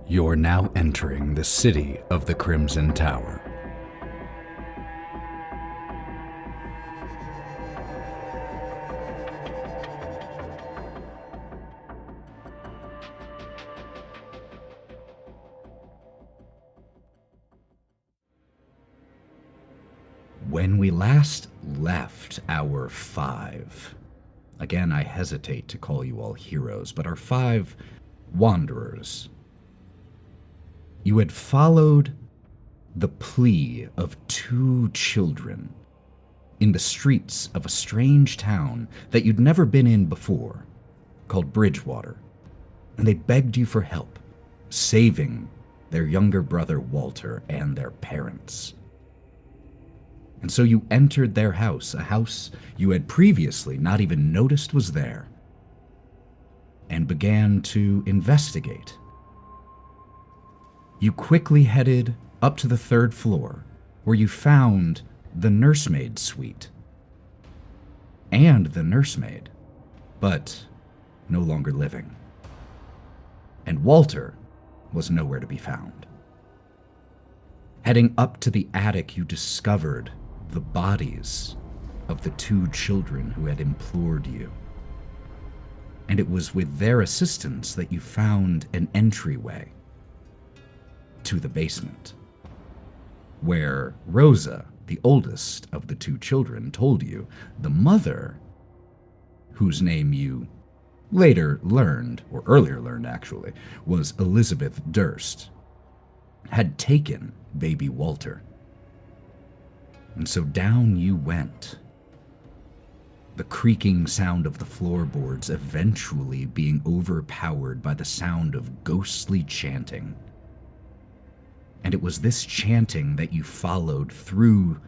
You're now entering the city of the Crimson Tower. When we last left our 5, again I hesitate to call you all heroes, but our 5 wanderers, you had followed the plea of 2 children in the streets of a strange town that you'd never been in before, called Bridgewater, and they begged you for help, saving their younger brother Walter and their parents. And so you entered their house, a house you had previously not even noticed was there, and began to investigate. You quickly headed up to the 3rd floor, where you found the nursemaid suite. And the nursemaid, but no longer living. And Walter was nowhere to be found. Heading up to the attic, you discovered the bodies of the 2 children who had implored you. And it was with their assistance that you found an entryway to the basement, where Rosa, the oldest of the 2 children, told you the mother, whose name you later learned, or earlier learned actually, was Elizabeth Durst, had taken baby Walter. And so down you went, the creaking sound of the floorboards eventually being overpowered by the sound of ghostly chanting. And it was this chanting that you followed through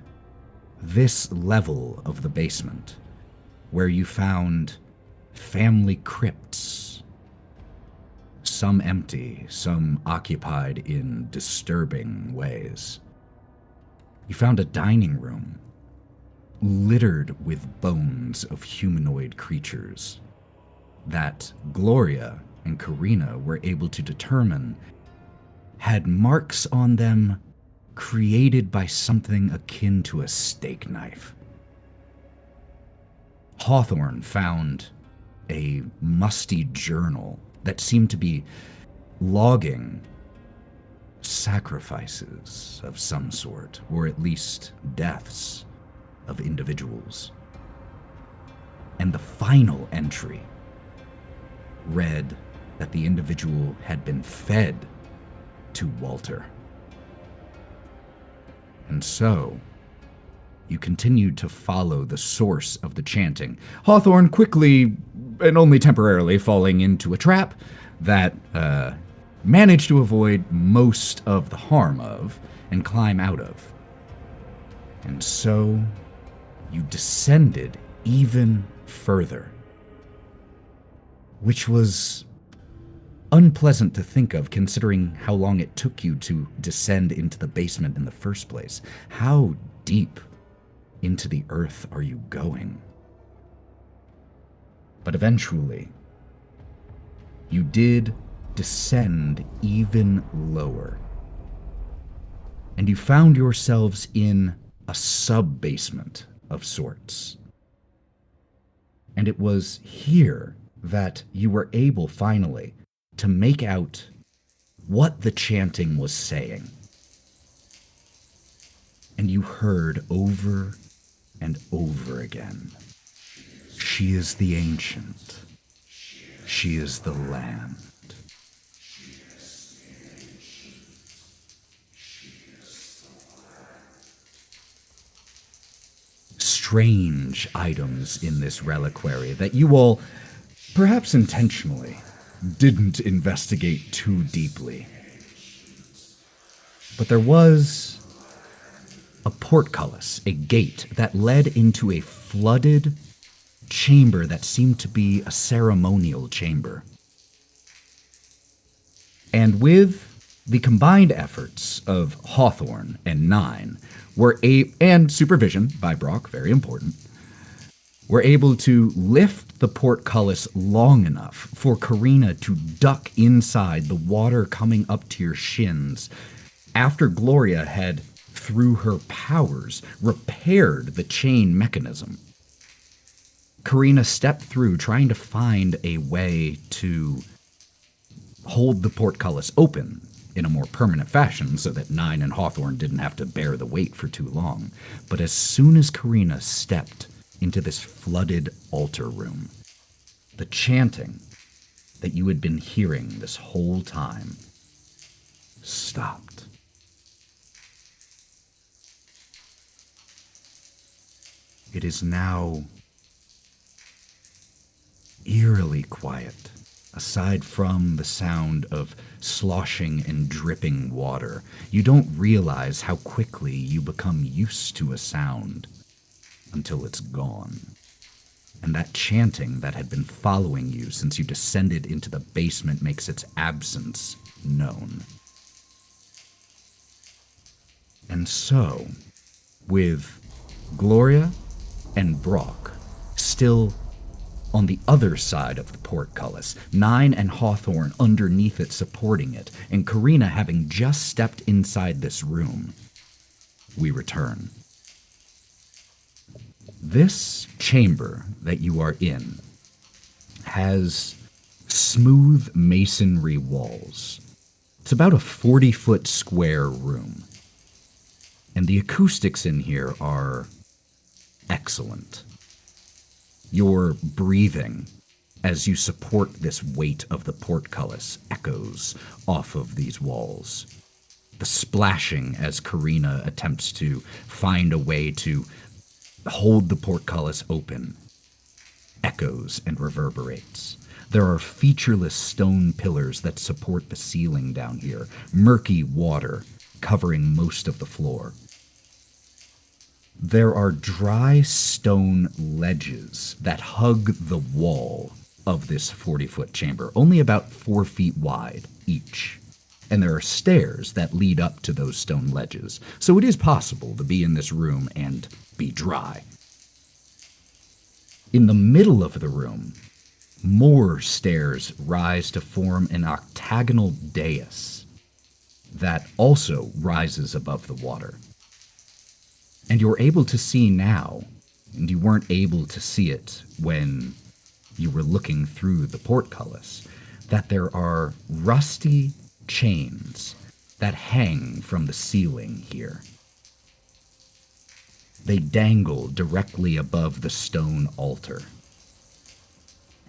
this level of the basement, where you found family crypts, some empty, some occupied in disturbing ways. You found a dining room littered with bones of humanoid creatures that Gloria and Karina were able to determine had marks on them created by something akin to a steak knife. Hawthorne found a musty journal that seemed to be logging sacrifices of some sort, or at least deaths of individuals. And the final entry read that the individual had been fed to Walter. And so, you continued to follow the source of the chanting, Hawthorne quickly and only temporarily falling into a trap that managed to avoid most of the harm of and climb out of. And so, you descended even further, which was unpleasant to think of, considering how long it took you to descend into the basement in the first place. How deep into the earth are you going? But eventually, you did descend even lower, and you found yourselves in a sub-basement of sorts. And it was here that you were able, finally, to make out what the chanting was saying. And you heard over and over again, "She is the ancient. She is the land. Strange items in this reliquary that you all, perhaps intentionally, didn't investigate too deeply. But there was a portcullis, a gate that led into a flooded chamber that seemed to be a ceremonial chamber. And with the combined efforts of Hawthorne and Nyne and supervision by Brawk, very important, were able to lift the portcullis long enough for Karina to duck inside, the water coming up to your shins, after Gloria had, through her powers, repaired the chain mechanism. Karina stepped through, trying to find a way to hold the portcullis open in a more permanent fashion so that Nyne and Hawthorne didn't have to bear the weight for too long. But as soon as Karina stepped into this flooded altar room, the chanting that you had been hearing this whole time stopped. It is now eerily quiet, aside from the sound of sloshing and dripping water. You don't realize how quickly you become used to a sound until it's gone. And that chanting that had been following you since you descended into the basement makes its absence known. And so, with Gloria and Brawk still on the other side of the portcullis, Nyne and Hawthorne underneath it supporting it, and Karina having just stepped inside this room, we return. This chamber that you are in has smooth masonry walls. It's about a 40-foot square room, and the acoustics in here are excellent. Your breathing, as you support this weight of the portcullis, echoes off of these walls. The splashing as Karina attempts to find a way to hold the portcullis open echoes and reverberates. There are featureless stone pillars that support the ceiling down here, murky water covering most of the floor. There are dry stone ledges that hug the wall of this 40-foot chamber, only about 4 feet wide each. And there are stairs that lead up to those stone ledges, so it is possible to be in this room and be dry. In the middle of the room, more stairs rise to form an octagonal dais that also rises above the water. And you're able to see now, and you weren't able to see it when you were looking through the portcullis, that there are rusty chains that hang from the ceiling here. They dangle directly above the stone altar.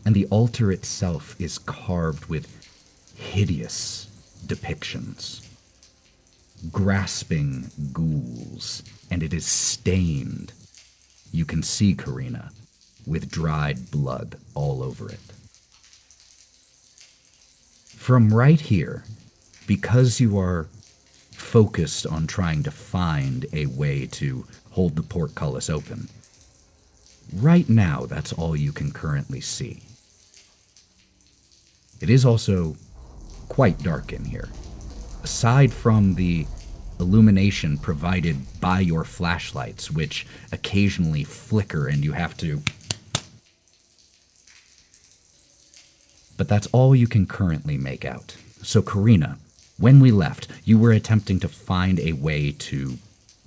And the altar itself is carved with hideous depictions. Grasping ghouls, and it is stained. You can see, Karina, with dried blood all over it. From right here, because you are focused on trying to find a way to hold the portcullis open, right now that's all you can currently see. It is also quite dark in here. Aside from the illumination provided by your flashlights, which occasionally flicker and you have to... But that's all you can currently make out. So Karina, when we left, you were attempting to find a way to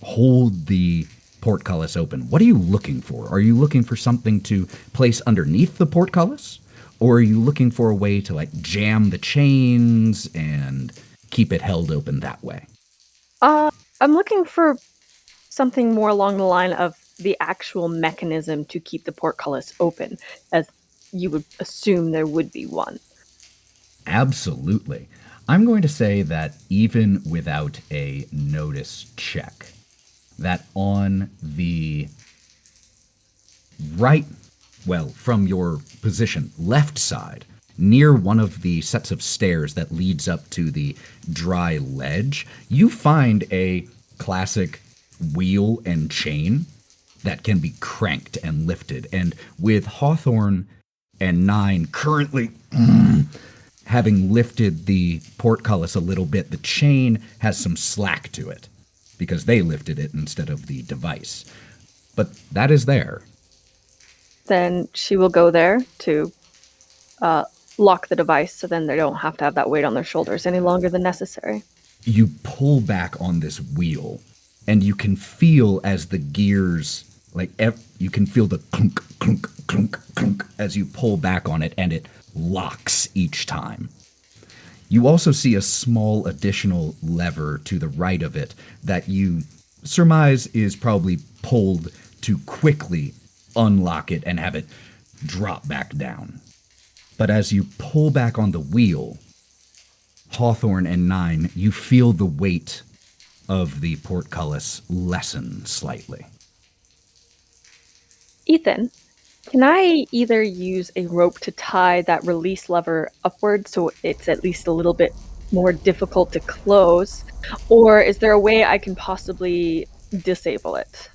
hold the portcullis open. What are you looking for? Are you looking for something to place underneath the portcullis? Or are you looking for a way to, jam the chains and keep it held open that way? I'm looking for something more along the line of the actual mechanism to keep the portcullis open, as you would assume there would be one. Absolutely. I'm going to say that even without a notice check, that on the right, from your position, left side, near one of the sets of stairs that leads up to the dry ledge, you find a classic wheel and chain that can be cranked and lifted. And with Hawthorne and Nyne currently having lifted the portcullis a little bit, the chain has some slack to it because they lifted it instead of the device. But that is there. then she will go there to lock the device so then they don't have to have that weight on their shoulders any longer than necessary. You pull back on this wheel, and you can feel as the gears, you can feel the clunk, clunk, clunk, clunk as you pull back on it, and it locks each time. You also see a small additional lever to the right of it that you surmise is probably pulled to quickly unlock it and have it drop back down. But as you pull back on the wheel, Hawthorne and Nyne, you feel the weight of the portcullis lessen slightly. Ethan, can I either use a rope to tie that release lever upward so it's at least a little bit more difficult to close, or is there a way I can possibly disable it?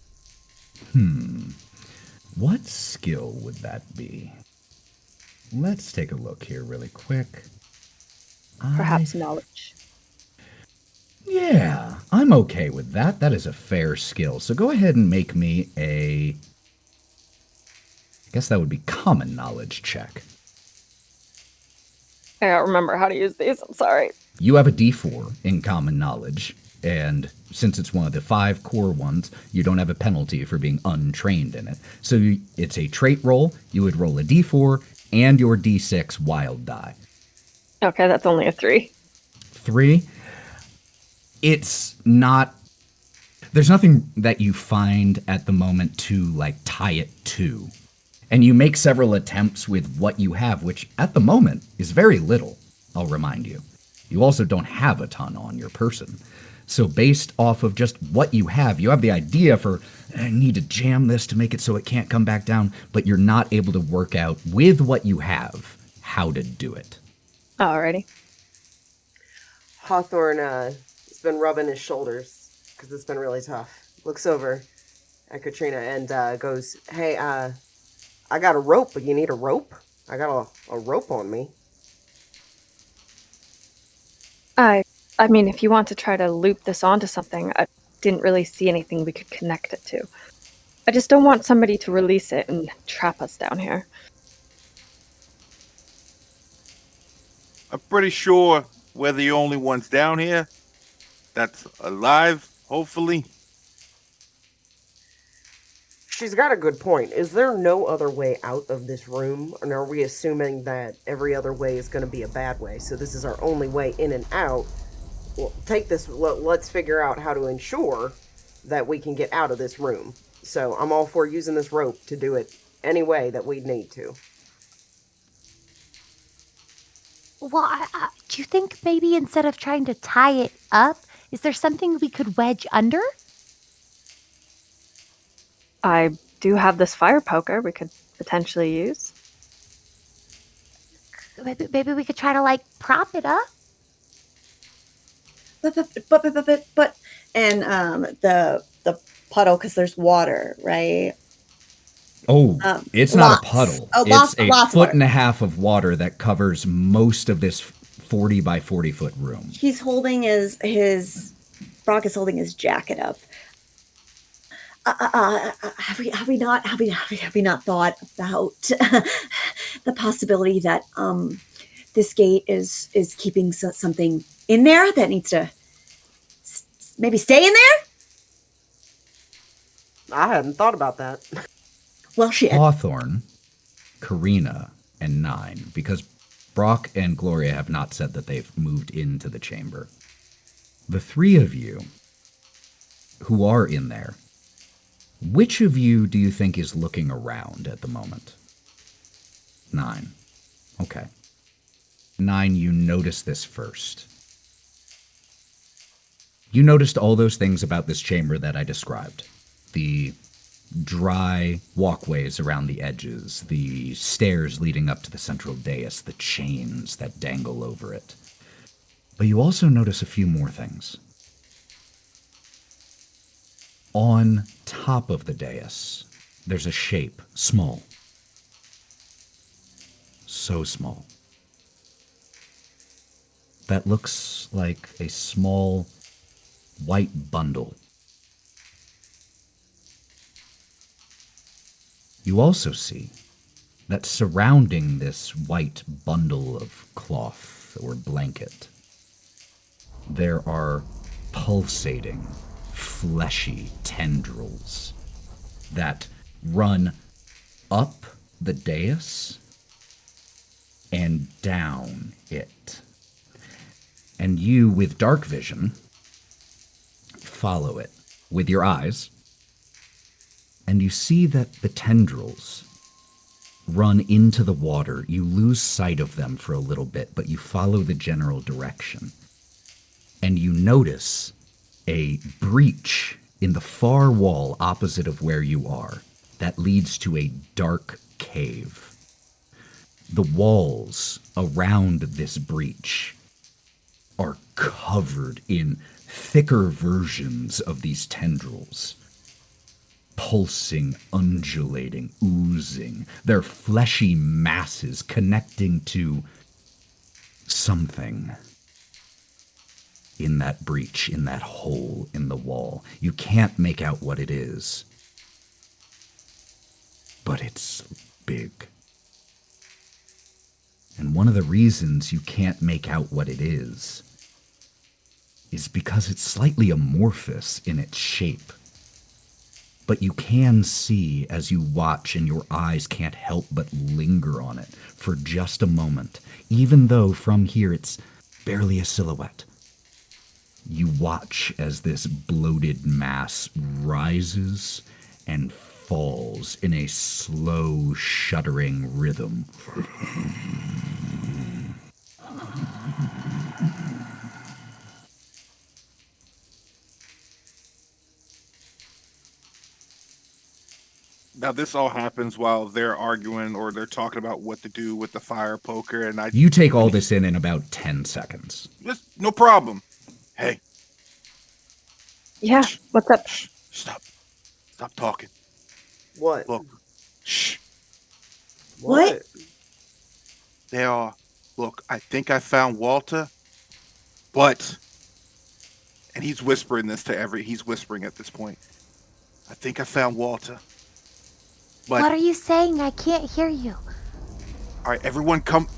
What skill would that be? Let's take a look here really quick. Perhaps knowledge. Yeah, I'm okay with that. That is a fair skill. So go ahead and make me I guess that would be common knowledge check. I don't remember how to use these, I'm sorry. You have a D4 in common knowledge, and since it's one of the 5 core ones, you don't have a penalty for being untrained in it. So it's a trait roll. You would roll a D4 and your D6 wild die. Okay, that's only a 3. 3? It's not... There's nothing that you find at the moment to, tie it to. And you make several attempts with what you have, which at the moment is very little, I'll remind you. You also don't have a ton on your person. So based off of just what you have the idea for, I need to jam this to make it so it can't come back down, but you're not able to work out with what you have how to do it. Alrighty. Hawthorne has been rubbing his shoulders because it's been really tough. Looks over at Katrina and goes, hey, I got a rope, but you need a rope? I got a rope on me. I mean, if you want to try to loop this onto something, I didn't really see anything we could connect it to. I just don't want somebody to release it and trap us down here. I'm pretty sure we're the only ones down here that's alive, hopefully. She's got a good point. Is there no other way out of this room? And are we assuming that every other way is going to be a bad way? So this is our only way in and out. Well, let's figure out how to ensure that we can get out of this room. So I'm all for using this rope to do it any way that we need to. Well, do you think maybe instead of trying to tie it up, is there something we could wedge under? I do have this fire poker we could potentially use. Maybe we could try to, prop it up? But and the puddle, because there's water, right? Oh, it's not a puddle. Oh, it's a lots foot and a half of water that covers most of this 40 by 40 foot room. He's holding Brawk is holding his jacket up. Have we not thought about the possibility that this gate is keeping something in there that needs to maybe stay in there? I hadn't thought about that. Well, Hawthorne, Karina, and Nyne, because Brawk and Gloria have not said that they've moved into the chamber. The three of you who are in there, which of you do you think is looking around at the moment? Nyne. Okay. Nyne, you notice this first. You noticed all those things about this chamber that I described. The dry walkways around the edges, the stairs leading up to the central dais, the chains that dangle over it. But you also notice a few more things. On top of the dais, there's a shape, small. So small. That looks like a small white bundle. You also see that surrounding this white bundle of cloth or blanket, there are pulsating, fleshy tendrils that run up the dais and down it. And you, with dark vision, follow it with your eyes, and you see that the tendrils run into the water. You lose sight of them for a little bit, but you follow the general direction. And you notice a breach in the far wall opposite of where you are that leads to a dark cave. The walls around this breach are covered in thicker versions of these tendrils, pulsing, undulating, oozing, their fleshy masses connecting to something in that breach, in that hole in the wall. You can't make out what it is, but it's big. And one of the reasons you can't make out what it is because it's slightly amorphous in its shape. But you can see as you watch, and your eyes can't help but linger on it for just a moment, even though from here it's barely a silhouette. You watch as this bloated mass rises and falls in a slow, shuddering rhythm. Now, this all happens while they're arguing or they're talking about what to do with the fire poker, and You take all this in about 10 seconds. No problem. Hey. Yeah, what's up? Shh, stop talking. What? Look. Shh. What? Look, I think I found Walter, but, and he's whispering this to he's whispering at this point. I think I found Walter. But, What are you saying? I can't hear you. all right, everyone come.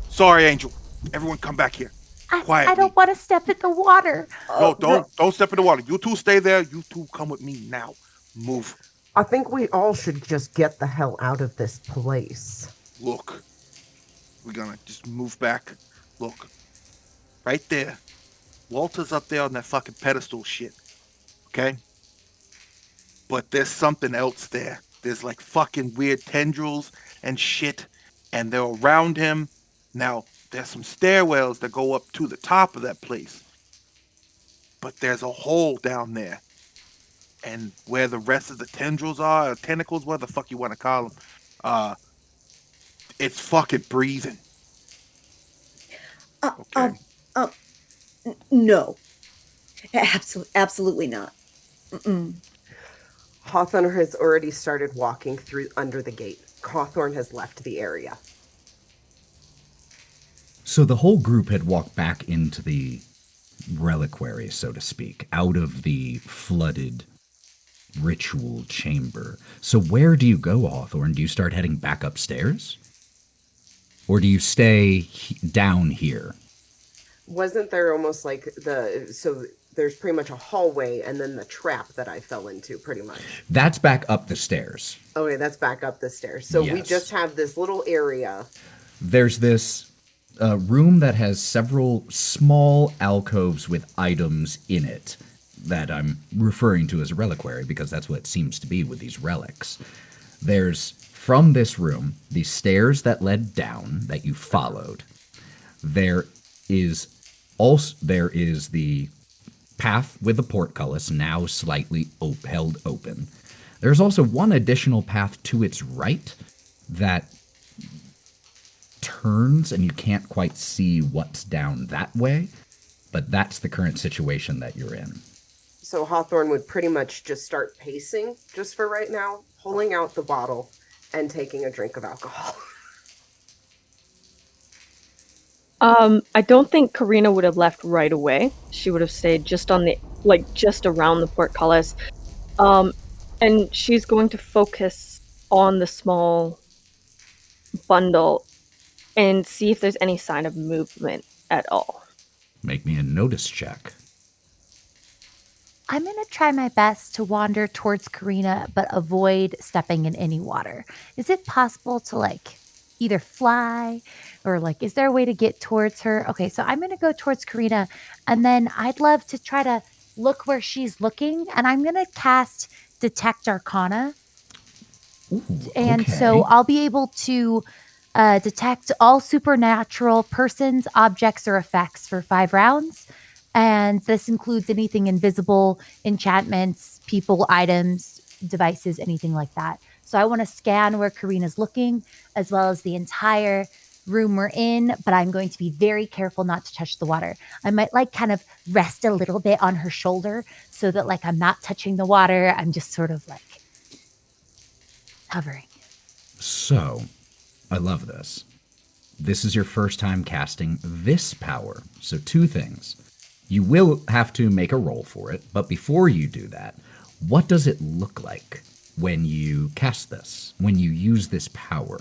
Sorry, Angel. Everyone come back here. Quietly. I don't want to step in the water. No, don't step in the water. You two stay there. You two come with me now. Move. I think we all should just get the hell out of this place. Look. We're gonna just move back. Look. Right there. Walter's up there on that fucking pedestal shit. Okay? But there's something else there. There's like fucking weird tendrils and shit, and they're around him. Now, there's some stairwells that go up to the top of that place. But there's a hole down there. And where the rest of the tendrils are, or tentacles, what the fuck you want to call them, it's fucking breathing. Okay. No. Absolutely not. Mm-mm. Hawthorne has already started walking through under the gate. Hawthorne has left the area. So the whole group had walked back into the reliquary, so to speak, out of the flooded ritual chamber. So where do you go, Hawthorne? Do you start heading back upstairs? Or do you stay down here? Wasn't there almost like so there's pretty much a hallway and then the trap that I fell into, pretty much. That's back up the stairs. Okay, that's back up the stairs. So we Yes. just have this little area. There's this room that has several small alcoves with items in it that I'm referring to as a reliquary because that's what it seems to be with these relics. There's, from this room, the stairs that led down that you followed. There is the path with the portcullis, now slightly held open. There's also one additional path to its right that turns, and you can't quite see what's down that way, but that's the current situation that you're in. So Hawthorne would pretty much just start pacing, just for right now, pulling out the bottle and taking a drink of alcohol. I don't think Karina would have left right away. She would have stayed just on the, just around the portcullis. And she's going to focus on the small bundle and see if there's any sign of movement at all. Make me a notice check. I'm going to try my best to wander towards Karina, but avoid stepping in any water. Is it possible to either fly or is there a way to get towards her? Okay, so I'm going to go towards Karina, and then I'd love to try to look where she's looking, and I'm going to cast Detect Arcana. Ooh, and okay. so I'll be able to detect all supernatural persons, objects, or effects for 5 rounds. And this includes anything invisible, enchantments, people, items, devices, anything like that. So I want to scan where Karina's looking, as well as the entire room we're in, but I'm going to be very careful not to touch the water. I might kind of rest a little bit on her shoulder so that I'm not touching the water. I'm just sort of hovering. So, I love this. This is your first time casting this power. So 2 things. You will have to make a roll for it, but before you do that, what does it look like when you cast this, when you use this power?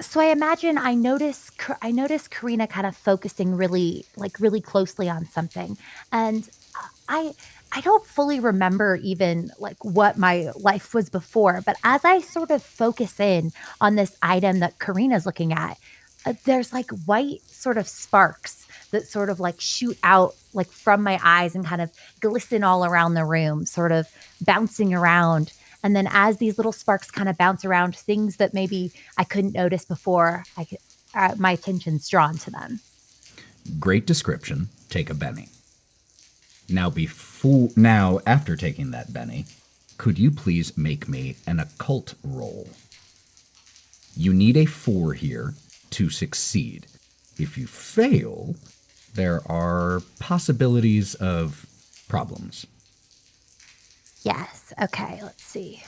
So I imagine I notice Karina kind of focusing really closely on something, and I don't fully remember even what my life was before, but as I sort of focus in on this item that Karina's looking at, there's white sort of sparks that sort of shoot out from my eyes and kind of glisten all around the room, sort of bouncing around. And then as these little sparks kind of bounce around, things that maybe I couldn't notice before, my attention's drawn to them. Great description. Take a Benny. Now, after taking that Benny, could you please make me an occult roll? You need a 4 here to succeed. If you fail, there are possibilities of problems. Yes. Okay, let's see.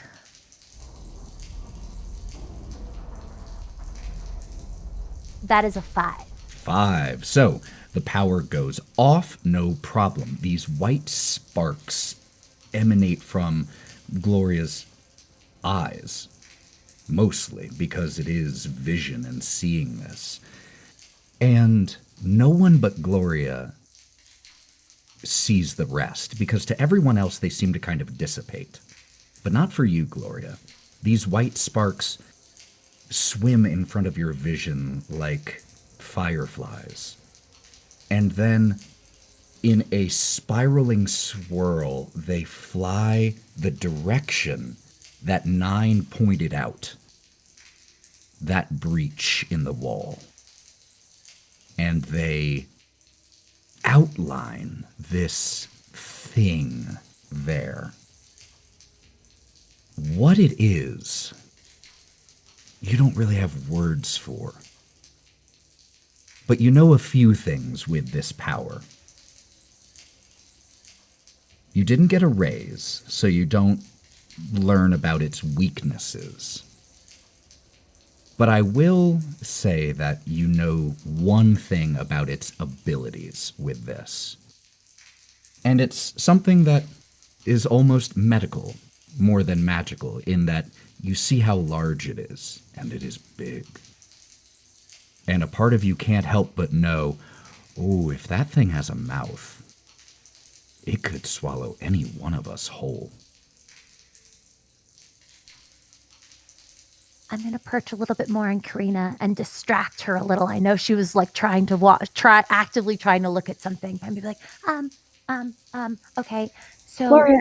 That is a 5. 5. So the power goes off, no problem. These white sparks emanate from Gloria's eyes, mostly because it is vision and seeing this. And no one but Gloria sees the rest, because to everyone else they seem to kind of dissipate. But not for you, Gloria. These white sparks swim in front of your vision like fireflies. And then, in a spiraling swirl, they fly the direction that Nyne pointed out. That breach in the wall. And they outline this thing there. What it is, you don't really have words for. But you know a few things with this power. You didn't get a raise, so you don't learn about its weaknesses. But I will say that you know one thing about its abilities with this. And it's something that is almost medical, more than magical, in that you see how large it is, and it is big. And a part of you can't help but know, oh, if that thing has a mouth, it could swallow any one of us whole. I'm going to perch a little bit more on Karina and distract her a little. I know she was trying to actively trying to look at something. And be like, okay. So Gloria,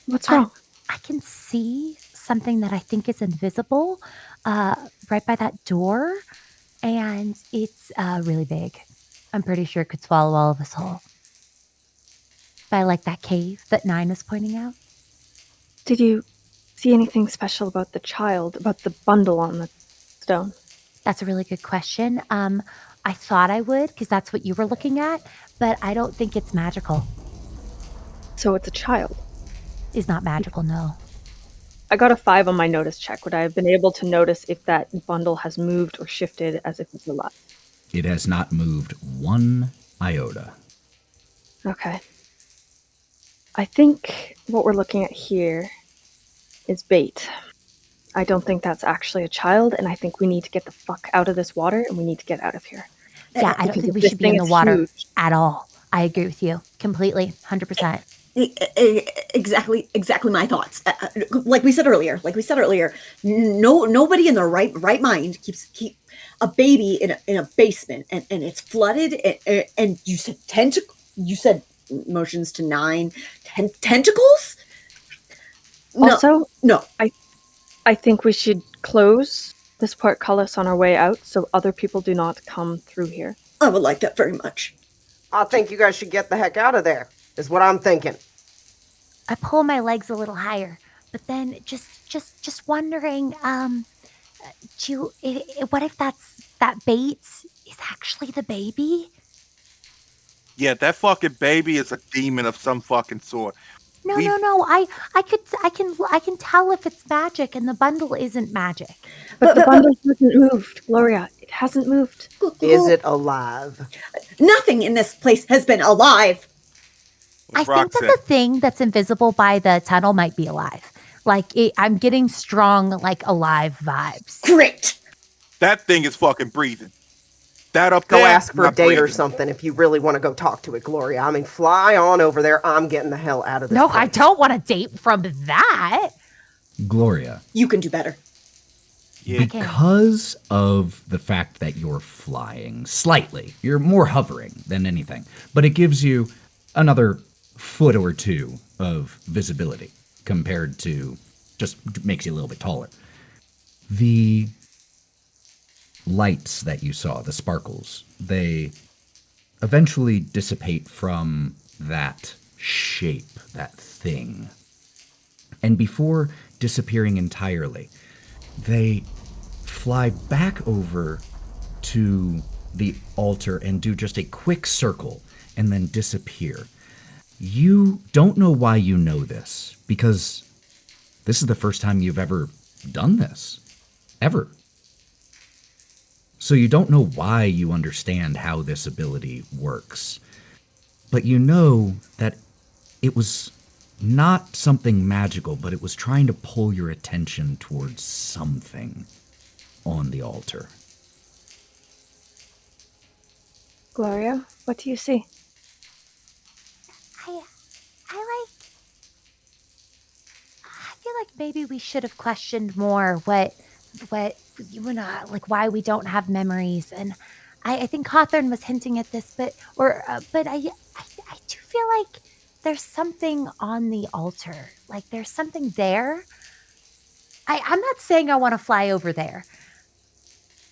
what's wrong? I can see something that I think is invisible right by that door. And it's really big. I'm pretty sure it could swallow all of us whole. By that cave that Nyne was pointing out. Did you see anything special about the child, about the bundle on the stone? That's a really good question. I thought I would, because that's what you were looking at, but I don't think it's magical. So it's a child? It's not magical, no. I got a 5 on my notice check. Would I have been able to notice if that bundle has moved or shifted as if it's alive? It has not moved one iota. Okay. I think what we're looking at here is bait. I don't think that's actually a child, and I think we need to get the fuck out of this water, and we need to get out of here. Yeah, I don't Because think we this should be in thing the is water huge. at all. I agree with you completely, 100%. Exactly my thoughts. Like we said earlier, nobody in their right mind keep a baby in a basement and it's flooded and you said motions to Nyne, tentacles. No. I think we should close this portcullis on our way out so other people do not come through here. I would like that very much. I think you guys should get the heck out of there, is what I'm thinking. I pull my legs a little higher, but then just wondering, what if that bait is actually the baby? Yeah, that fucking baby is a demon of some fucking sort. No. I can tell if it's magic, and the bundle isn't magic. But the bundle hasn't moved, Gloria. It hasn't moved. Is it alive? Nothing in this place has been alive. I think that the thing that's invisible by the tunnel might be alive. I'm getting strong, alive vibes. Great. That thing is fucking breathing. That up Go there, ask for a not date or breathing. something if you really want to go talk to it, Gloria. I mean, fly on over there. I'm getting the hell out of this No, place. I don't want a date from that. Gloria, You can do better. Yeah. because of the fact that you're flying slightly, you're more hovering than anything, but it gives you another foot or two of visibility compared to just makes you a little bit taller. The lights that you saw, the sparkles, they eventually dissipate from that shape, that thing. And before disappearing entirely, they fly back over to the altar and do just a quick circle and then disappear. You don't know why you know this, because this is the first time you've ever done this. Ever. So you don't know why you understand how this ability works. But you know that it was not something magical, but it was trying to pull your attention towards something on the altar. Gloria, what do you see? I feel like maybe we should have questioned more what you and I, why we don't have memories. And I think Hawthorne was hinting at this, but I do feel like there's something on the altar. There's something there. I'm not saying I want to fly over there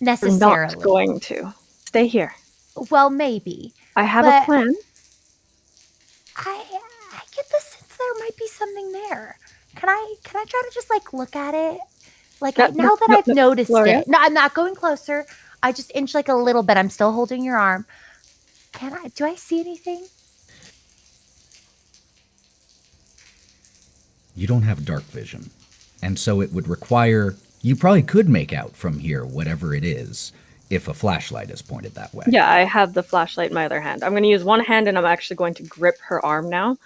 We're necessarily. not going to. Stay here. Well, maybe. I have But- a plan. I get the sense there might be something there. Can I try to just look at it? Now that I've noticed Gloria? it. No, I'm not going closer. I just inch a little bit. I'm still holding your arm. Do I see anything? You don't have dark vision, and so it would require, you probably could make out from here whatever it is if a flashlight is pointed that way. Yeah, I have the flashlight in my other hand. I'm going to use one hand and I'm actually going to grip her arm now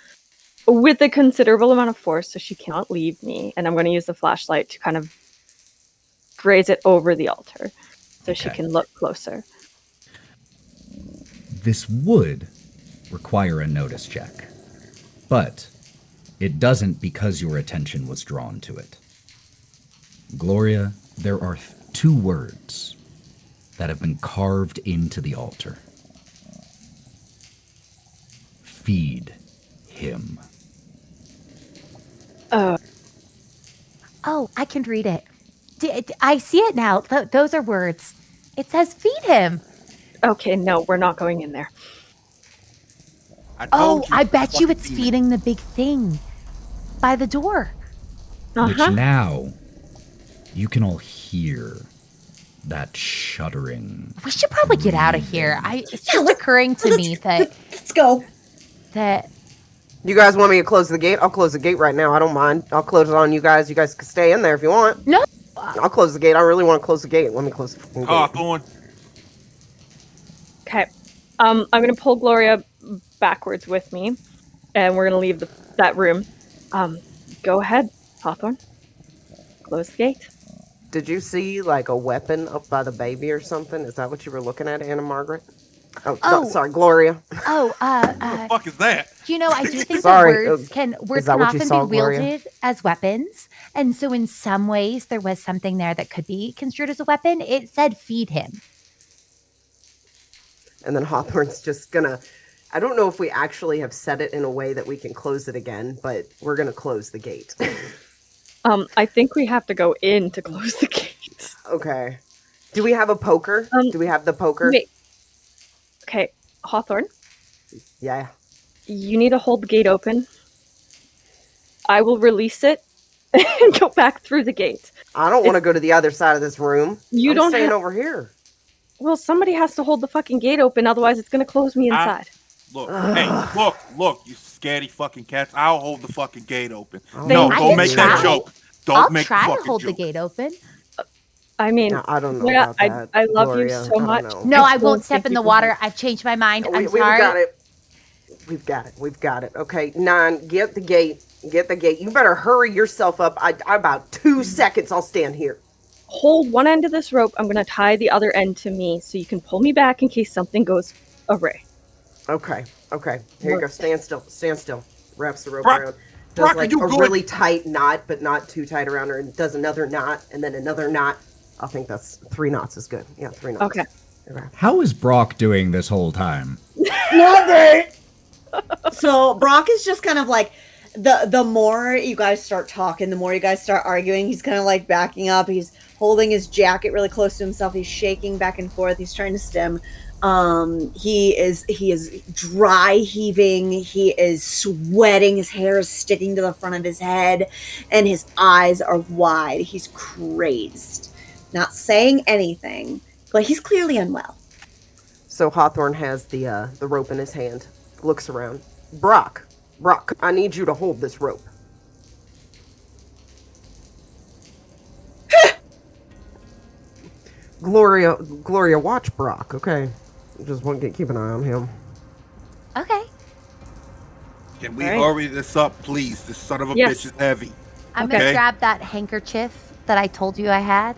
with a considerable amount of force so she cannot leave me. And I'm going to use the flashlight to kind of graze it over the altar so she Okay. can look closer. This would require a notice check, but it doesn't because your attention was drawn to it. Gloria, there are two words that have been carved into the altar. Feed him. Oh, I can read it. I see it now. Those are words. It says feed him. Okay, no, we're not going in there. Oh, told you, I bet you fucking it's demon. feeding the big thing by the door. Which now you can all hear that shuddering. We should probably get out of here. It's just occurring to me that Let's go. You guys want me to close the gate? I'll close the gate right now. I don't mind. I'll close it on you guys. You guys can stay in there if you want. No. I'll close the gate. I really want to close the gate. Let me close the fucking gate. Hawthorne. Okay. I'm going to pull Gloria backwards with me, and we're going to leave that room. Go ahead, Hawthorne. close the gate. Did you see like a weapon up by the baby or something? Is that what you were looking at, Anna Margaret? Oh, Oh. sorry, Gloria. Oh, What the fuck is that? you know, I do think Sorry, that words can that what you often saw, be wielded Gloria? as weapons. And so in some ways there was something there that could be construed as a weapon. It said feed him. And then Hawthorne's just gonna... I don't know if we actually have set it in a way that we can close it again, but we're gonna close the gate. I think we have to go in to close the gate. Okay. Do we have a poker? Do we have the poker? Wait. Okay, Hawthorne, Yeah. you need to hold the gate open. I will release it and go back through the gate. I don't want to go to the other side of this room. You I'm don't staying ha- over here. Well, somebody has to hold the fucking gate open, otherwise it's gonna close me inside. Look, hey, look, you scaredy fucking cats. I'll hold the fucking gate open. Oh, No, I don't can make that try. joke. Don't I'll make try the to fucking hold joke. the gate open. I mean, No, I don't know yeah, about that. I love you Gloria. so I don't much. know. No, I don't won't step think in you the can water. hold- I've changed my mind. I'm We've sorry. got it. We've got it. Okay, Nyne, get the gate. Get the gate. You better hurry yourself up. I about 2 seconds. I'll stand here. Hold one end of this rope. I'm gonna tie the other end to me so you can pull me back in case something goes awry. Okay. Here you go. Stand still. Wraps the rope Brawk, around. Does Brawk, like are you a good? really tight knot, but not too tight around her, and does another knot, and then another knot. I think that's 3 knots is good. Yeah, 3 knots. Okay. How is Brawk doing this whole time? Not great. So Brawk is just kind of like the more you guys start talking, the more you guys start arguing, he's kind of like backing up. He's holding his jacket really close to himself. He's shaking back and forth. He's trying to stem. He is dry heaving. He is sweating. His hair is sticking to the front of his head, and his eyes are wide. He's crazed, not saying anything, but he's clearly unwell. So Hawthorne has the rope in his hand. Looks around. Brawk, I need you to hold this rope. Gloria, watch Brawk, okay? Just want to keep an eye on him. Okay. Can we All right. hurry this up, please? This son of a Yes. bitch is heavy. I'm Okay. gonna grab that handkerchief that I told you I had,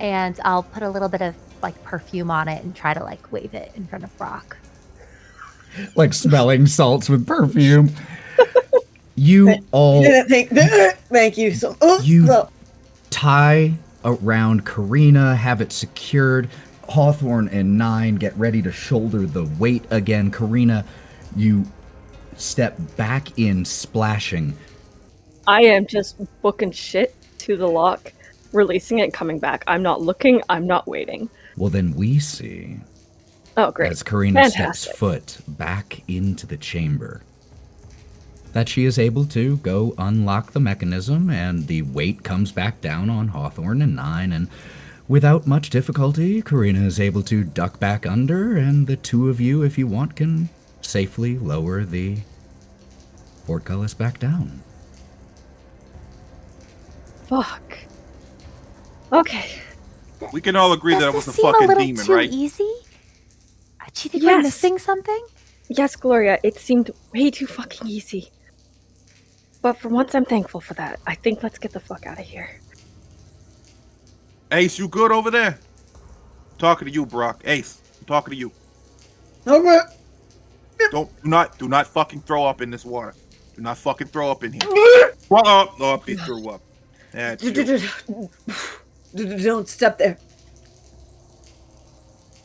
and I'll put a little bit of like perfume on it and try to like wave it in front of Brawk. Like smelling salts with perfume. You all Thank you. So, You- tie around Karina, have it secured. Hawthorne and Nyne get ready to shoulder the weight again. Karina, you step back in, splashing. I am just booking shit to the lock, releasing it, and coming back. I'm not looking. I'm not waiting. Well, then we see Oh, great. as Karina Fantastic. steps foot back into the chamber that she is able to go unlock the mechanism, and the weight comes back down on Hawthorne and Nyne, and without much difficulty, Karina is able to duck back under, and the two of you, if you want, can safely lower the portcullis back down. Fuck. Okay. We can all agree that it Does was a this seem fucking little demon, too right? easy? Do you think Yes. we're missing something? Yes, Gloria, it seemed way too fucking easy. But for once, I'm thankful for that. I think let's get the fuck out of here. Ace, you good over there? I'm talking to you, Brawk. Ace, I'm talking to you. Okay. Do not fucking throw up in this water. Do not fucking throw up in here. Throw up. No, he threw up. Yeah, Don't step there.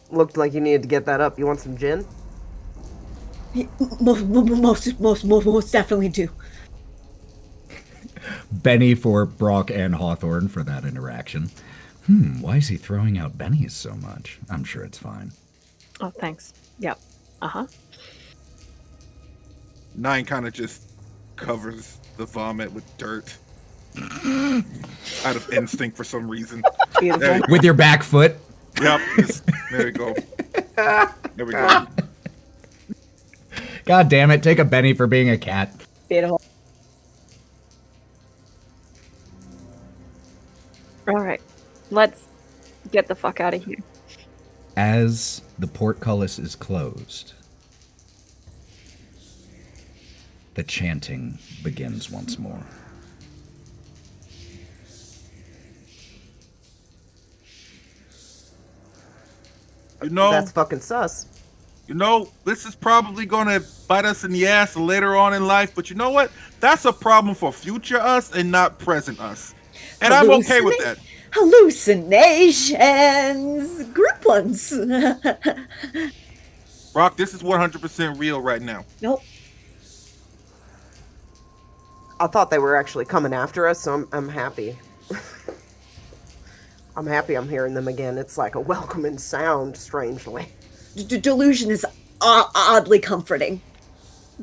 Looked like you needed to get that up. You want some gin? Most definitely do. Benny for Brawk and Hawthorne for that interaction. Why is he throwing out Benny's so much? I'm sure it's fine. Oh, thanks. Yep. Uh-huh. Nyne kind of just covers the vomit with dirt. Out of instinct for some reason. Beautiful. There you go. With your back foot. Yep. There we go. There we go. God damn it, take a Benny for being a cat. Beautiful. All right. Let's get the fuck out of here. As the portcullis is closed, the chanting begins once more. You know, That's fucking sus. This is probably gonna bite us in the ass later on in life, but you know what? That's a problem for future us and not present us. And I'm okay with that. Hallucinations, group ones. Brawk, this is 100% real right now. Nope. I thought they were actually coming after us, so I'm happy. I'm happy I'm hearing them again. It's like a welcoming sound, strangely. Delusion is oddly comforting.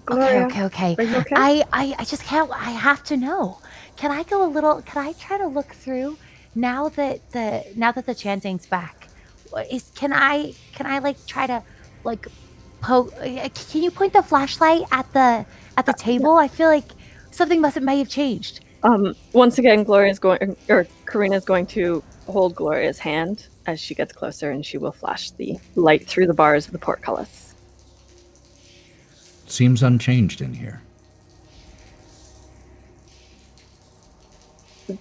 Gloria, Okay. are you okay? I just can't. I have to know. Can I go a little? Can I try to look through now that the chanting's back? Can I like try to like poke? Can you point the flashlight at the table? I feel like something might have changed. Once again, Karina's going to hold Gloria's hand as she gets closer, and she will flash the light through the bars of the portcullis. Seems unchanged in here.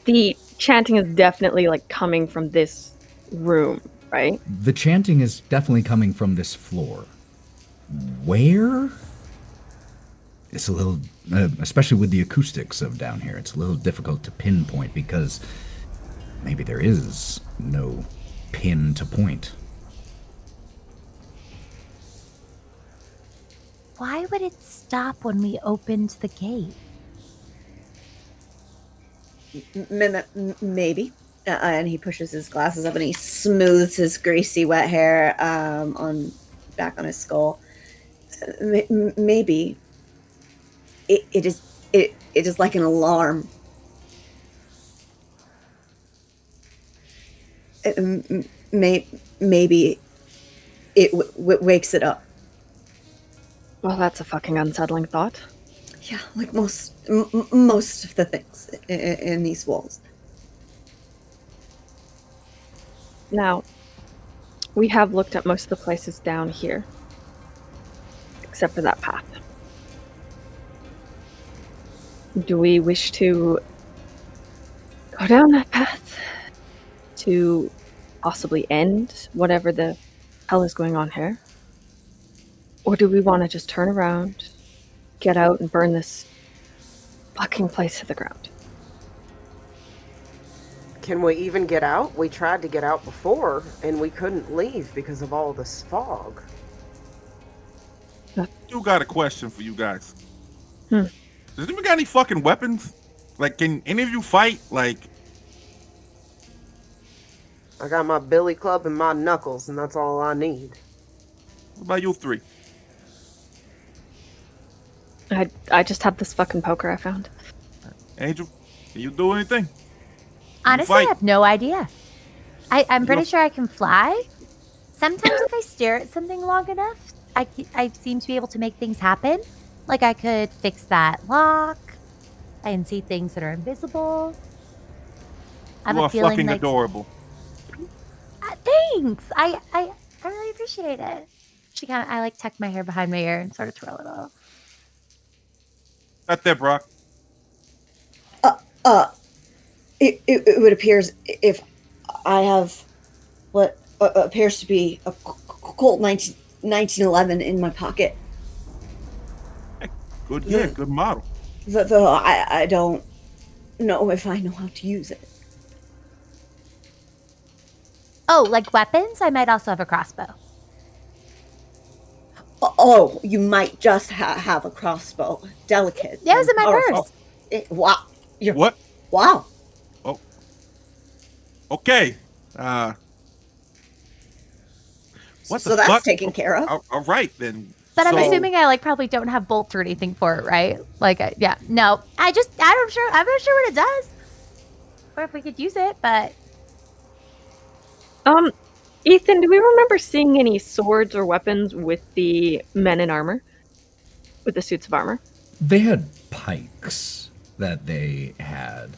The chanting is definitely like coming from this room, right? The chanting is definitely coming from this floor. Where? It's a little, especially with the acoustics of down here, it's a little difficult to pinpoint because maybe there is no pin to point. Why would it stop when we opened the gate? Maybe. And he pushes his glasses up and he smooths his greasy wet hair back on his skull. Maybe it is like an alarm. Maybe it wakes it up. Well, that's a fucking unsettling thought. Yeah, like most of the things in these walls. Now, we have looked at most of the places down here, except for that path. Do we wish to go down that path to possibly end whatever the hell is going on here? Or do we want to just turn around, get out, and burn this fucking place to the ground? Can we even get out? We tried to get out before, and we couldn't leave because of all this fog. You got a question for you guys. Hmm. Does anyone got any fucking weapons? Like, can any of you fight? Like, I got my billy club and my knuckles, and that's all I need. what about you three? I just have this fucking poker I found. Angel, can you do anything? Honestly, I fight. have no idea. I'm pretty You- sure I can fly. Sometimes if I stare at something long enough, I seem to be able to make things happen. Like I could fix that lock. I can see things that are invisible. I have You a are feeling fucking like adorable. thanks. I really appreciate it. I like tuck my hair behind my ear and sort of twirl it off. Right there, Brawk. It would appear as if I have what appears to be a Colt 1911 in my pocket. Good, yeah, good model. Though I don't know if I know how to use it. Oh, like weapons? I might also have a crossbow. Oh, you might just have a crossbow. Delicate. Yeah, it was in my powerful. purse. Wow. What? Wow. Oh. Okay. What So the that's fuck? taken care of. All right, then. But I'm So- assuming I probably don't have bolts or anything for it, right? Yeah, no. I'm not sure what it does. Or if we could use it, but Ethan, do we remember seeing any swords or weapons with the men in armor? With the suits of armor? They had pikes that they had.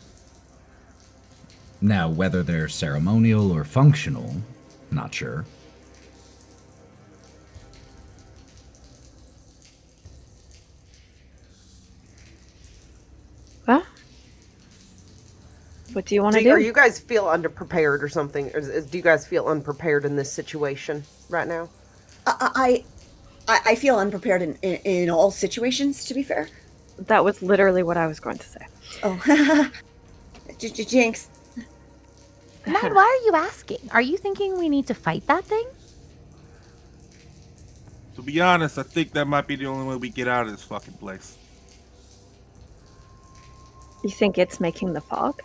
Now, whether they're ceremonial or functional, not sure. Well, What do you want to do? Are you guys feel underprepared or something? Or do you guys feel unprepared in this situation right now? I feel unprepared in all situations, to be fair. That was literally what I was going to say. Oh, Jinx. Nyne, why are you asking? Are you thinking we need to fight that thing? To be honest, I think that might be the only way we get out of this fucking place. You think it's making the fog?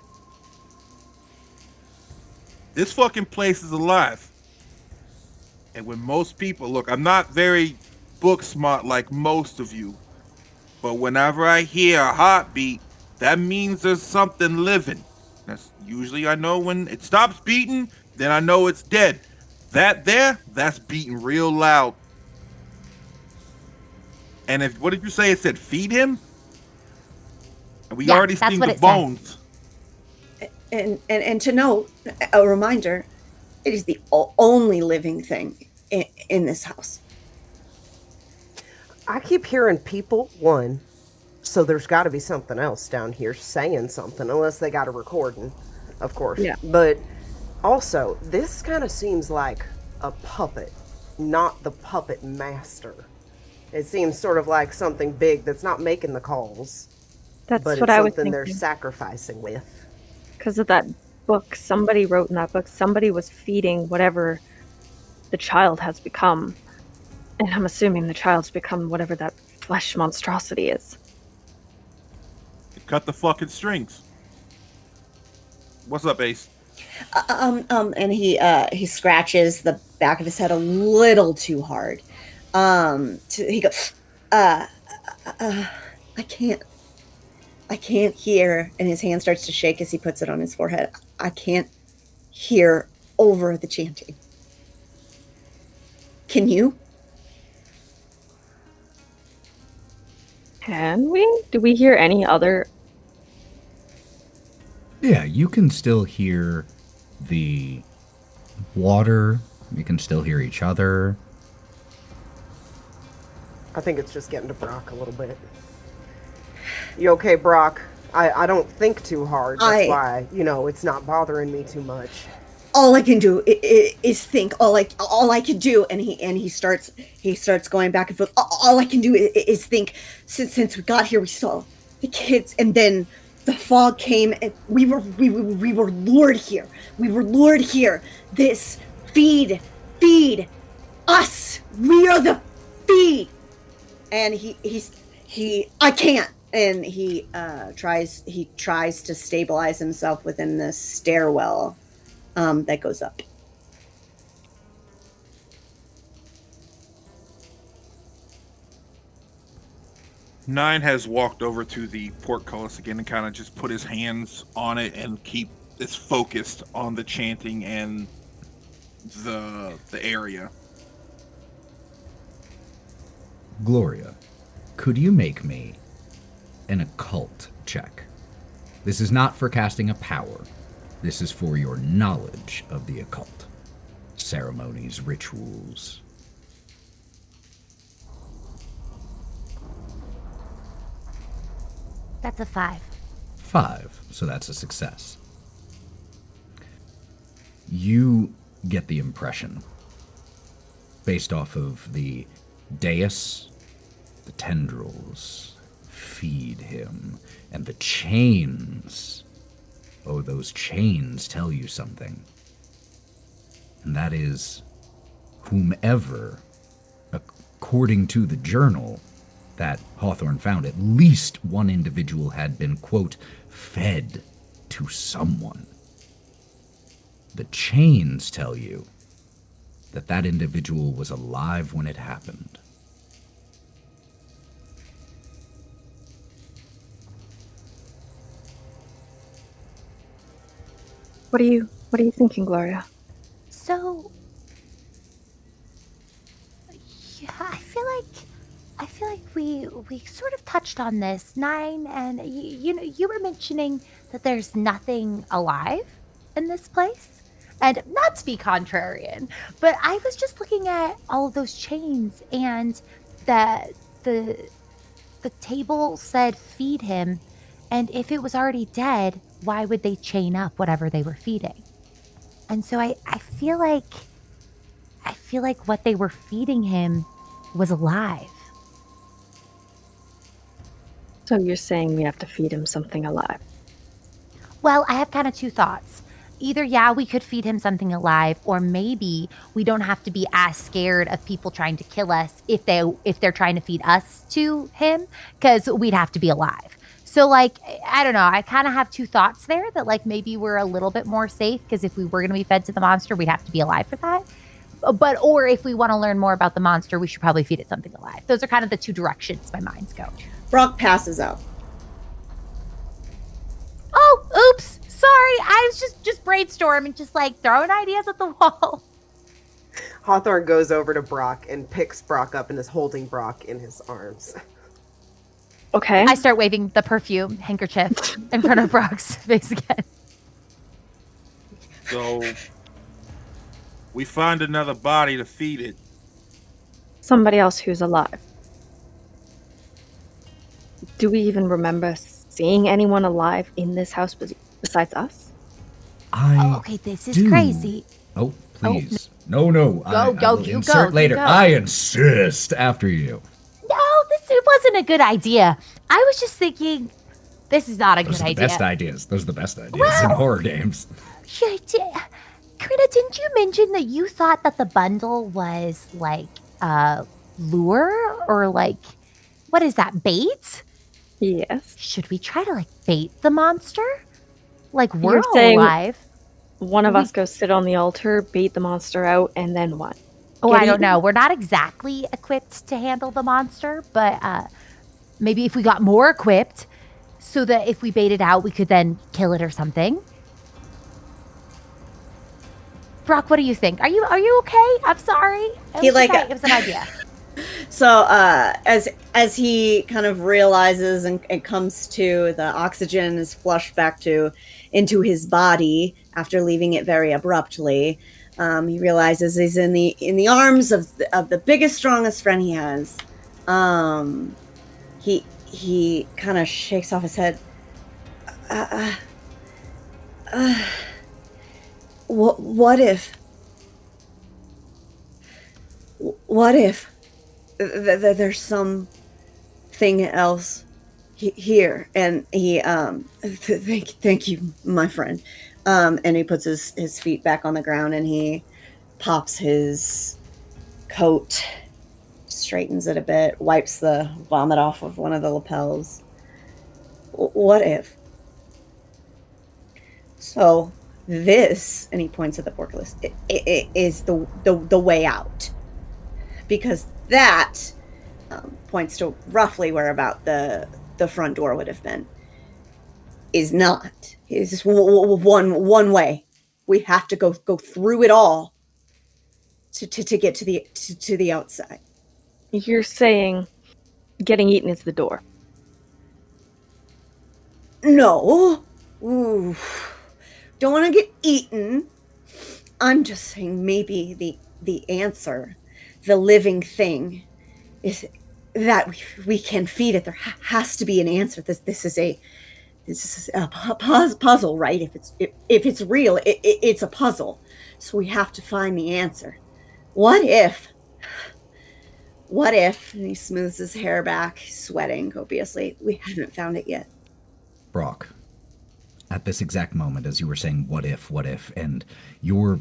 This fucking place is alive. And when most people, look, I'm not very book smart like most of you, but whenever I hear a heartbeat, that means there's something living. That's usually I know when it stops beating, then I know it's dead. That's beating real loud. And what did you say? It said feed him? And we already seen the bones. And to note, a reminder, it is the only living thing in this house. I keep hearing people, so there's got to be something else down here saying something, unless they got a recording, of course. Yeah. But also, this kind of seems like a puppet, not the puppet master. It seems sort of like something big that's not making the calls. That's but what it's I was something thinking. they're sacrificing with. Because of that book, somebody wrote in that book, somebody was feeding whatever the child has become. And I'm assuming the child's become whatever that flesh monstrosity is. Cut the fucking strings. What's up, Ace? And he scratches the back of his head a little too hard. He goes, I can't hear, and his hand starts to shake as he puts it on his forehead. I can't hear over the chanting. Can you? Can we? Do we hear any other? Yeah, you can still hear the water. You can still hear each other. I think it's just getting to Brawk a little bit. You okay, Brawk? I don't think too hard. That's why, it's not bothering me too much. All I can do is think. All I can do, and he starts going back and forth. All I can do is think. Since we got here, we saw the kids, and then the fog came, and we were lured here. We were lured here. This feed us. We are the feed. And I can't. And he tries to stabilize himself within the stairwell that goes up. Nyne has walked over to the portcullis again and kind of just put his hands on it and keep this focused on the chanting and the area. Gloria, could you make me an occult check? This is not for casting a power. This is for your knowledge of the occult. Ceremonies, rituals. That's a 5. 5, so that's a success. You get the impression, based off of the dais, the tendrils feed him, and the chains. Oh, those chains tell you something. And that is, whomever, according to the journal that Hawthorne found, at least one individual had been, quote, fed to someone. The chains tell you that that individual was alive when it happened. What are you thinking, Gloria? So, yeah, I feel like we sort of touched on this, Nyne, and you were mentioning that there's nothing alive in this place, and not to be contrarian, but I was just looking at all of those chains, and that the table said feed him, And if it was already dead, why would they chain up whatever they were feeding? And so I feel like what they were feeding him was alive. So you're saying we have to feed him something alive? Well, I have kind of two thoughts. Either, yeah, we could feed him something alive, or maybe we don't have to be as scared of people trying to kill us if they're trying to feed us to him, because we'd have to be alive. So, like, I don't know. I kind of have two thoughts there that, like, maybe we're a little bit more safe, because if we were going to be fed to the monster, we'd have to be alive for that. Or if we want to learn more about the monster, we should probably feed it something alive. Those are kind of the two directions my mind's go. Brawk passes out. Oh, oops. Sorry. I was just brainstorming, just like throwing ideas at the wall. Hawthorne goes over to Brawk and picks Brawk up and is holding Brawk in his arms. Okay. I start waving the perfume handkerchief in front of Brock's face again. So we find another body to feed it. Somebody else who's alive. Do we even remember seeing anyone alive in this house besides us? Okay, this is crazy. Oh, please. No. I will you insert go, later. you go. I insist after you. No, it wasn't a good idea. I was just thinking, this is not a good idea. Those are the best ideas in horror games. Karina, didn't you mention that you thought that the bundle was like lure or like, what is that, bait? Yes. Should we try to like bait the monster? Like we're You're all saying alive. One of us goes sit on the altar, bait the monster out, and then what? Oh, Get I don't eaten? know. We're not exactly equipped to handle the monster, but maybe if we got more equipped so that if we bait it out, we could then kill it or something. Brawk, what do you think? Are you okay? I'm sorry. It was an idea. So as he kind of realizes and comes to, the oxygen is flushed back into his body after leaving it very abruptly. He realizes he's in the arms of the biggest, strongest friend he has. He kind of shakes off his head. What if there's something else here? And he thank you, my friend. And he puts his feet back on the ground and he pops his coat, straightens it a bit, wipes the vomit off of one of the lapels. What if? So this, and he points at the portcullis, it is the way out. Because that points to roughly where about the front door would have been. Is not. It's just one way. We have to go through it all to get to the outside. You're saying getting eaten is the door. No. Ooh. Don't want to get eaten. I'm just saying maybe the answer, the living thing, is that we can feed it. There has to be an answer. This is a puzzle, right? If it's real, it's a puzzle. So we have to find the answer. What if? And he smooths his hair back, sweating copiously. We haven't found it yet. Brawk, at this exact moment, as you were saying, what if, and your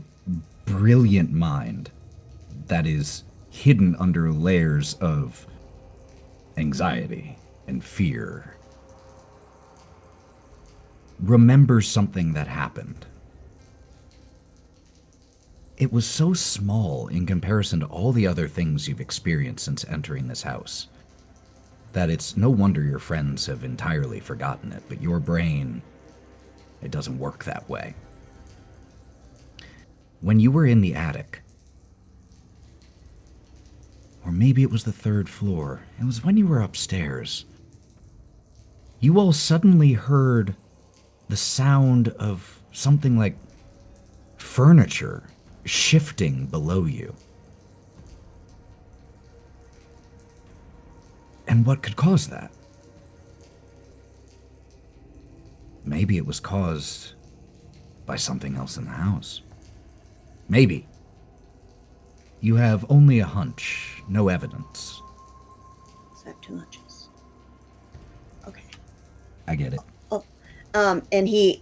brilliant mind that is hidden under layers of anxiety and fear remembers something that happened. It was so small in comparison to all the other things you've experienced since entering this house that it's no wonder your friends have entirely forgotten it, but your brain, it doesn't work that way. When you were in the attic, or maybe it was the third floor, it was when you were upstairs, you all suddenly heard the sound of something like furniture shifting below you. And what could cause that? maybe it was caused by something else in the house. Maybe. You have only a hunch, no evidence. So I have 2 hunches. Okay. I get it. And he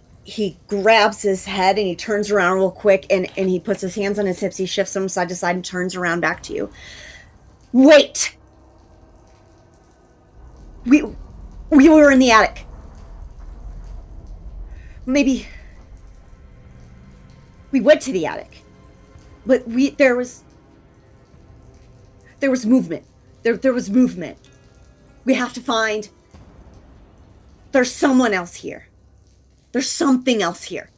grabs his head and he turns around real quick and he puts his hands on his hips. He shifts them side to side and turns around back to you. Wait! We were in the attic. Maybe we went to the attic, but there was movement. There was movement. We have to find. There's someone else here. There's something else here.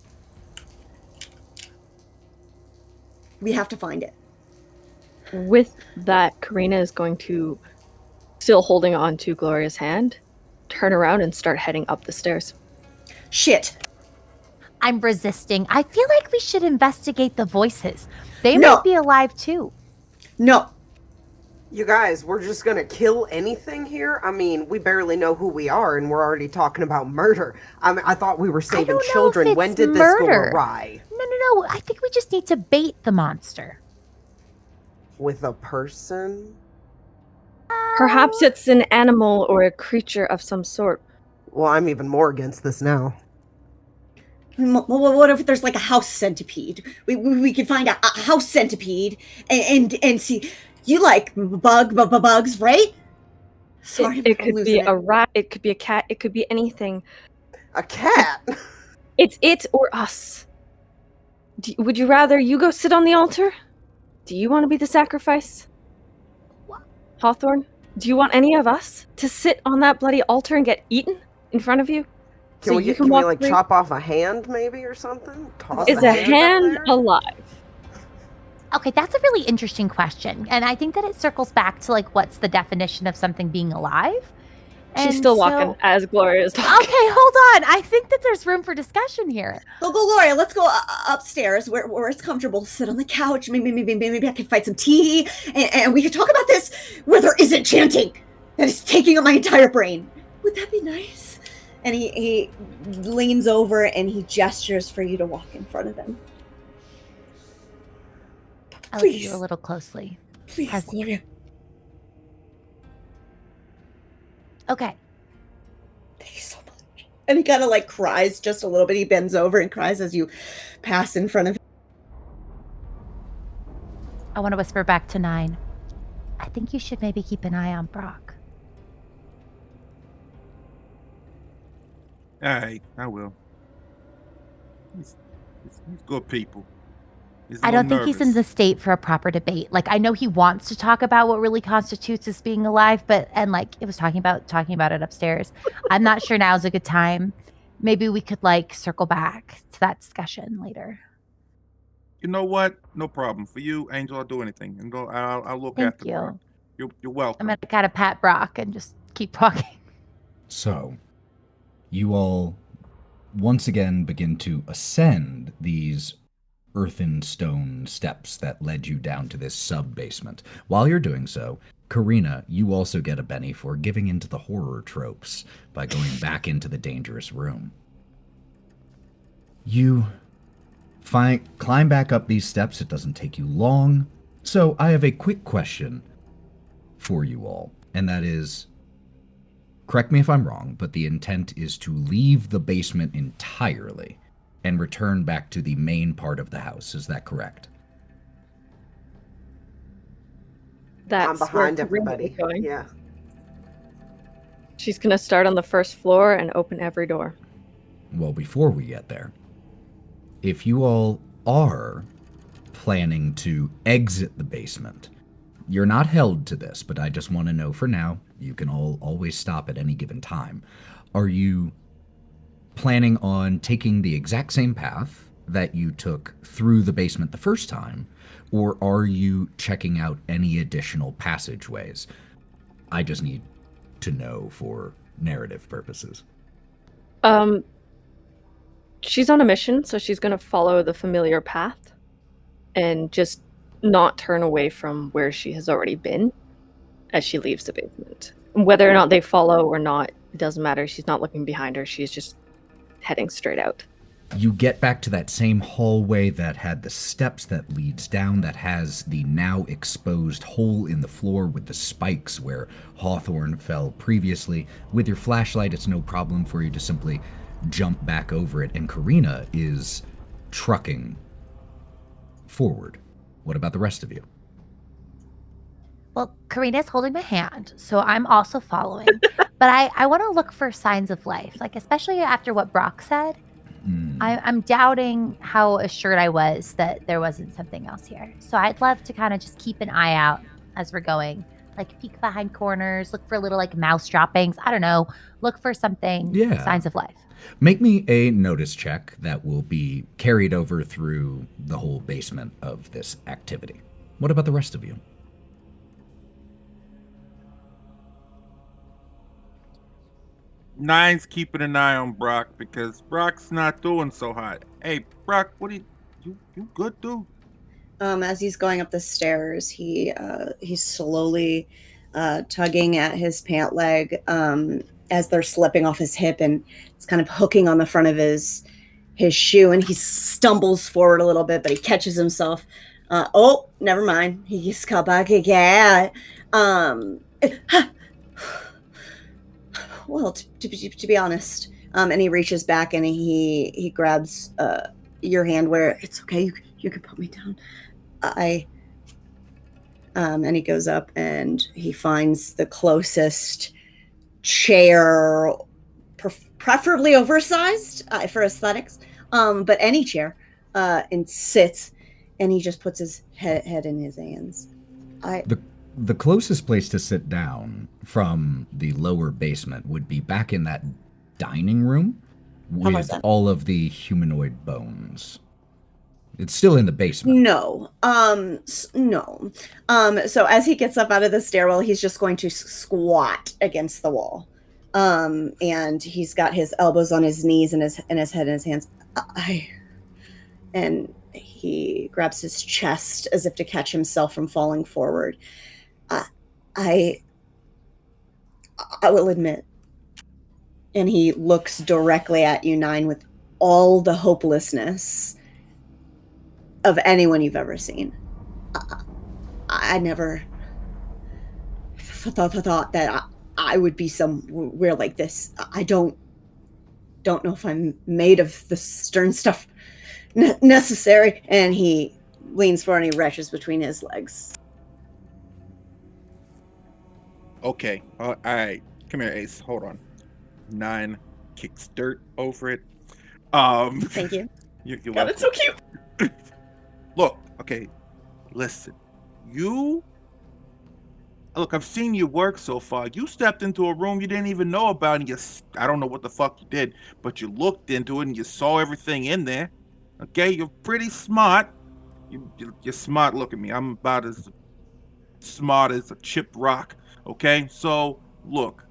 We have to find it. With that, Karina is going to, still holding on to Gloria's hand, turn around and start heading up the stairs. Shit. I'm resisting. I feel like we should investigate the voices. They No. might be alive too. No. You guys, we're just gonna kill anything here? I mean, we barely know who we are, and we're already talking about murder. I thought we were saving don't know children. if When it's did this murder. go awry? No. I think we just need to bait the monster. With a person? Perhaps it's an animal or a creature of some sort. Well, I'm even more against this now. What if there's like a house centipede? We could find a house centipede and see. You like bugs, right? Sorry, It could be a rat. It could be a cat. It could be anything. A cat? It's it or us. Would you rather you go sit on the altar? Do you want to be the sacrifice? Hawthorne, do you want any of us to sit on that bloody altar and get eaten in front of you? Can we walk like through? chop off a hand maybe or something? Toss Is the a up hand there? alive? Okay, that's a really interesting question. And I think that it circles back to like what's the definition of something being alive? She's And still so- walking as Gloria is talking. Okay, hold on. I think that there's room for discussion here. Go, Gloria. Let's go upstairs where it's comfortable. Sit on the couch. Maybe I can find some tea, and we can talk about this where there isn't chanting that is taking up my entire brain. Would that be nice? And he leans over and he gestures for you to walk in front of him. I'll look at Please. you a little closely. Please, Has- Gloria. Okay. Thank you so much. And he kind of like cries just a little bit. He bends over and cries as you pass in front of him. I want to whisper back to Nyne. I think you should maybe keep an eye on Brawk. All right, I will. He's good people. He's a I don't little think he's in the nervous. state for a proper debate. Like I know he wants to talk about what really constitutes as being alive, but like it was talking about it upstairs. I'm not sure now's a good time. Maybe we could like circle back to that discussion later. You know what? No problem. For you, Angel, I'll do anything. And go. I'll look Thank after you. Brawk. You're welcome. I'm gonna kind of pat Brawk and just keep talking. So, you all once again begin to ascend these earthen stone steps that led you down to this sub-basement. While you're doing so, Karina, you also get a Benny for giving into the horror tropes by going back into the dangerous room. You climb back up these steps. It doesn't take you long. So I have a quick question for you all, and that is, correct me if I'm wrong, but the intent is to leave the basement entirely and return back to the main part of the house. Is that correct? That's I'm behind where Karina everybody. is going. Yeah. She's gonna start on the first floor and open every door. Well, before we get there, if you all are planning to exit the basement, you're not held to this, but I just want to know for now, you can all always stop at any given time. Are you planning on taking the exact same path that you took through the basement the first time, or are you checking out any additional passageways? I just need to know for narrative purposes. She's on a mission, so she's gonna follow the familiar path and just not turn away from where she has already been as she leaves the basement. Whether or not they follow or not, it doesn't matter. She's not looking behind her. She's just heading straight out. You get back to that same hallway that had the steps that leads down, that has the now exposed hole in the floor with the spikes where Hawthorne fell previously. With your flashlight, it's no problem for you to simply jump back over it, and Karina is trucking forward. What about the rest of you? Well, Karina's holding my hand, so I'm also following. But I want to look for signs of life, like especially after what Brawk said. I'm doubting how assured I was that there wasn't something else here. So I'd love to kind of just keep an eye out as we're going. Like peek behind corners, look for little like mouse droppings. I don't know. Look for something, signs of life. Make me a notice check that will be carried over through the whole basement of this activity. What about the rest of you? Nyne's keeping an eye on Brawk because Brock's not doing so hot. Hey, Brawk, what are you good, dude? As he's going up the stairs, he's slowly tugging at his pant leg as they're slipping off his hip, and it's kind of hooking on the front of his shoe, and he stumbles forward a little bit, but he catches himself. Oh, never mind. He's come back again. Well, to be honest, and he reaches back and he grabs your hand where it's okay. You can put me down. And he goes up and he finds the closest chair, preferably oversized for aesthetics, but any chair, and sits, and he just puts his head in his hands. The closest place to sit down from the lower basement would be back in that dining room with all of the humanoid bones. It's still in the basement. No. No. So as he gets up out of the stairwell, he's just going to squat against the wall. And he's got his elbows on his knees and his head in his hands. And he grabs his chest as if to catch himself from falling forward. I will admit. And he looks directly at you, Nyne, with all the hopelessness of anyone you've ever seen. I never thought that I would be somewhere like this. I don't know if I'm made of the stern stuff necessary. And he leans forward and he retches between his legs. Okay. All right. Come here, Ace. Hold on. Nyne kicks dirt over it. Thank you. You're God, it's so cute. Look, okay. Listen. Look, I've seen your work so far. You stepped into a room you didn't even know about, and I don't know what the fuck you did, but you looked into it and you saw everything in there. Okay, you're pretty smart. You're smart. Look at me. I'm about as smart as a chipped rock. Okay, so look.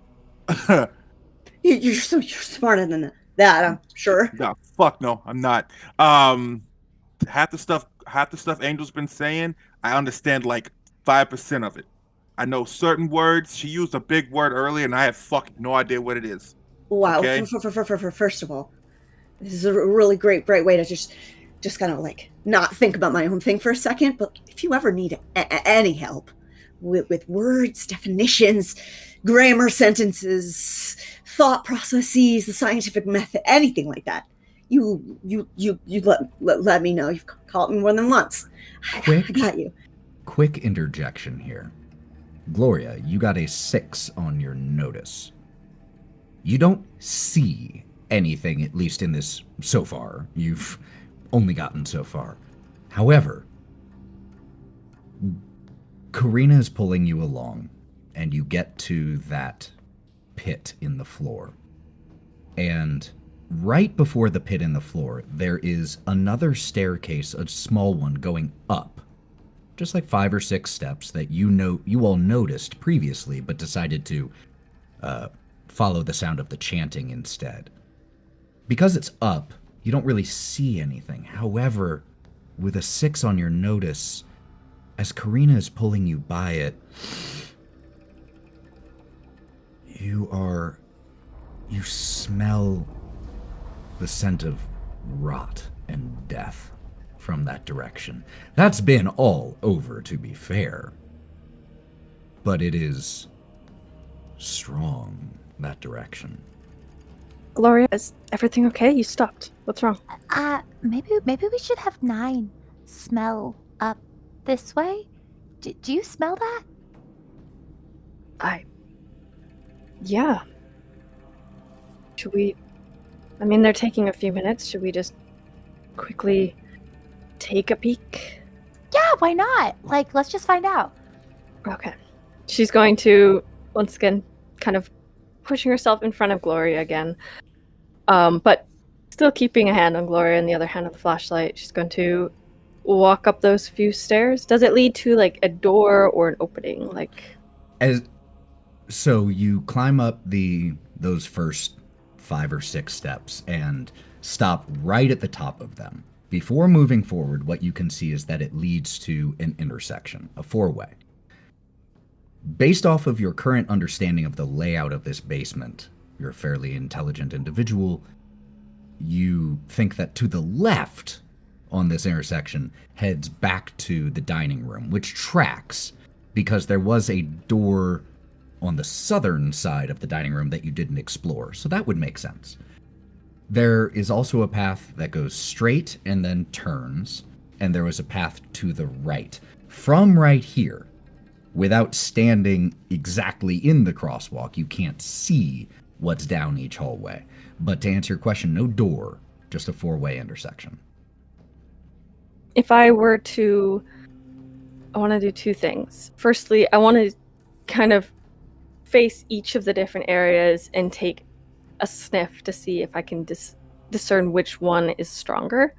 You're smarter than that, I'm sure. No, fuck no, I'm not. Half the stuff Angel's been saying, I understand like 5% of it. I know certain words. She used a big word earlier, and I have fucking no idea what it is. Wow. Okay? First of all, this is a really great way to just kind of like not think about my own thing for a second. But if you ever need any help with words, definitions, grammar, sentences, thought processes, the scientific method, anything like that, you let me know. You've called me more than once. I got you. Quick interjection here. Gloria, you got a 6 on your notice. You don't see anything, at least in this so far. You've only gotten so far. However, Karina is pulling you along, and you get to that pit in the floor. And right before the pit in the floor, there is another staircase, a small one, going up. Just like 5 or 6 steps that you all noticed previously, but decided to follow the sound of the chanting instead. Because it's up, you don't really see anything. However, with a 6 on your notice, as Karina is pulling you by it, you smell the scent of rot and death from that direction. That's been all over, to be fair. But it is strong, that direction. Gloria, is everything okay? You stopped. What's wrong? Maybe we should have Nyne smell up this way. Do you smell that? Yeah. Should we... I mean, they're taking a few minutes. Should we just quickly take a peek? Yeah, why not? Like, let's just find out. Okay. She's going to, once again, kind of pushing herself in front of Gloria again. But still keeping a hand on Gloria and the other hand on the flashlight. She's going to walk up those few stairs. Does it lead to, like, a door or an opening? Like... So you climb up those first 5 or 6 steps and stop right at the top of them. Before moving forward, what you can see is that it leads to an intersection, a 4-way. Based off of your current understanding of the layout of this basement, you're a fairly intelligent individual, you think that to the left on this intersection heads back to the dining room, which tracks because there was a door on the southern side of the dining room that you didn't explore, so that would make sense. There is also a path that goes straight and then turns, and there was a path to the right. From right here, without standing exactly in the crosswalk, you can't see what's down each hallway. But to answer your question, no door, just a 4-way intersection. If I were to... I want to do 2 things. Firstly, I want to kind of face each of the different areas and take a sniff to see if I can discern which one is stronger,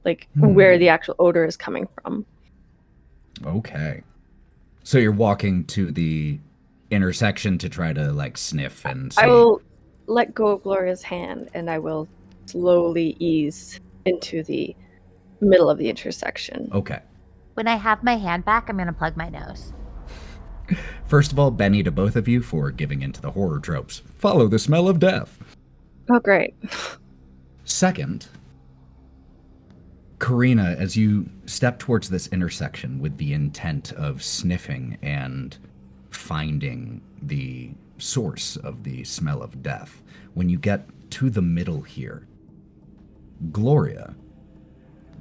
like where the actual odor is coming from. Okay. So you're walking to the intersection to try to, like, sniff and see. I will let go of Gloria's hand and I will slowly ease into the middle of the intersection. Okay. When I have my hand back, I'm going to plug my nose. First of all, Benny to both of you for giving into the horror tropes. Follow the smell of death. Oh, great. Second, Karina, as you step towards this intersection with the intent of sniffing and finding the source of the smell of death, when you get to the middle here, Gloria,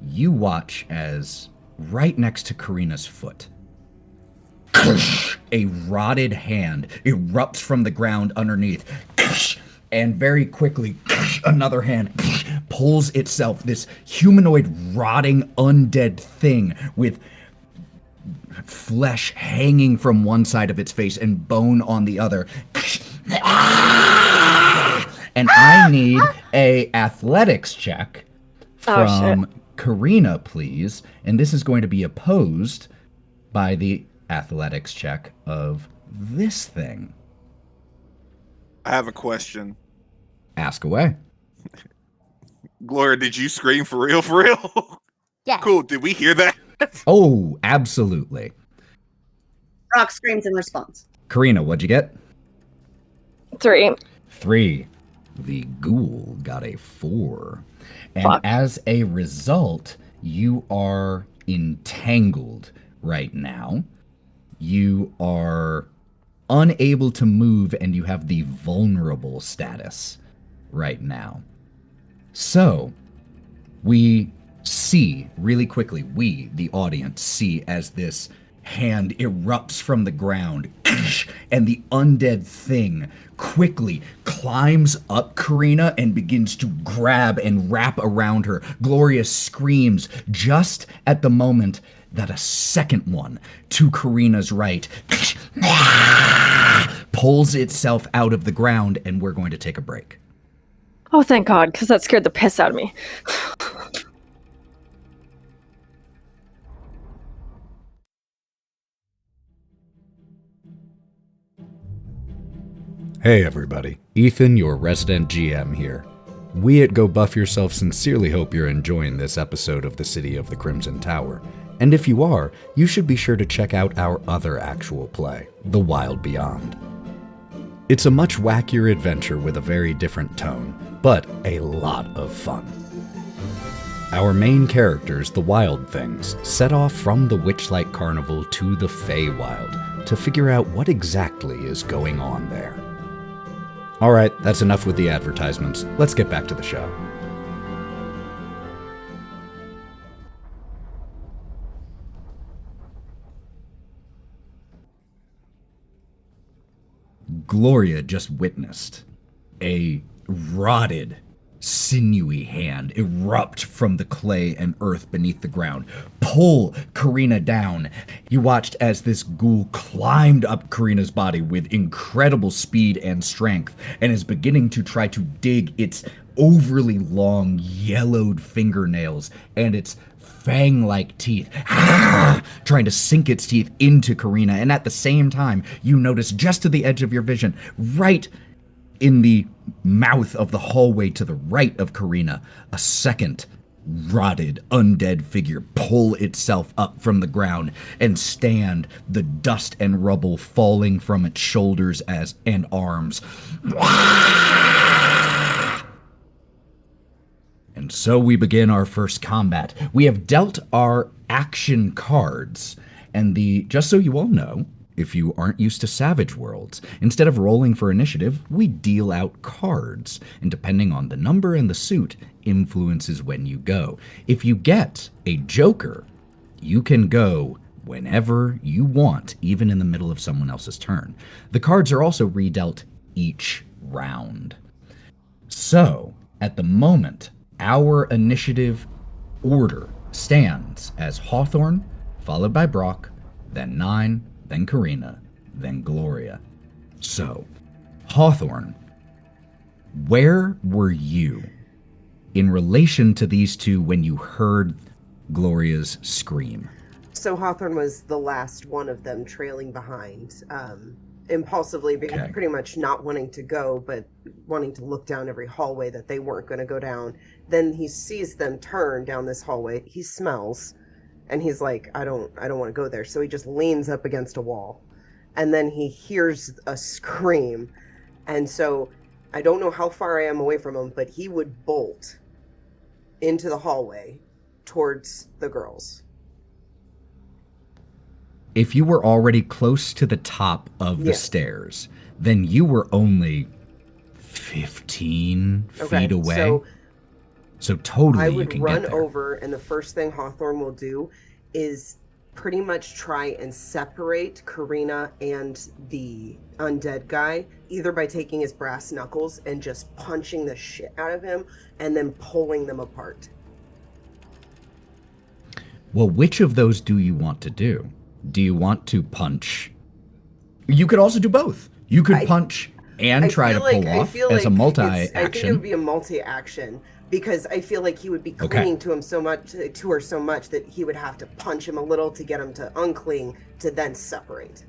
you watch as right next to Karina's foot, a rotted hand erupts from the ground underneath, and very quickly another hand pulls itself, this humanoid rotting undead thing with flesh hanging from one side of its face and bone on the other. And I need a athletics check from Karina, please. And this is going to be opposed by the athletics check of this thing. I have a question. Ask away. Gloria, did you scream for real, for real? Yes. Cool. Did we hear that? Oh, absolutely. Brawk screams in response. Karina, what'd you get? 3. 3. The ghoul got a 4. And Fuck. as a result, you are entangled right now. You are unable to move, and you have the vulnerable status right now. So, we see really quickly, we, the audience, see as this hand erupts from the ground, and the undead thing quickly climbs up Karina and begins to grab and wrap around her. Gloria screams just at the moment that a second one to Karina's right pulls itself out of the ground, and we're going to take a break. Oh, thank God, because that scared the piss out of me. Hey everybody, Ethan, your resident GM here. We at Go Buff Yourself sincerely hope you're enjoying this episode of the City of the Crimson Tower. And if you are, you should be sure to check out our other actual play, The Wild Beyond. It's a much wackier adventure with a very different tone, but a lot of fun. Our main characters, the Wild Things, set off from the Witchlight Carnival to the Feywild to figure out what exactly is going on there. Alright, that's enough with the advertisements. Let's get back to the show. Gloria just witnessed a rotted, sinewy hand erupt from the clay and earth beneath the ground, pull Karina down. You watched as this ghoul climbed up Karina's body with incredible speed and strength and is beginning to try to dig its overly long, yellowed fingernails and its fang-like teeth, trying to sink its teeth into Karina. And at the same time, you notice just to the edge of your vision, right in the mouth of the hallway to the right of Karina, a second rotted, undead figure pull itself up from the ground and stand, the dust and rubble falling from its shoulders and arms. And so we begin our first combat. We have dealt our action cards, and just so you all know, if you aren't used to Savage Worlds, instead of rolling for initiative, we deal out cards, and depending on the number and the suit, influences when you go. If you get a Joker, you can go whenever you want, even in the middle of someone else's turn. The cards are also redealt each round. So, at the moment, our initiative order stands as Hawthorne, followed by Brawk, then Nyne, then Karina, then Gloria. So, Hawthorne, where were you in relation to these two when you heard Gloria's scream? So Hawthorne was the last one of them trailing behind, impulsively, pretty much not wanting to go, but wanting to look down every hallway that they weren't going to go down. Then he sees them turn down this hallway. He smells, and he's like, I don't want to go there. So he just leans up against a wall, and then he hears a scream. And so I don't know how far I am away from him, but he would bolt into the hallway towards the girls. If you were already close to the top of the stairs, then you were only 15 feet away. So totally you can get there. I would run over, and the first thing Hawthorne will do is pretty much try and separate Karina and the undead guy, either by taking his brass knuckles and just punching the shit out of him, and then pulling them apart. Well, which of those do you want to do? Do you want to punch? You could also do both. You could punch and try to pull off as a multi-action. I think it would be a multi-action because I feel like he would be clinging to him so much, to her so much that he would have to punch him a little to get him to uncling to then separate.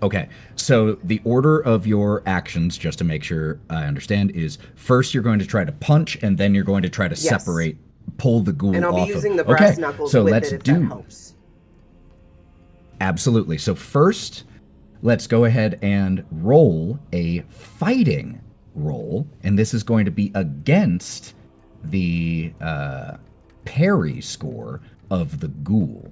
Okay, so the order of your actions, just to make sure I understand, is first you're going to try to punch, and then you're going to try to separate, pull the ghoul off. And I'll be using the brass knuckles with it if that helps. Absolutely. So first, let's go ahead and roll a fighting roll, and this is going to be against the parry score of the ghoul.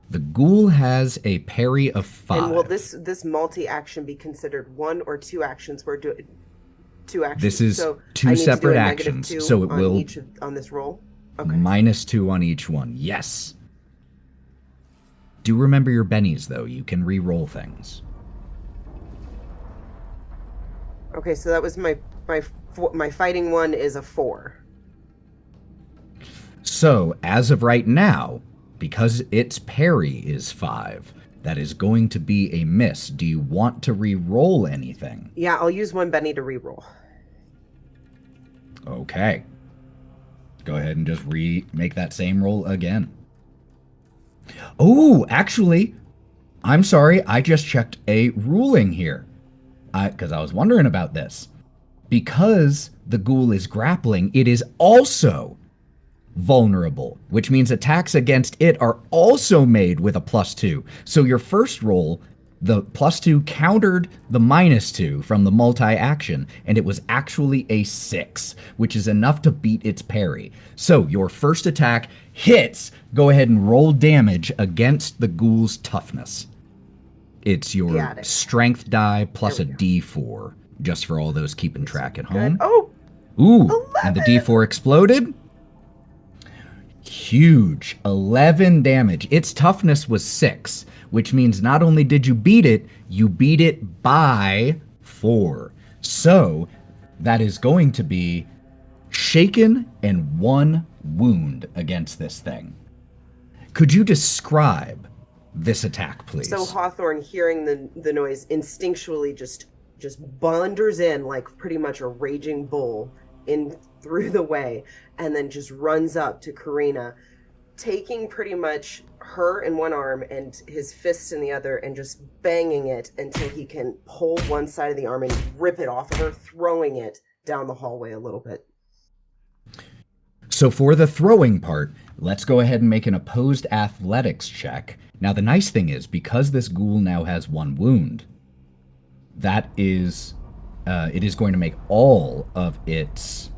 The ghoul has a parry of 5. And will this multi-action be considered one or two actions? We're doing two actions. This is two separate actions, so it will on this roll. Okay. -2 on each one. Yes. Do remember your bennies, though. You can re-roll things. Okay, so that was my fighting one is a 4. So, as of right now, because its parry is 5, that is going to be a miss. Do you want to re-roll anything? Yeah, I'll use one Benny to re-roll. Okay. Go ahead and just make that same roll again. Oh, actually, I'm sorry. I just checked a ruling here. Because I was wondering about this. Because the ghoul is grappling, it is also vulnerable, which means attacks against it are also made with a +2. So your first roll The +2 countered the -2 from the multi-action, and it was actually a 6, which is enough to beat its parry. So your first attack hits. Go ahead and roll damage against the ghoul's toughness. It's your strength die plus a D4, just for all those keeping track at home. Oh! Ooh, 11. and the D4 exploded. Huge, 11 damage. Its toughness was 6, which means not only did you beat it by 4. So that is going to be shaken and 1 wound against this thing. Could you describe this attack, please? So Hawthorne, hearing the noise, instinctually just blunders in like pretty much a raging bull in through the way, and then just runs up to Karina, taking pretty much her in one arm and his fists in the other, and just banging it until he can pull one side of the arm and rip it off of her, throwing it down the hallway a little bit. So for the throwing part, let's go ahead and make an opposed athletics check. Now the nice thing is, because this ghoul now has 1 wound, that is, it is going to make all of its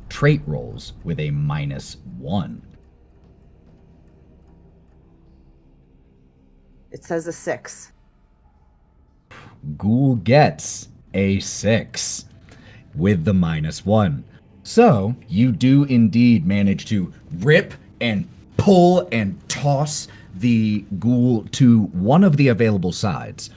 trait rolls with a -1. It says a 6. Ghoul gets a 6 with the -1. So you do indeed manage to rip and pull and toss the ghoul to one of the available sides.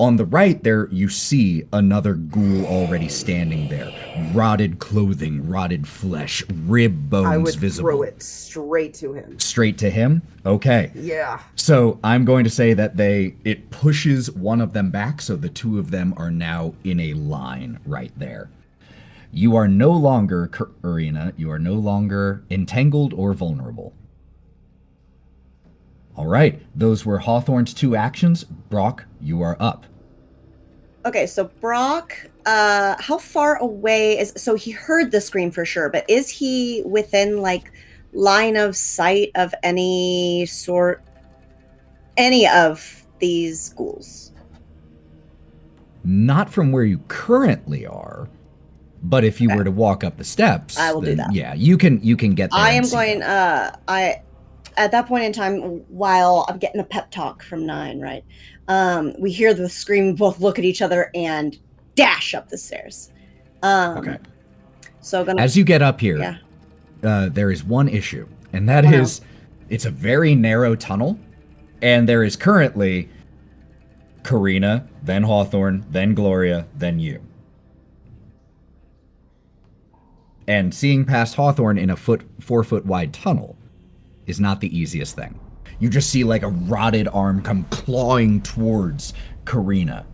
On the right there, you see another ghoul already standing there. Rotted clothing, rotted flesh, rib bones I would visible. throw it straight to him. Straight to him? Okay. Yeah. So I'm going to say that it pushes one of them back, so the two of them are now in a line right there. You are no longer, Karina, you are no longer entangled or vulnerable. All right, those were Hawthorne's 2 actions. Brawk, you are up. Okay, so Brawk, how far away is... So he heard the scream for sure, but is he within, like, line of sight of any of these ghouls? Not from where you currently are, but if you were to walk up the steps... I will do that. Yeah, you can get there. I am going... At that point in time, while I'm getting a pep talk from Nyne, right? We hear the scream, we both look at each other and dash up the stairs. Okay. So as you get up here, there is one issue, and that is it's a very narrow tunnel, and there is currently Karina, then Hawthorne, then Gloria, then you. And seeing past Hawthorne in a 4 foot wide tunnel is not the easiest thing. You just see like a rotted arm come clawing towards Karina.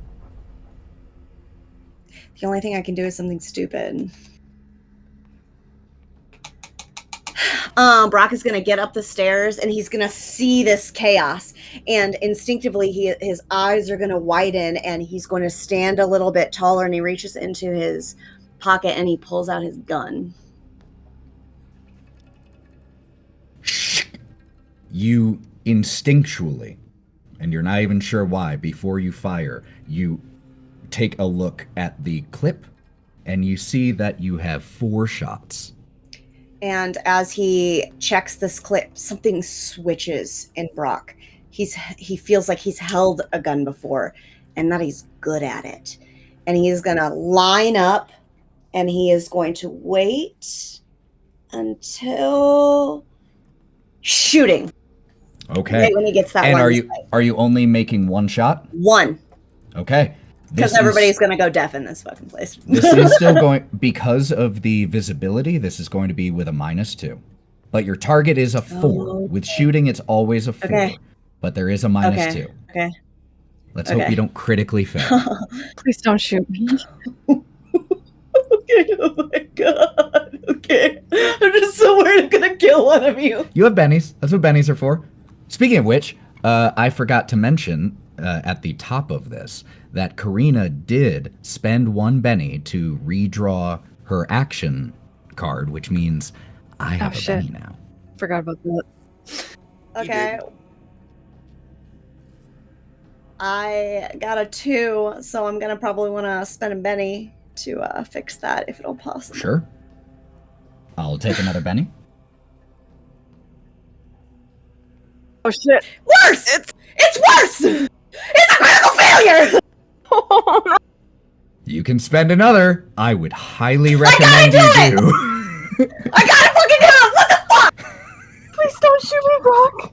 The only thing I can do is something stupid. Brawk is going to get up the stairs and he's going to see this chaos, and instinctively his eyes are going to widen and he's going to stand a little bit taller, and he reaches into his pocket and he pulls out his gun. You instinctually, and you're not even sure why, before you fire, you take a look at the clip and you see that you have 4 shots. And as he checks this clip, something switches in Brawk. He feels like he's held a gun before and that he's good at it. And he's going to line up and he is going to wait until shooting. Okay. Right when he gets that and one. Are you only making 1 shot? 1. Okay. Because everybody's going to go deaf in this fucking place. This is still going, because of the visibility, this is going to be with a -2. But your target is a 4. Okay. With shooting, it's always a 4. Okay. But there is a -2. Okay. Let's hope you don't critically fail. Please don't shoot me. Okay, oh my god. Okay. I'm just so worried I'm going to kill one of you. You have bennies. That's what bennies are for. Speaking of which, I forgot to mention at the top of this that Karina did spend 1 benny to redraw her action card, which means I have a benny now. Forgot about that. Okay. I got a 2, so I'm gonna probably want to spend a Benny to fix that if at all possible. Sure. I'll take another Benny. Oh shit! Worse! It's worse! It's a critical failure! Oh, no. You can spend another. I would highly recommend you do. I gotta fucking do it! What the fuck? Please don't shoot me, Brawk.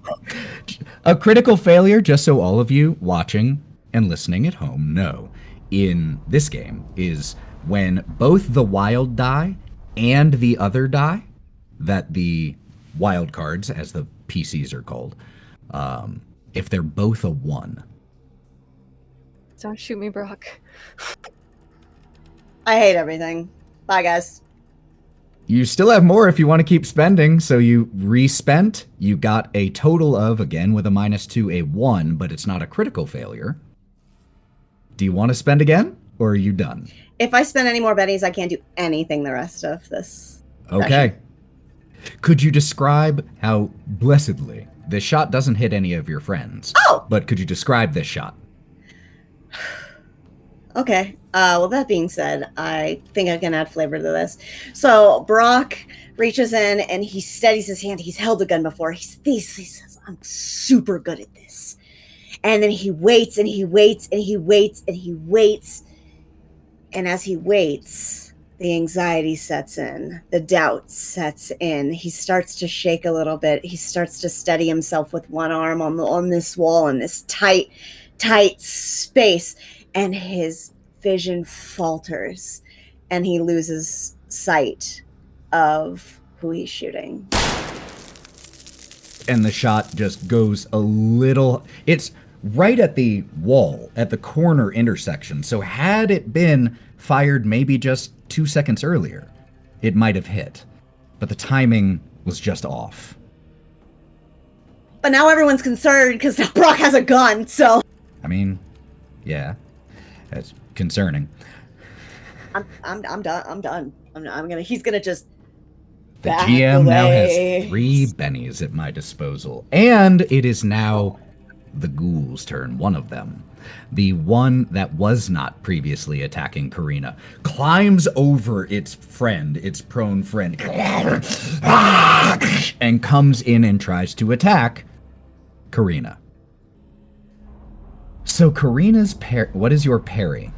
A critical failure, just so all of you watching and listening at home know, in this game is when both the wild die and the other die, that the wild cards, as the PCs are called, if they're both a 1. Don't shoot me, Brawk. I hate everything. Bye, guys. You still have more if you want to keep spending, so you respent. You got a total of, again with a -2, a 1, but it's not a critical failure. Do you want to spend again, or are you done? If I spend any more Bennies, I can't do anything the rest of this. Okay. session. Could you describe how blessedly this shot doesn't hit any of your friends? Oh! But could you describe this shot? Okay. Well, that being said, I think I can add flavor to this. So Brawk reaches in and he steadies his hand. He's held a gun before. He says, I'm super good at this. And then he waits and he waits and he waits and he waits. And as he waits, the anxiety sets in. The doubt sets in. He starts to shake a little bit. He starts to steady himself with one arm on this wall in this tight space. And his vision falters and he loses sight of who he's shooting. And the shot just goes a little... It's right at the wall, at the corner intersection. So had it been fired maybe just 2 seconds earlier, it might have hit. But the timing was just off. But now everyone's concerned because now Brawk has a gun, so... I mean, yeah. That's concerning. I'm done. He's gonna just The back GM now away. has 3 bennies at my disposal. And it is now the ghoul's turn, one of them. The one that was not previously attacking Karina climbs over its friend, its prone friend, and comes in and tries to attack Karina. So Karina's what is your parry?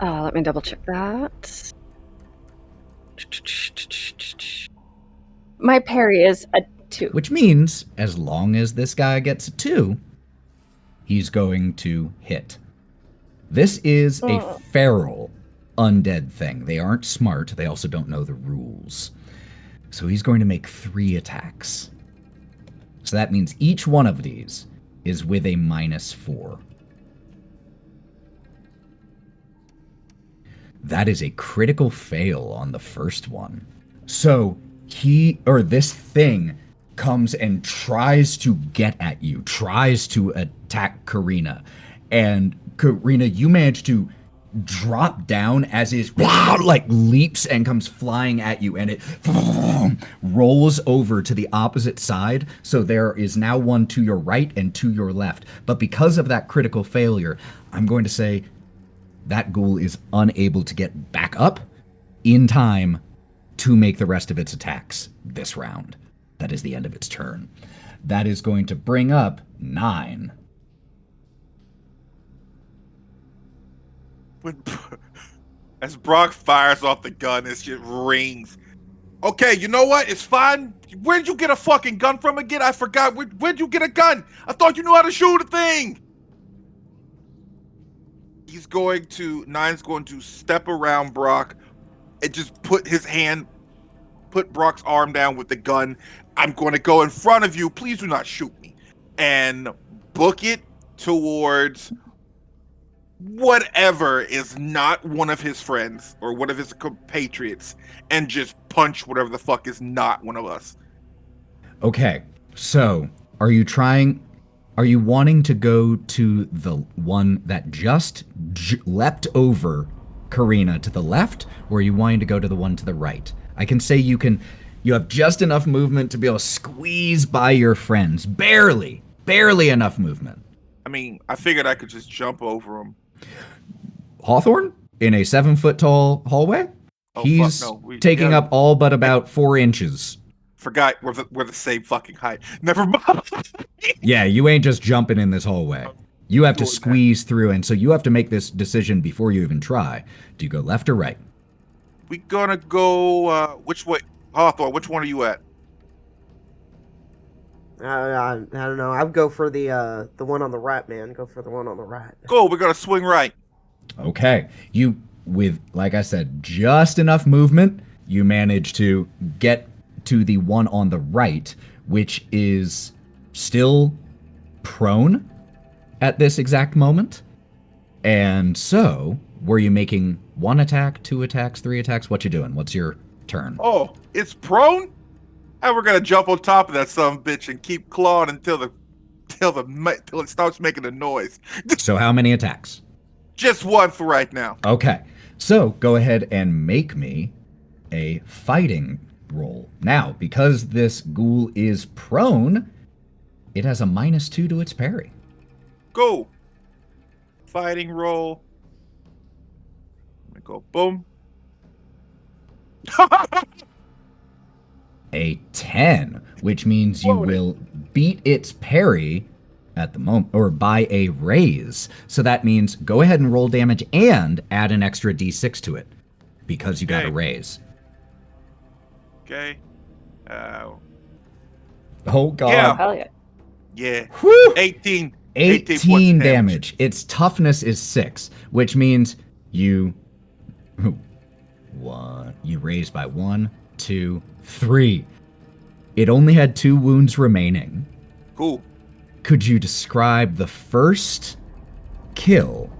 Let me double check that. My parry is a 2. Which means, as long as this guy gets a 2, he's going to hit. This is a feral undead thing. They aren't smart. They also don't know the rules. So he's going to make 3 attacks. So that means each one of these is with a -4. That is a critical fail on the first one. So this thing comes and tries to get at you, tries to attack Karina. And Karina, you manage to drop down as it leaps and comes flying at you, and it rolls over to the opposite side. So there is now one to your right and to your left. But because of that critical failure, I'm going to say that ghoul is unable to get back up in time to make the rest of its attacks this round. That is the end of its turn. That is going to bring up Nyne. As Brawk fires off the gun, this shit rings. Okay, you know what? It's fine. Where'd you get a fucking gun from again? I forgot. Where'd you get a gun? I thought you knew how to shoot a thing. Nyne's going to step around Brawk and just put Brawk's arm down with the gun. I'm going to go in front of you. Please do not shoot me. And book it towards whatever is not one of his friends or one of his compatriots, and just punch whatever the fuck is not one of us. Okay, so are you wanting to go to the one that just leapt over Karina to the left, or are you wanting to go to the one to the right? I can say you have just enough movement to be able to squeeze by your friends. Barely enough movement. I mean, I figured I could just jump over him. Hawthorne in a 7-foot-tall hallway. Oh, He's fuck no. taking up all but about 4 inches. Forgot we're the same fucking height. Never mind. Yeah, you ain't just jumping in this hallway. You have to Doing that. squeeze through, and so you have to make this decision before you even try. Do you go left or right? We gonna go which way? Hawthorne, which one are you at? I don't know. I'd go for the one on the right, man. Go for the one on the right. Go, we're gonna swing right. Okay. You, with, like I said, just enough movement, you manage to get to the one on the right, which is still prone at this exact moment. And so, were you making 1 attack, 2 attacks, 3 attacks? What you doing? What's your turn? Oh, it's prone? And we're gonna jump on top of that son of a bitch and keep clawing until it starts making a noise. So how many attacks? Just one for right now. Okay. So, go ahead and make me a fighting roll. Now, because this ghoul is prone, it has a -2 to its parry. Go. Fighting roll. Let me go. Boom. A 10, which means you will beat its parry at the moment, or by a raise. So that means go ahead and roll damage and add an extra d6 to it, because you got a Okay. raise. Okay. Oh, God. Yeah. Hell yeah. Yeah. Whew! 18. 18 points of damage. Its toughness is 6, which means you raise by 1, 2, 3. It only had 2 wounds remaining. Cool. Could you describe the first kill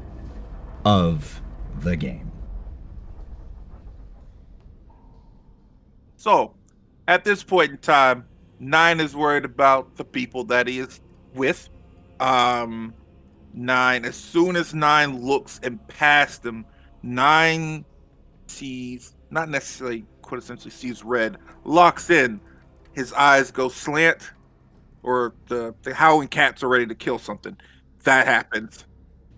of the game? So, at this point in time, Nyne is worried about the people that he is with. Nyne, as soon as Nyne looks and past them, Nyne sees, not necessarily quintessentially sees red, locks in. His eyes go slant, or the howling cats are ready to kill something. That happens.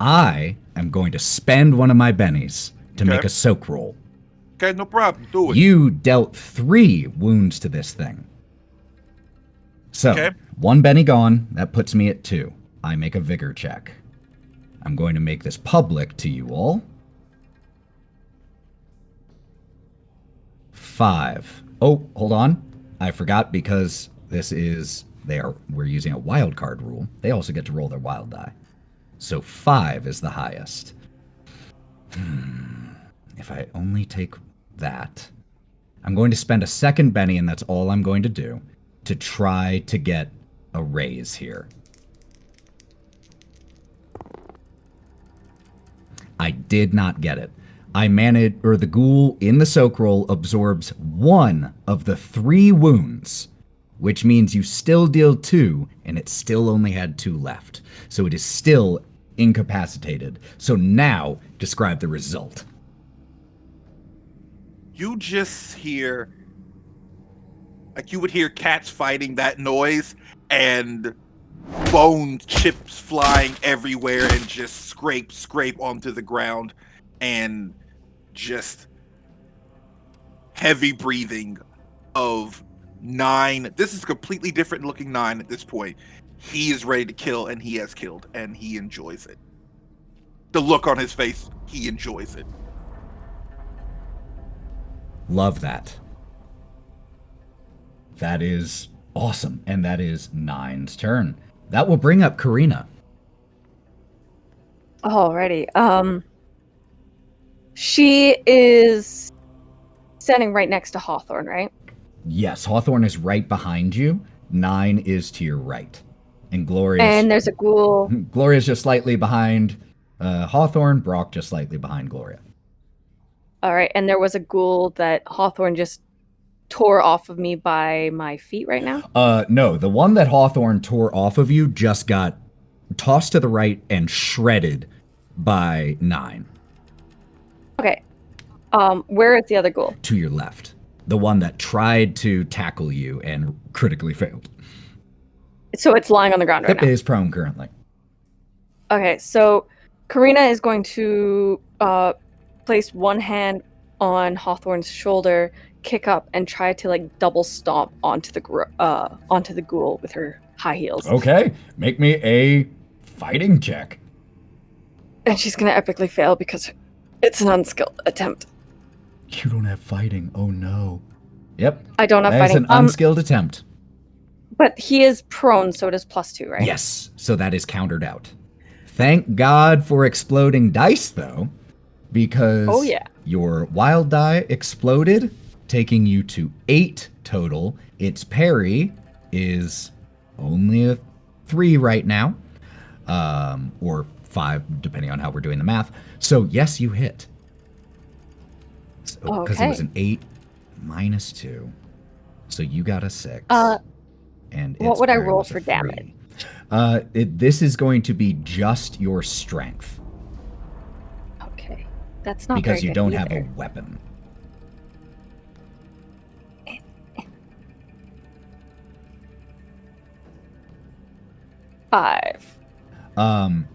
I am going to spend one of my bennies to Okay. make a soak roll. Okay, no problem. Do it. You dealt 3 wounds to this thing. So, Okay. 1 Benny gone, that puts me at 2. I make a vigor check. I'm going to make this public to you all. 5. Oh, hold on. I forgot because this is, we're using a wild card rule. They also get to roll their wild die. So 5 is the highest. If I only take that, I'm going to spend a second Benny, and that's all I'm going to do, to try to get a raise here. I did not get it. The ghoul in the soak roll absorbs 1 of the 3 wounds, which means you still deal 2, and it still only had 2 left. So it is still incapacitated. So now, describe the result. You just hear, like you would hear cats fighting that noise, and bone chips flying everywhere, and just scrape onto the ground, and just heavy breathing of Nyne. This is completely different looking Nyne at this point. He is ready to kill, and he has killed, and he enjoys it. The look on his face, he enjoys it. Love that. That is awesome. And that is Nyne's turn. That will bring up Karina. Alrighty. She is standing right next to Hawthorne, right? Yes, Hawthorne is right behind you. Nyne is to your right. And Gloria's... And there's a ghoul. Gloria's just slightly behind Hawthorne. Brawk just slightly behind Gloria. Alright, and there was a ghoul that Hawthorne just tore off of me by my feet right now? No, the one that Hawthorne tore off of you just got tossed to the right and shredded by Nyne. Okay. Where is the other ghoul? To your left. The one that tried to tackle you and critically failed. So it's lying on the ground right It now. is prone currently. Okay, so Karina is going to place one hand on Hawthorne's shoulder, kick up, and try to like double stomp onto the ghoul with her high heels. Okay, make me a fighting check. And she's gonna epically fail because it's an unskilled attempt. You don't have fighting. Oh no. Yep. I don't have That's fighting. an unskilled attempt. But he is prone, so it is +2, right? Yes, so that is countered out. Thank God for exploding dice, though, because your wild die exploded, taking you to 8 total. Its parry is only a 3 right now, or 5, depending on how we're doing the math. So, yes, you hit. Because it was an 8 minus 2. So you got a 6. And what would I roll for 3. damage? This is going to be just your strength. Okay. That's not because very you good don't either. have a weapon. Five.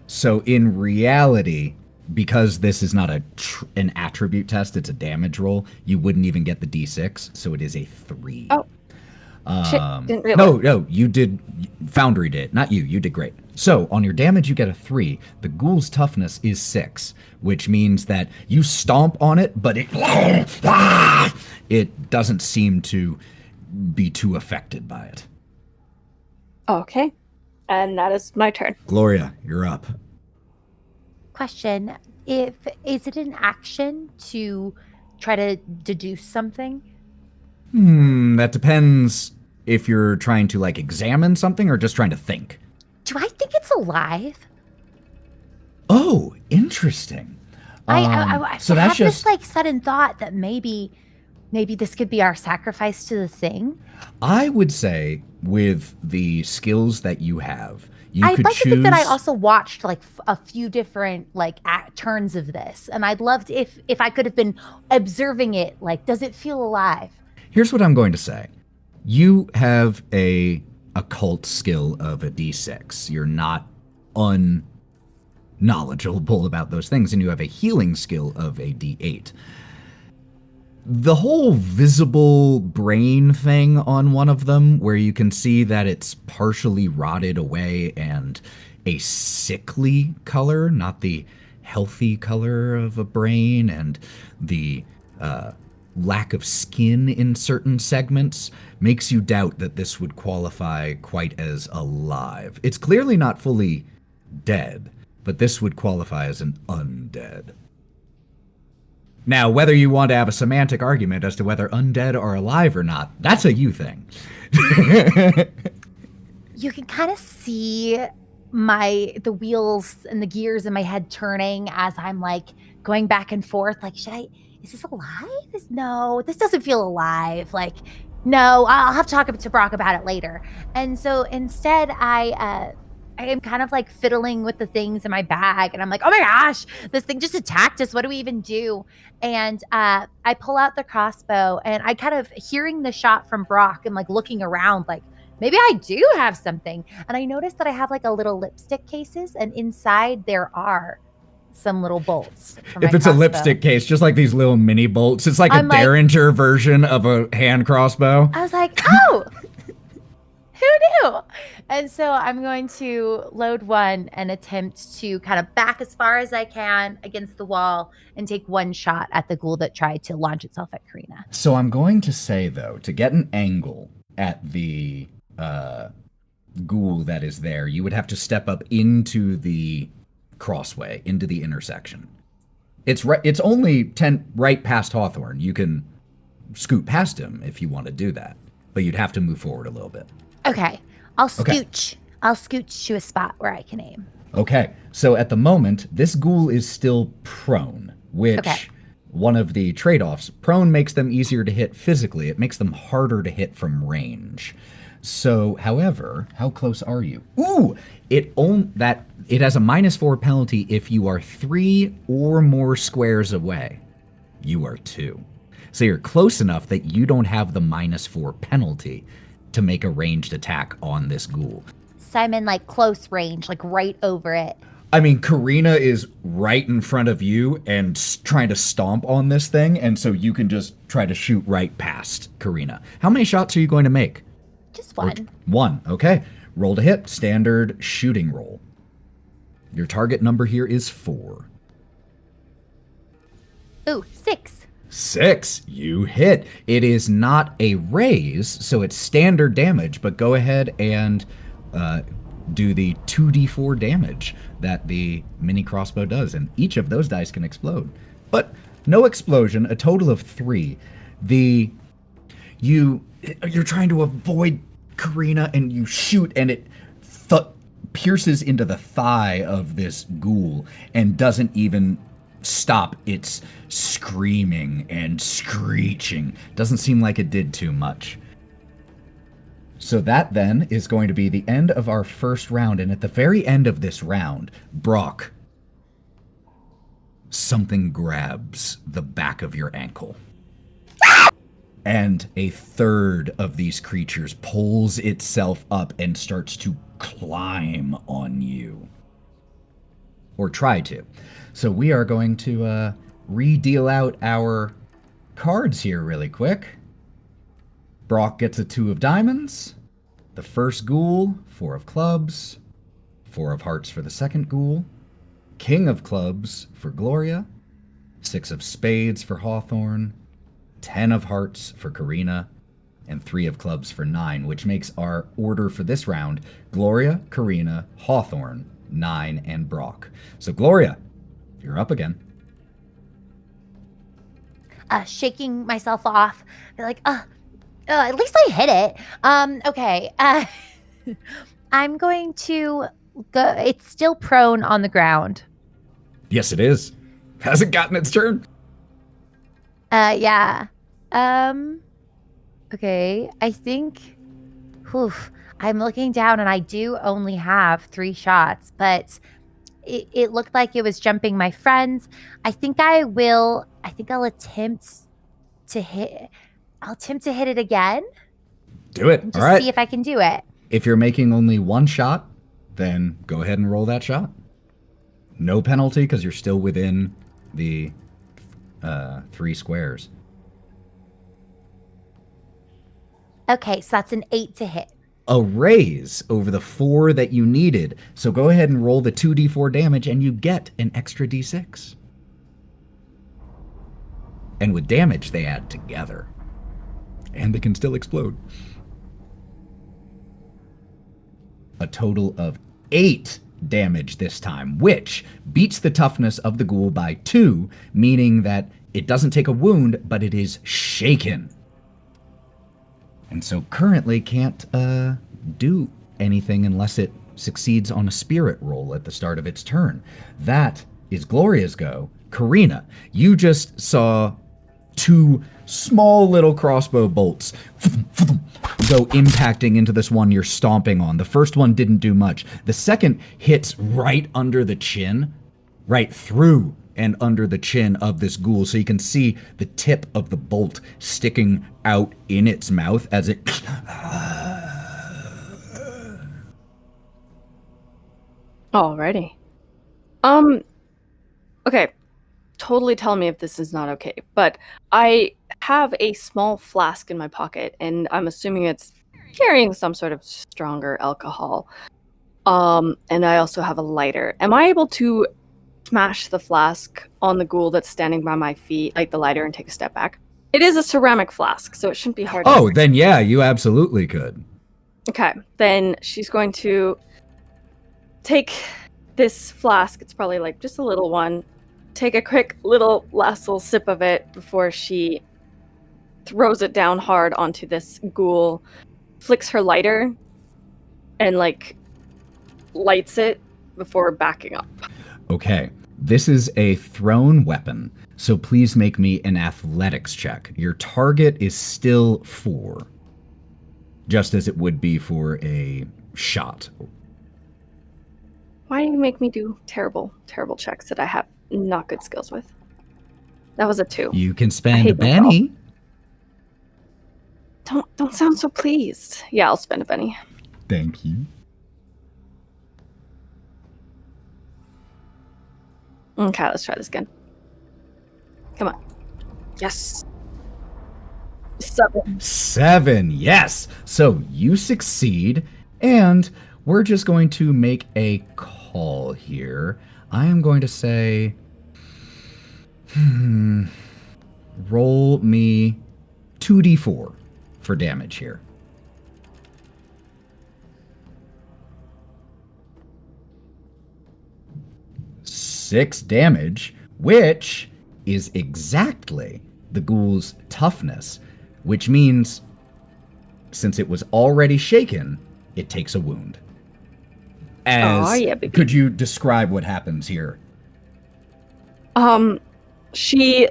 So in reality, because this is not an attribute test, it's a damage roll, you wouldn't even get the d6, so it is a 3. Oh. Shit, didn't realize. No, you did. Foundry did, not you. You did great. So on your damage, you get a 3. The ghoul's toughness is 6, which means that you stomp on it, but it doesn't seem to be too affected by it. Okay. And that is my turn. Gloria, you're up. Question: is it an action to try to deduce something? That depends if you're trying to like examine something or just trying to think. Do I think it's alive? Oh, interesting. I so have that's just this like sudden thought that maybe this could be our sacrifice to the thing. I would say with the skills that you have, I'd could like choose. to think that I also watched like a few different like turns of this, and I'd loved if I could have been observing it. Like, does it feel alive? Here's what I'm going to say. You have a occult skill of a d6. You're not unknowledgeable about those things, and you have a healing skill of a d8. The whole visible brain thing on one of them, where you can see that it's partially rotted away and a sickly color, not the healthy color of a brain, and the lack of skin in certain segments, makes you doubt that this would qualify quite as alive. It's clearly not fully dead, but this would qualify as an undead. Now, whether you want to have a semantic argument as to whether undead are alive or not, that's a you thing. You can kind of see the wheels and the gears in my head turning as I'm like going back and forth. Like, is this alive? No, this doesn't feel alive. Like, no, I'll have to talk to Brawk about it later. And so instead I am kind of like fiddling with the things in my bag, and I'm like, oh my gosh, this thing just attacked us. What do we even do? And I pull out the crossbow, and I kind of hearing the shot from Brawk and like looking around like, maybe I do have something. And I noticed that I have like a little lipstick cases, and inside there are some little bolts. If it's a lipstick case, just like these little mini bolts, it's like a Derringer version of a hand crossbow. I was like, oh, who knew? And so I'm going to load one and attempt to kind of back as far as I can against the wall and take one shot at the ghoul that tried to launch itself at Karina. So I'm going to say, though, to get an angle at the ghoul that is there, you would have to step up into the crossway, into the intersection. It's only 10 right past Hawthorne. You can scoot past him if you want to do that, but you'd have to move forward a little bit. Okay, I'll scooch. Okay. I'll scooch to a spot where I can aim. Okay, so at the moment, this ghoul is still prone, which one of the trade-offs, prone makes them easier to hit physically. It makes them harder to hit from range. So, however, how close are you? Ooh, it has a -4 penalty if you are 3 or more squares away. You are 2. So you're close enough that you don't have the -4 penalty to make a ranged attack on this ghoul. So I'm in like close range, like right over it. I mean, Karina is right in front of you and trying to stomp on this thing, and so you can just try to shoot right past Karina. How many shots are you going to make? Just one. One, okay. Roll to hit, standard shooting roll. Your target number here is 4. Ooh, 6. 6, you hit. It is not a raise, so it's standard damage, but go ahead and do the 2d4 damage that the mini crossbow does, and each of those dice can explode. But no explosion, a total of 3. You're trying to avoid Karina, and you shoot, and it pierces into the thigh of this ghoul and doesn't even stop its screaming and screeching. Doesn't seem like it did too much. So that then is going to be the end of our first round, and at the very end of this round, Brawk, something grabs the back of your ankle. And a third of these creatures pulls itself up and starts to climb on you. Or try to. So we are going to re-deal out our cards here really quick. Brawk gets a 2 of diamonds. The first ghoul, 4 of clubs. 4 of hearts for the second ghoul. King of clubs for Gloria. 6 of spades for Hawthorne. 10 of hearts for Karina. And 3 of clubs for Nyne, which makes our order for this round Gloria, Karina, Hawthorne, Nyne, and Brawk. So Gloria, you're up again. Shaking myself off. Like, at least I hit it. Okay. I'm going to go. It's still prone on the ground. Yes, it is. Hasn't gotten its turn. Yeah. Okay. I think, I'm looking down and I do only have 3 shots, but it looked like it was jumping my friends. I think I'll attempt to hit. I'll attempt to hit it again. Do it. Just all right. see if I can do it. If you're making only 1 shot, then go ahead and roll that shot. No penalty because you're still within the 3 squares. Okay, so that's an 8 to hit. A raise over the 4 that you needed. So go ahead and roll the 2d4 damage and you get an extra d6. And with damage, they add together. And they can still explode. A total of 8 damage this time, which beats the toughness of the ghoul by 2, meaning that it doesn't take a wound, but it is shaken. And so currently can't do anything unless it succeeds on a spirit roll at the start of its turn. That is Gloria's go. Karina, you just saw 2 small little crossbow bolts go impacting into this one you're stomping on. The first one didn't do much. The second hits right under the chin, right through and under the chin of this ghoul, so you can see the tip of the bolt sticking out in its mouth as it... Alrighty. Okay. Totally tell me if this is not okay, but I have a small flask in my pocket, and I'm assuming it's carrying some sort of stronger alcohol. And I also have a lighter. Am I able to smash the flask on the ghoul that's standing by my feet, like the lighter, and take a step back? It is a ceramic flask, so it shouldn't be hard. Oh, then yeah, you absolutely could. Okay, then she's going to take this flask. It's probably like just a little one. Take a quick last little sip of it before she throws it down hard onto this ghoul, flicks her lighter, and lights it before backing up. Okay, this is a thrown weapon, so please make me an athletics check. Your target is still 4, just as it would be for a shot. Why do you make me do terrible checks that I have not good skills with? That was a 2. You can spend a penny. Don't sound so pleased. Yeah, I'll spend a penny. Thank you. Okay, let's try this again. Come on. Yes. 7. 7, yes. So you succeed, and we're just going to make a call here. I am going to say, roll me 2d4 for damage here. 6 damage, which is exactly the ghoul's toughness, which means since it was already shaken, it takes a wound. Could you describe what happens here? She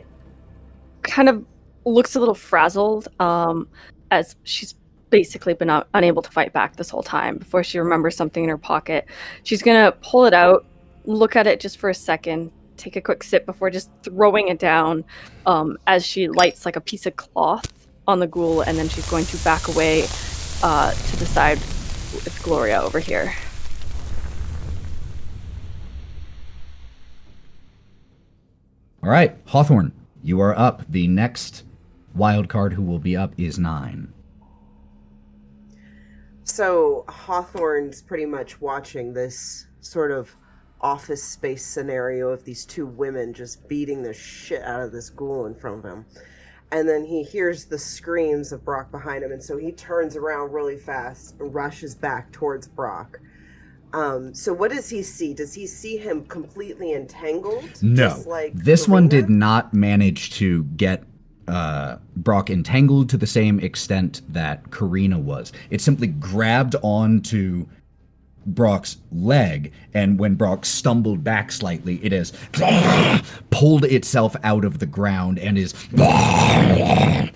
kind of looks a little frazzled, as she's basically been unable to fight back this whole time. Before she remembers something in her pocket, she's gonna pull it out, look at it just for a second, take a quick sip before just throwing it down, as she lights like a piece of cloth on the ghoul, and then she's going to back away to the side with Gloria over here. All right, Hawthorne, you are up. The next wild card who will be up is Nyne. So Hawthorne's pretty much watching this sort of office space scenario of these two women just beating the shit out of this ghoul in front of him. And then he hears the screams of Brawk behind him, and so he turns around really fast and rushes back towards Brawk. So what does he see? Does he see him completely entangled? No, just like this Karina? one did not manage to get Brawk entangled to the same extent that Karina was. It simply grabbed onto Brawk's leg, and when Brawk stumbled back slightly, it has pulled itself out of the ground and is right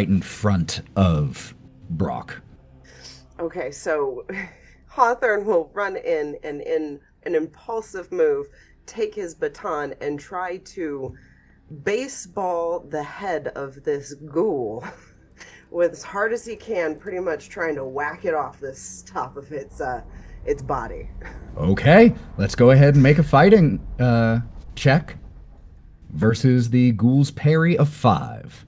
in front of Brawk. Okay, so Hawthorne will run in and in an impulsive move, take his baton and try to baseball the head of this ghoul with as hard as he can, pretty much trying to whack it off this top of its body. Okay, let's go ahead and make a fighting check versus the ghoul's parry of 5.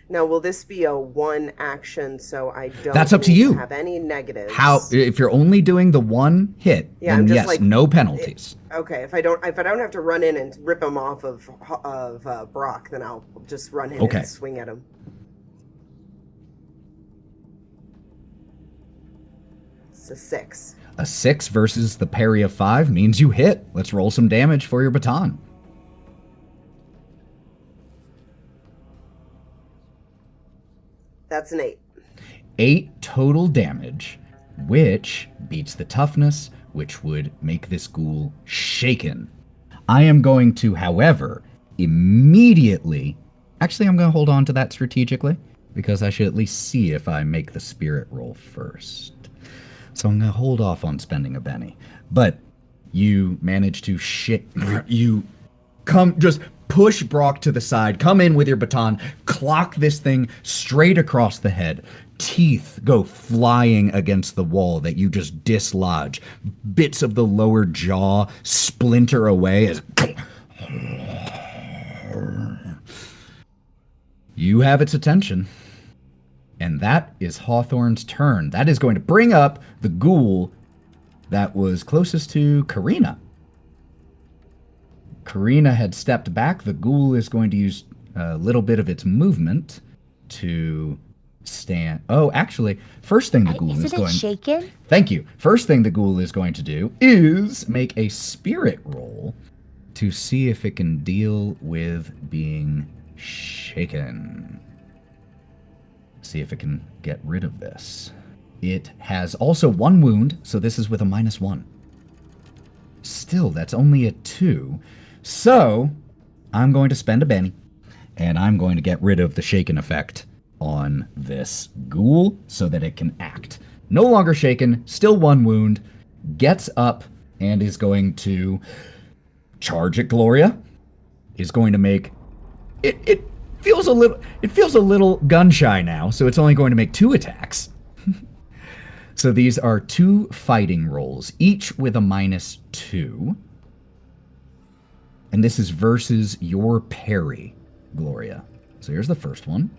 Now, will this be a one action, so I don't That's up to you. Have any negatives? If you're only doing the one hit, Yeah, then I'm just yes, like- no penalties. Okay, if I don't have to run in and rip him off of Brawk, then I'll just run in Okay. and swing at him. It's a 6. A 6 versus the parry of 5 means you hit. Let's roll some damage for your baton. That's an 8. 8 total damage, which beats the toughness, which would make this ghoul shaken. I am going to, however, immediately... Actually, I'm going to hold on to that strategically, because I should at least see if I make the spirit roll first. So I'm going to hold off on spending a Benny. But you manage to you come, just push Brawk to the side, come in with your baton, clock this thing straight across the head. Teeth go flying against the wall that you just dislodge. Bits of the lower jaw splinter away as you have its attention. And that is Hawthorne's turn. That is going to bring up the ghoul that was closest to Karina. Karina had stepped back. The ghoul is going to use a little bit of its movement to stand. Oh, actually, first thing the ghoul is going... shaken? Thank you. First thing the ghoul is going to do is make a spirit roll to see if it can deal with being shaken. See if it can get rid of this. It has also 1 wound, so this is with a -1. Still, that's only a 2. So, I'm going to spend a Benny, and I'm going to get rid of the shaken effect on this ghoul so that it can act. No longer shaken, still 1 wound, gets up and is going to charge at Gloria. Is going to make it feels a little gun shy now, so it's only going to make 2 attacks. So these are 2 fighting rolls, each with a -2. And this is versus your parry, Gloria. So here's the first one.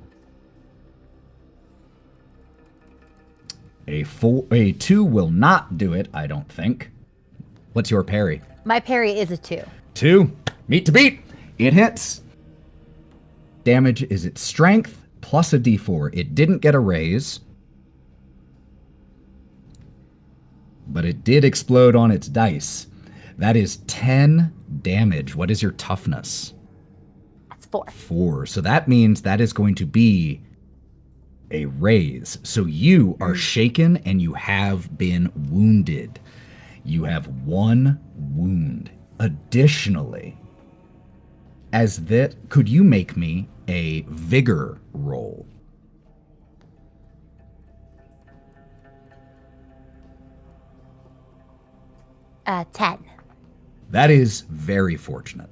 A 2 will not do it, I don't think. What's your parry? My parry is a 2. 2. Meet to beat. It hits. Damage is its strength plus a d4. It didn't get a raise, but it did explode on its dice. That is 10 damage. What is your toughness? That's 4. 4. So that means that is going to be a raise. So you are shaken and you have been wounded. You have 1 wound. Additionally, could you make me a vigor roll? Uh, 10. That is very fortunate.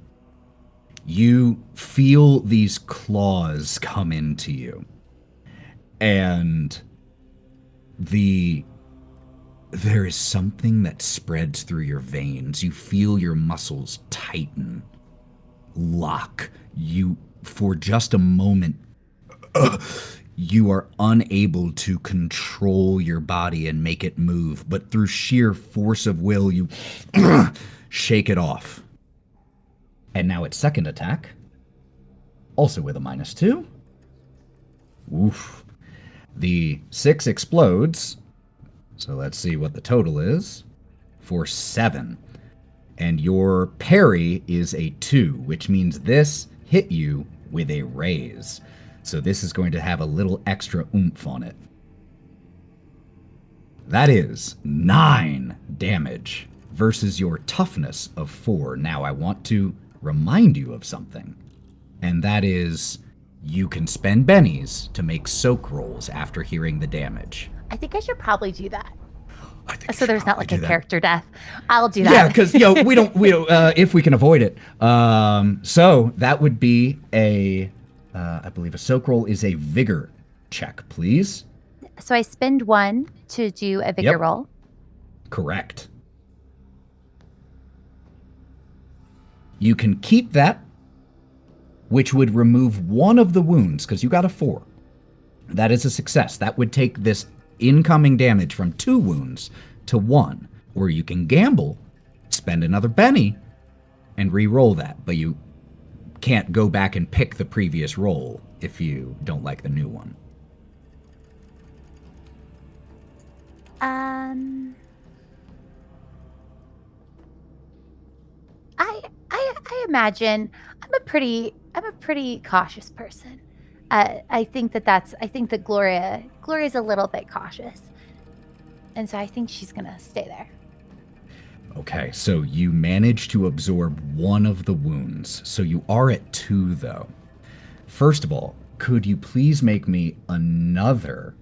You feel these claws come into you, and there is something that spreads through your veins. You feel your muscles tighten, lock. You, for just a moment, you are unable to control your body and make it move, but through sheer force of will, you shake it off. And now its second attack, also with a -2. Oof. The 6 explodes, so let's see what the total is, for 7. And your parry is a 2, which means this hit you with a raise. So this is going to have a little extra oomph on it. That is 9 damage versus your toughness of 4. Now I want to remind you of something, and that is you can spend bennies to make soak rolls after hearing the damage. I think I should probably do that. I think So there's not like a character death. I'll do that. Yeah, because we don't if we can avoid it. So that would be I believe a soak roll is a vigor check, please. So I spend 1 to do a vigor roll. Correct. You can keep that, which would remove 1 of the wounds, because you got a 4. That is a success. That would take this incoming damage from 2 wounds to 1. Or you can gamble, spend another Benny, and re-roll that. But you can't go back and pick the previous roll if you don't like the new one. I imagine I'm a pretty cautious person. I think that Gloria's a little bit cautious, and so I think she's gonna stay there. Okay, so you manage to absorb 1 of the wounds. So you are at 2, though. First of all, could you please make me another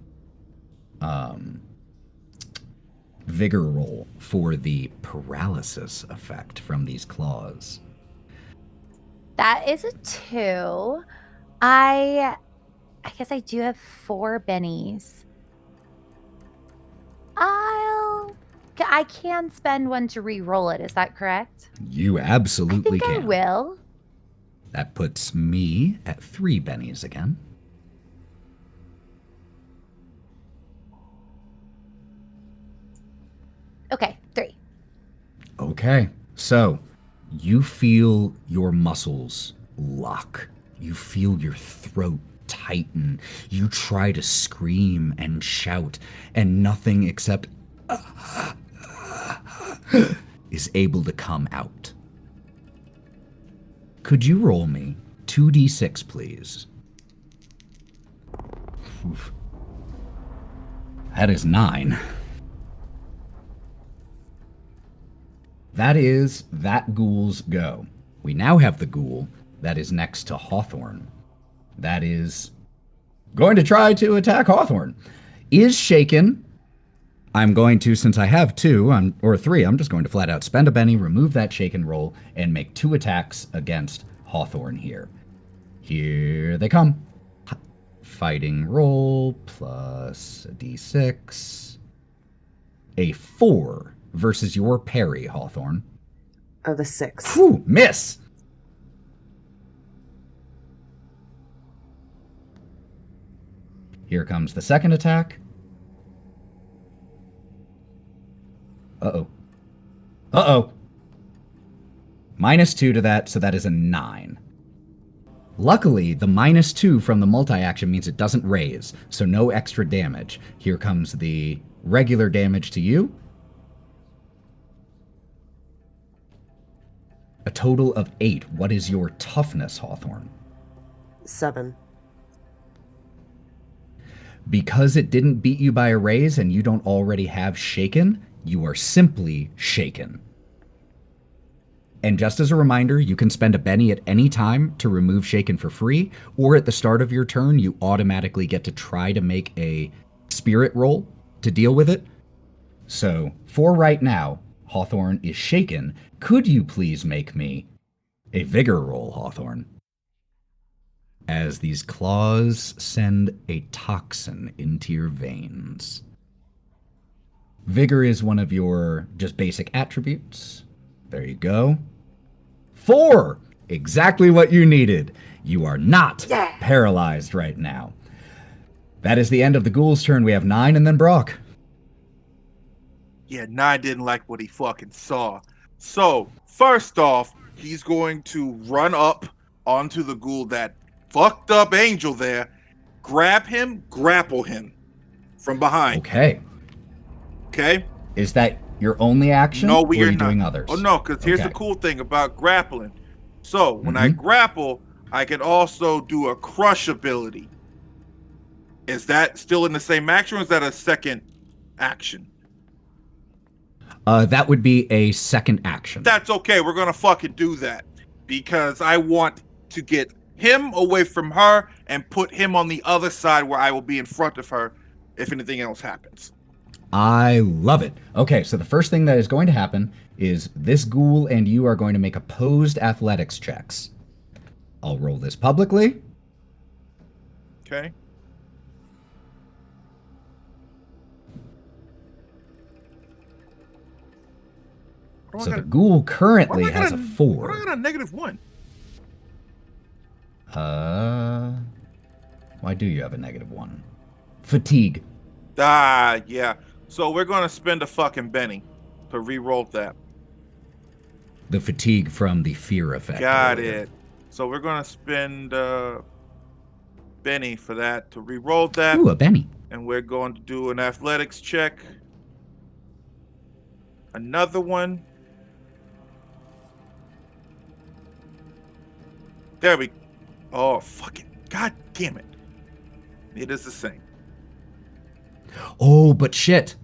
vigor roll for the paralysis effect from these claws? That is a 2. I guess I do have 4 bennies. I can spend 1 to re-roll it. Is that correct? You absolutely I think can. I will. That puts me at 3 bennies again. Okay, 3. Okay, so you feel your muscles lock. You feel your throat tighten. You try to scream and shout, and nothing except is able to come out. Could you roll me 2d6, please? Oof. That is 9. That is that ghoul's go. We now have the ghoul that is next to Hawthorne. That is going to try to attack Hawthorne. Is shaken. I'm going to, since I have 2, or 3, I'm just going to flat out spend a Benny, remove that shaken roll, and make 2 attacks against Hawthorne here. Here they come. Fighting roll plus a d6. A 4 versus your parry, Hawthorne. Of the 6. Whew, miss. Here comes the second attack. Uh-oh. Uh-oh. -2 to that, so that is a 9. Luckily, the -2 from the multi-action means it doesn't raise, so no extra damage. Here comes the regular damage to you. A total of 8. What is your toughness, Hawthorne? 7. Because it didn't beat you by a raise and you don't already have shaken, you are simply shaken. And just as a reminder, you can spend a Benny at any time to remove shaken for free, or at the start of your turn, you automatically get to try to make a spirit roll to deal with it. So, for right now, Hawthorne is shaken. Could you please make me a vigor roll, Hawthorne? As these claws send a toxin into your veins. Vigor is one of your just basic attributes. There you go. 4! Exactly what you needed. You are not paralyzed right now. That is the end of the ghoul's turn. We have Nyne and then Brawk. Yeah, Nyne didn't like what he fucking saw. So, first off, he's going to run up onto the ghoul that fucked up Angel there, grab him, grapple him from behind. Okay. Okay? Is that your only action? No, or we are are you not doing others? Oh, no, because here's the cool thing about grappling. So, when I grapple, I can also do a crush ability. Is that still in the same action, or is that a second action? That would be a second action. That's okay. We're going to fucking do that. Because I want to get him away from her and put him on the other side where I will be in front of her if anything else happens. I love it. Okay, so the first thing that is going to happen is this ghoul and you are going to make opposed athletics checks. I'll roll this publicly. Okay. So the ghoul currently has a 4. What do I got a -1? Why do you have a -1? Fatigue. Yeah. So we're going to spend a fucking Benny to re-roll that. The fatigue from the fear effect. Got it. So we're going to spend Benny for that to re-roll that. Ooh, a Benny. And we're going to do an athletics check. Another one. There we go. Oh, fucking. God damn it. It is the same. Oh, but shit.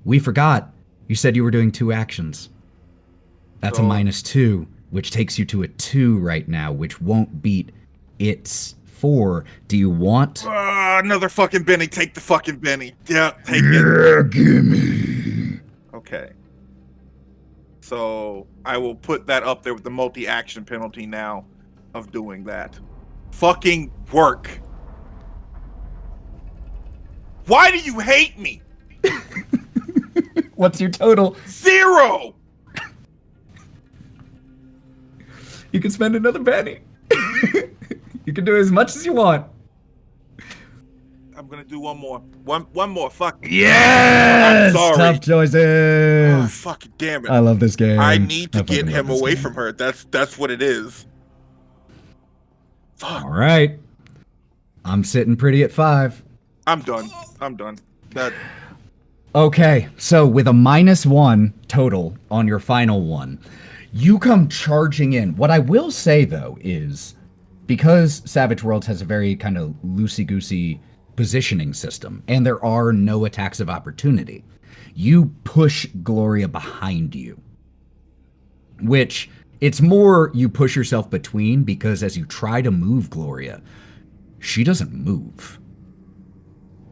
We forgot. You said you were doing 2 actions. That's a -2, which takes you to a 2 right now, which won't beat its 4. Do you want... Another fucking Benny. Take the fucking Benny. Yeah, take it. Yeah, gimme. Okay. So I will put that up there with the multi-action penalty now of doing that. Fucking work. Why do you hate me? What's your total? 0! You can spend another Benny. You can do as much as you want. I'm gonna do one more. One more. Fuck. Yes! I'm sorry. Tough choices. Oh, fucking damn it. I love this game. I need to get fucking him love this away game. from her. That's what it is. Fuck. All right. I'm sitting pretty at 5. I'm done. That. Okay, so with a -1 total on your final one, you come charging in. What I will say, though, is because Savage Worlds has a very kind of loosey-goosey positioning system, and there are no attacks of opportunity, you push Gloria behind you. Which, it's more you push yourself between, because as you try to move Gloria, she doesn't move.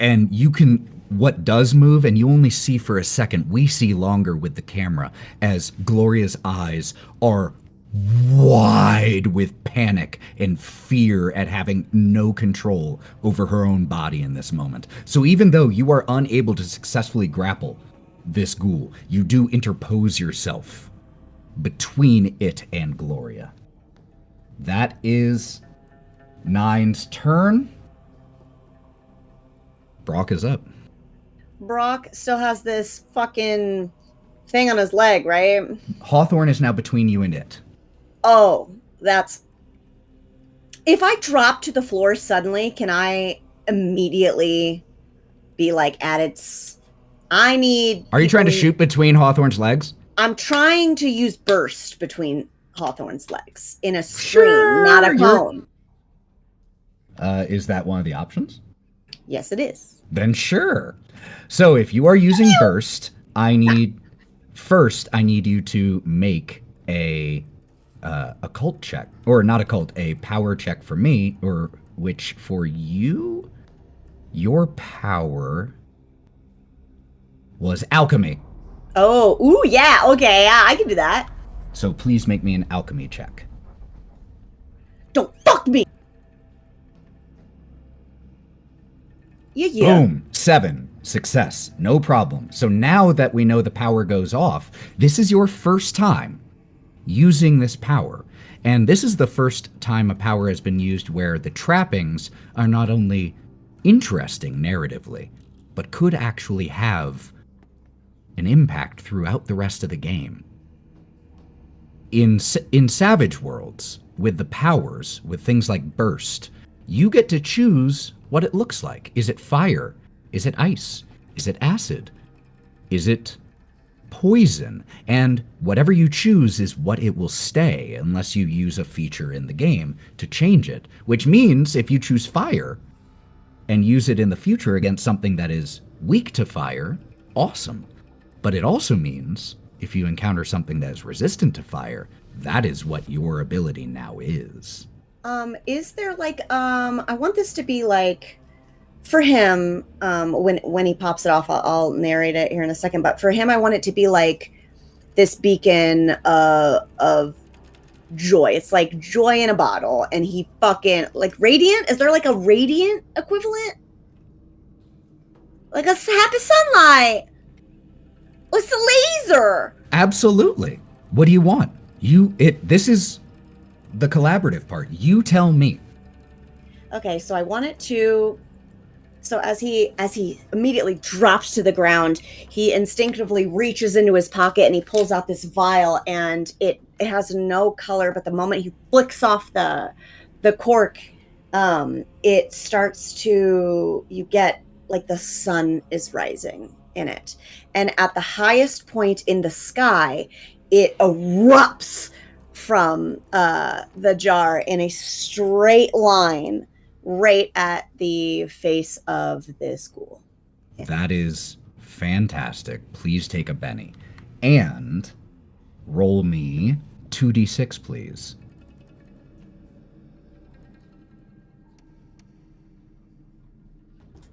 And you can... What does move, and you only see for a second, we see longer with the camera, as Gloria's eyes are wide with panic and fear at having no control over her own body in this moment. So even though you are unable to successfully grapple this ghoul, you do interpose yourself between it and Gloria. That is Nyne's turn. Brawk is up. Brawk still has this fucking thing on his leg, right? Hawthorne is now between you and it. Oh, that's... If I drop to the floor suddenly, can I immediately be like at its... I need... Are you trying to shoot between Hawthorne's legs? I'm trying to use burst between Hawthorne's legs in a stream, not a cone. Is that one of the options? Yes, it is. Then sure. So if you are using burst, I need you to make a cult check, or not a cult, a power check for me, or which for you, your power was alchemy. Oh, ooh, yeah, okay, yeah, I can do that. So please make me an alchemy check. Don't fuck me. Yeah. Boom. 7. Success. No problem. So now that we know the power goes off, this is your first time using this power. And this is the first time a power has been used where the trappings are not only interesting narratively, but could actually have an impact throughout the rest of the game. In Savage Worlds, with the powers, with things like Burst, you get to choose what it looks like. Is it fire? Is it ice? Is it acid? Is it poison? And whatever you choose is what it will stay, unless you use a feature in the game to change it. Which means if you choose fire and use it in the future against something that is weak to fire, awesome. But it also means if you encounter something that is resistant to fire, that is what your ability now is. Is there like, I want this to be like, for him, when he pops it off, I'll narrate it here in a second, but for him, I want it to be like this beacon of joy. It's like joy in a bottle, and he fucking, like radiant? Is there like a radiant equivalent? Like a happy sunlight. It's a laser. Absolutely. What do you want? This is the collaborative part. You tell me. Okay, so I want it to... So as he immediately drops to the ground, he instinctively reaches into his pocket and he pulls out this vial, and it has no color, but the moment he flicks off the cork, it starts to... You get like the sun is rising in it. And at the highest point in the sky, it erupts from the jar in a straight line right at the face of this ghoul. That is fantastic. Please take a Benny. And roll me 2d6, please.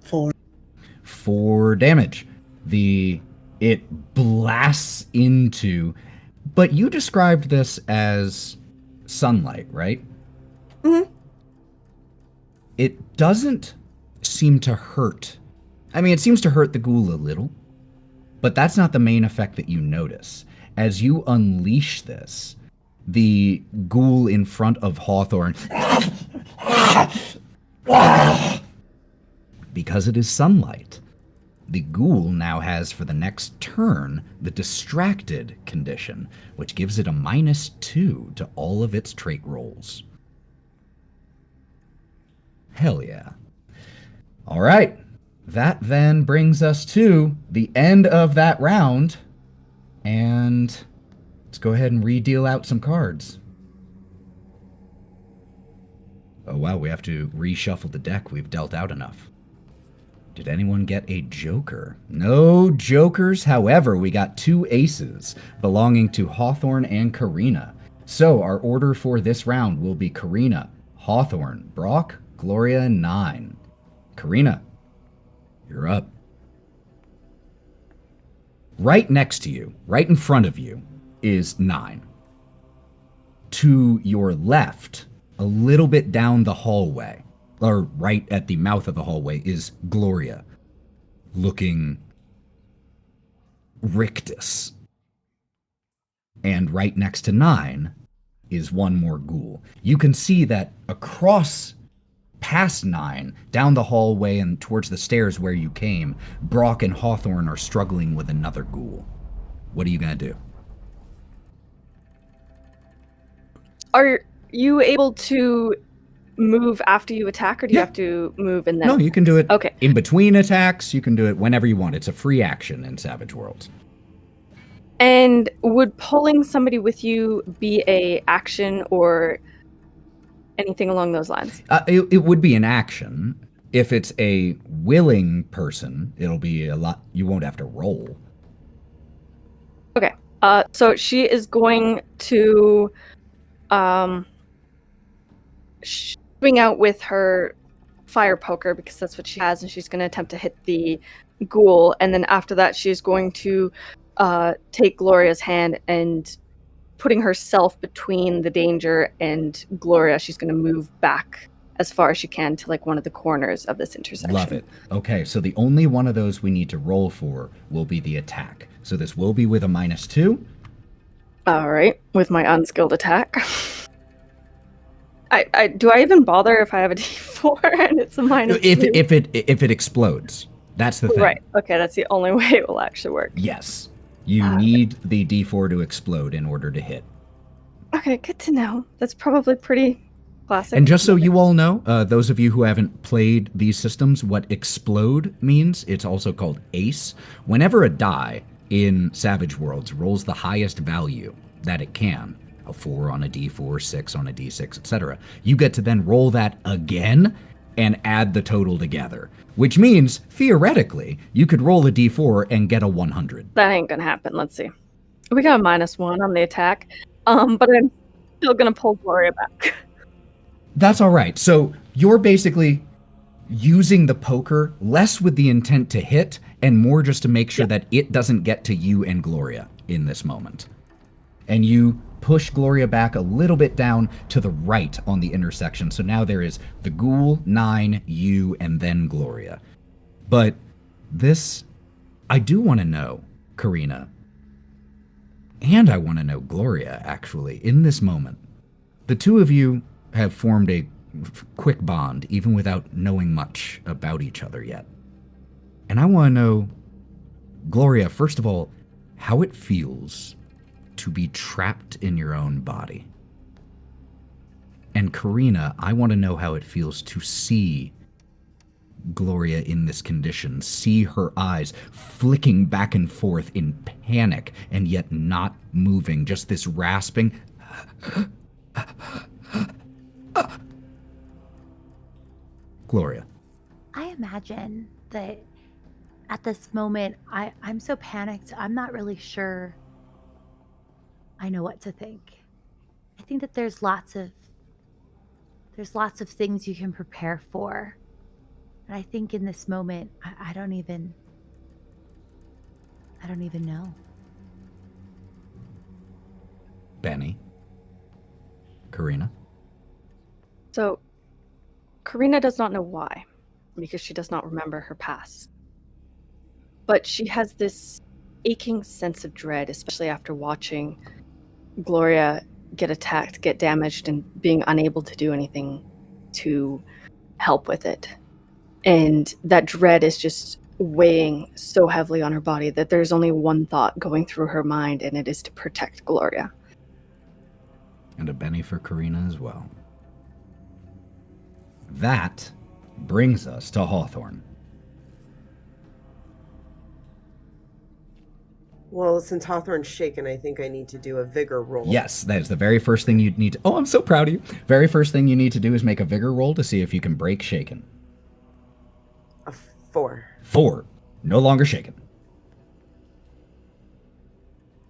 4. 4 damage. It blasts into... But you described this as sunlight, right? Mm-hmm. It doesn't seem to hurt. I mean, it seems to hurt the ghoul a little, but that's not the main effect that you notice. As you unleash this, the ghoul in front of Hawthorne, because it is sunlight, the ghoul now has, for the next turn, the distracted condition, which gives it a -2 to all of its trait rolls. Hell yeah. All right. That then brings us to the end of that round. And let's go ahead and re-deal out some cards. Oh wow, we have to reshuffle the deck. We've dealt out enough. Did anyone get a joker? No jokers. However, we got 2 aces belonging to Hawthorne and Karina. So our order for this round will be Karina, Hawthorne, Brawk, Gloria, and Nyne. Karina, you're up. Right next to you, right in front of you, is Nyne. To your left, a little bit down the hallway, or right at the mouth of the hallway, is Gloria, looking rictus. And right next to Nyne is one more ghoul. You can see that across past Nyne, down the hallway and towards the stairs where you came, Brawk and Hawthorne are struggling with another ghoul. What are you going to do? Are you able to move after you attack, or do you Yeah. have to move and then? No, you can do it Okay. in between attacks. You can do it whenever you want. It's a free action in Savage Worlds. And would pulling somebody with you be a action or anything along those lines? It would be an action. If it's a willing person, it'll be a lot. You won't have to roll. Okay. So she is going to swing out with her fire poker, because that's what she has, and she's going to attempt to hit the ghoul. And then after that, she's going to take Gloria's hand, and putting herself between the danger and Gloria, she's going to move back as far as she can to like one of the corners of this intersection. Love it. Okay, so the only one of those we need to roll for will be the attack. So this will be with a -2. All right, with my unskilled attack. Do I even bother if I have a D4 and it's a -2? If it explodes, that's the thing. Right. Okay, that's the only way it will actually work. Yes, you need the D4 to explode in order to hit. Okay, good to know. That's probably pretty classic. And just so you all know, those of you who haven't played these systems, what explode means, it's also called ace. Whenever a die in Savage Worlds rolls the highest value that it can, a 4 on a D4, 6 on a D6, etc., you get to then roll that again and add the total together, which means, theoretically, you could roll a D4 and get a 100. That ain't gonna happen. Let's see. We got a -1 on the attack, but I'm still gonna pull Gloria back. That's all right. So you're basically using the poker less with the intent to hit and more just to make sure that it doesn't get to you and Gloria in this moment. And you push Gloria back a little bit down to the right on the intersection. So now there is the ghoul, Nyne, you, and then Gloria. But this, I do want to know, Karina, and I want to know Gloria, actually, in this moment. The two of you have formed a quick bond, even without knowing much about each other yet. And I want to know, Gloria, first of all, how it feels to be trapped in your own body. And Karina, I want to know how it feels to see Gloria in this condition, see her eyes flicking back and forth in panic and yet not moving, just this rasping. Gloria. I imagine that at this moment, I'm so panicked, I'm not really sure I know what to think. I think that there's lots of things you can prepare for. And I think in this moment, I don't even know. Benny. Karina. So, Karina does not know why, because she does not remember her past. But she has this aching sense of dread, especially after watching Gloria get attacked, get damaged, and being unable to do anything to help with it. And that dread is just weighing so heavily on her body that there's only one thought going through her mind, and it is to protect Gloria. And a Benny for Karina as well. That brings us to Hawthorne. Well, since Hawthorne's shaken, I think I need to do a vigor roll. Yes, that is the very first thing you'd need to... Oh, I'm so proud of you. Very first thing you need to do is make a vigor roll to see if you can break shaken. A 4. 4. No longer shaken.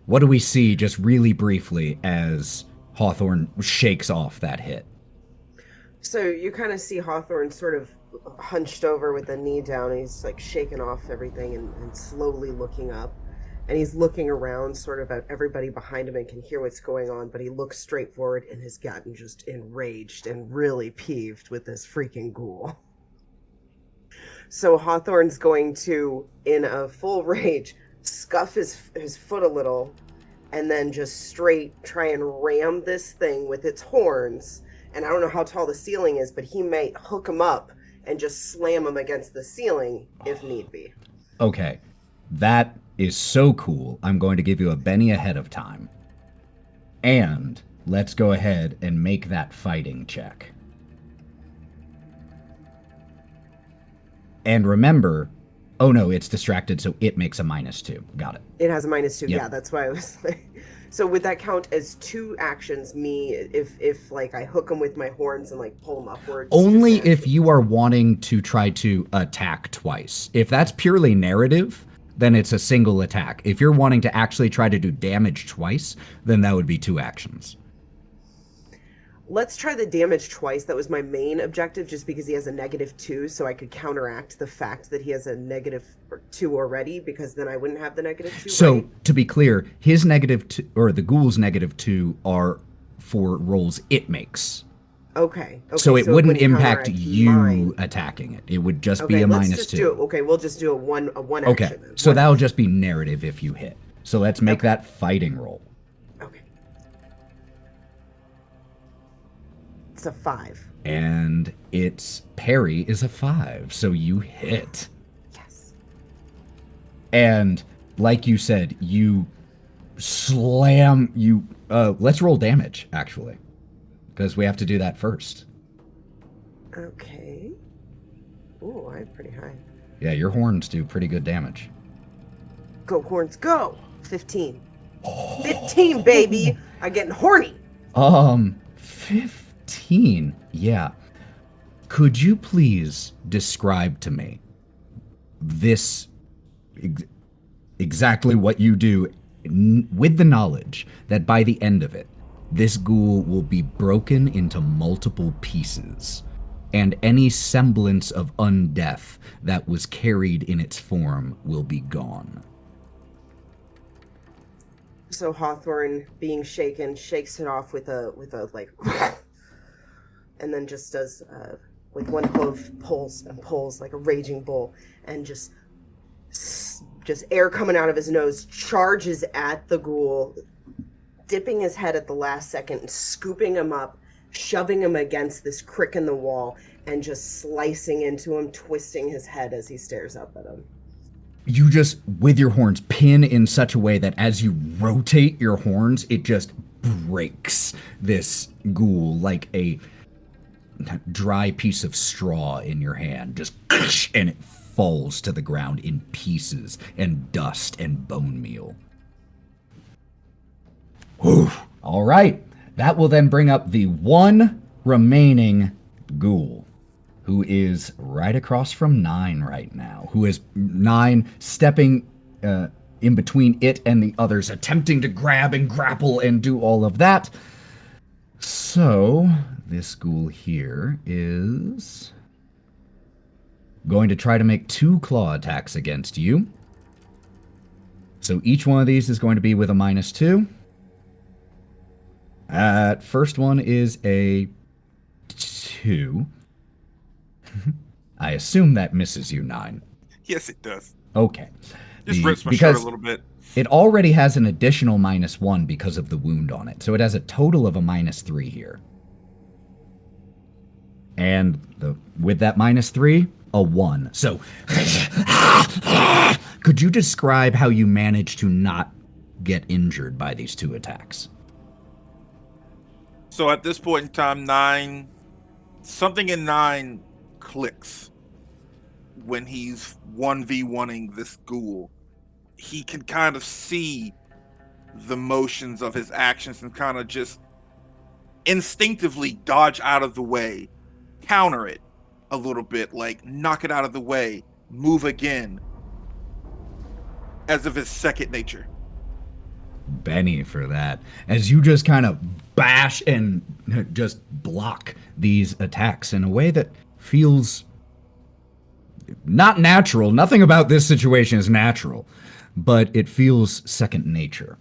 What do we see just really briefly as Hawthorne shakes off that hit? So you kind of see Hawthorne sort of hunched over with a knee down. And he's like shaking off everything and slowly looking up. And he's looking around sort of at everybody behind him and can hear what's going on. But he looks straight forward and has gotten just enraged and really peeved with this freaking ghoul. So Hawthorne's going to, in a full rage, scuff his foot a little and then just straight try and ram this thing with its horns and I don't know how tall the ceiling is, but he may hook him up and just slam him against the ceiling if need be. Okay, that is so cool. I'm going to give you a Benny ahead of time. And let's go ahead and make that fighting check. And remember, oh no, it's distracted, so it makes a -2. Got it. It has a -2. Yep. Yeah, that's why I was like... So would that count as 2 actions, me, if like, I hook him with my horns and, like, pull him upwards? Only if you are wanting to try to attack twice. If that's purely narrative, then it's a single attack. If you're wanting to actually try to do damage twice, then that would be 2 actions. Let's try the damage twice. That was my main objective, just because he has a -2, so I could counteract the fact that he has a -2 already, because then I wouldn't have the -2. So, right? to be clear, his -2, or the ghoul's -2, are for rolls it makes. Okay. So it wouldn't impact counteract you mine. attacking it. It would just be Okay, a let's -2. just do it. Okay, we'll just do a one Okay, action then. so One that'll action. just be narrative if you hit. So let's make that fighting roll. Okay. It's a 5. And its parry is a 5, so you hit. Yes. And like you said, you slam, let's roll damage, actually. Because we have to do that first. Okay. Ooh, I'm pretty high. Yeah, your horns do pretty good damage. Go, horns, go! 15. 15, baby! I'm getting horny! 15. Yeah. Could you please describe to me this, exactly what you do, with the knowledge that by the end of it, this ghoul will be broken into multiple pieces, and any semblance of undeath that was carried in its form will be gone. So Hawthorne, being shaken, shakes it off with a like, and then just does with one hoof pulls like a raging bull, and just air coming out of his nose, charges at the ghoul, dipping his head at the last second, and scooping him up, shoving him against this crick in the wall, and just slicing into him, twisting his head as he stares up at him. You just, with your horns, pin in such a way that as you rotate your horns, it just breaks this ghoul like a dry piece of straw in your hand. Just, and it falls to the ground in pieces and dust and bone meal. Whew. All right. That will then bring up the one remaining ghoul, who is right across from Nyne right now, who is Nyne stepping in between it and the others, attempting to grab and grapple and do all of that. So, this ghoul here is going to try to make 2 claw attacks against you. So each one of these is going to be with a -2. First one is a 2. I assume that misses you, Nyne. Yes, it does. Okay. Just rips my shirt a little bit. It already has an additional -1 because of the wound on it, so it has a total of a -3 here. And with that -3, a 1. So, could you describe how you managed to not get injured by these 2 attacks? So at this point in time, something in Nyne clicks when he's 1v1ing this ghoul. He can kind of see the motions of his actions and kind of just instinctively dodge out of the way, counter it a little bit, like knock it out of the way, move again, as if it's second nature. Benny for that, as you just kind of bash and just block these attacks in a way that feels not natural. Nothing about this situation is natural, but it feels second nature.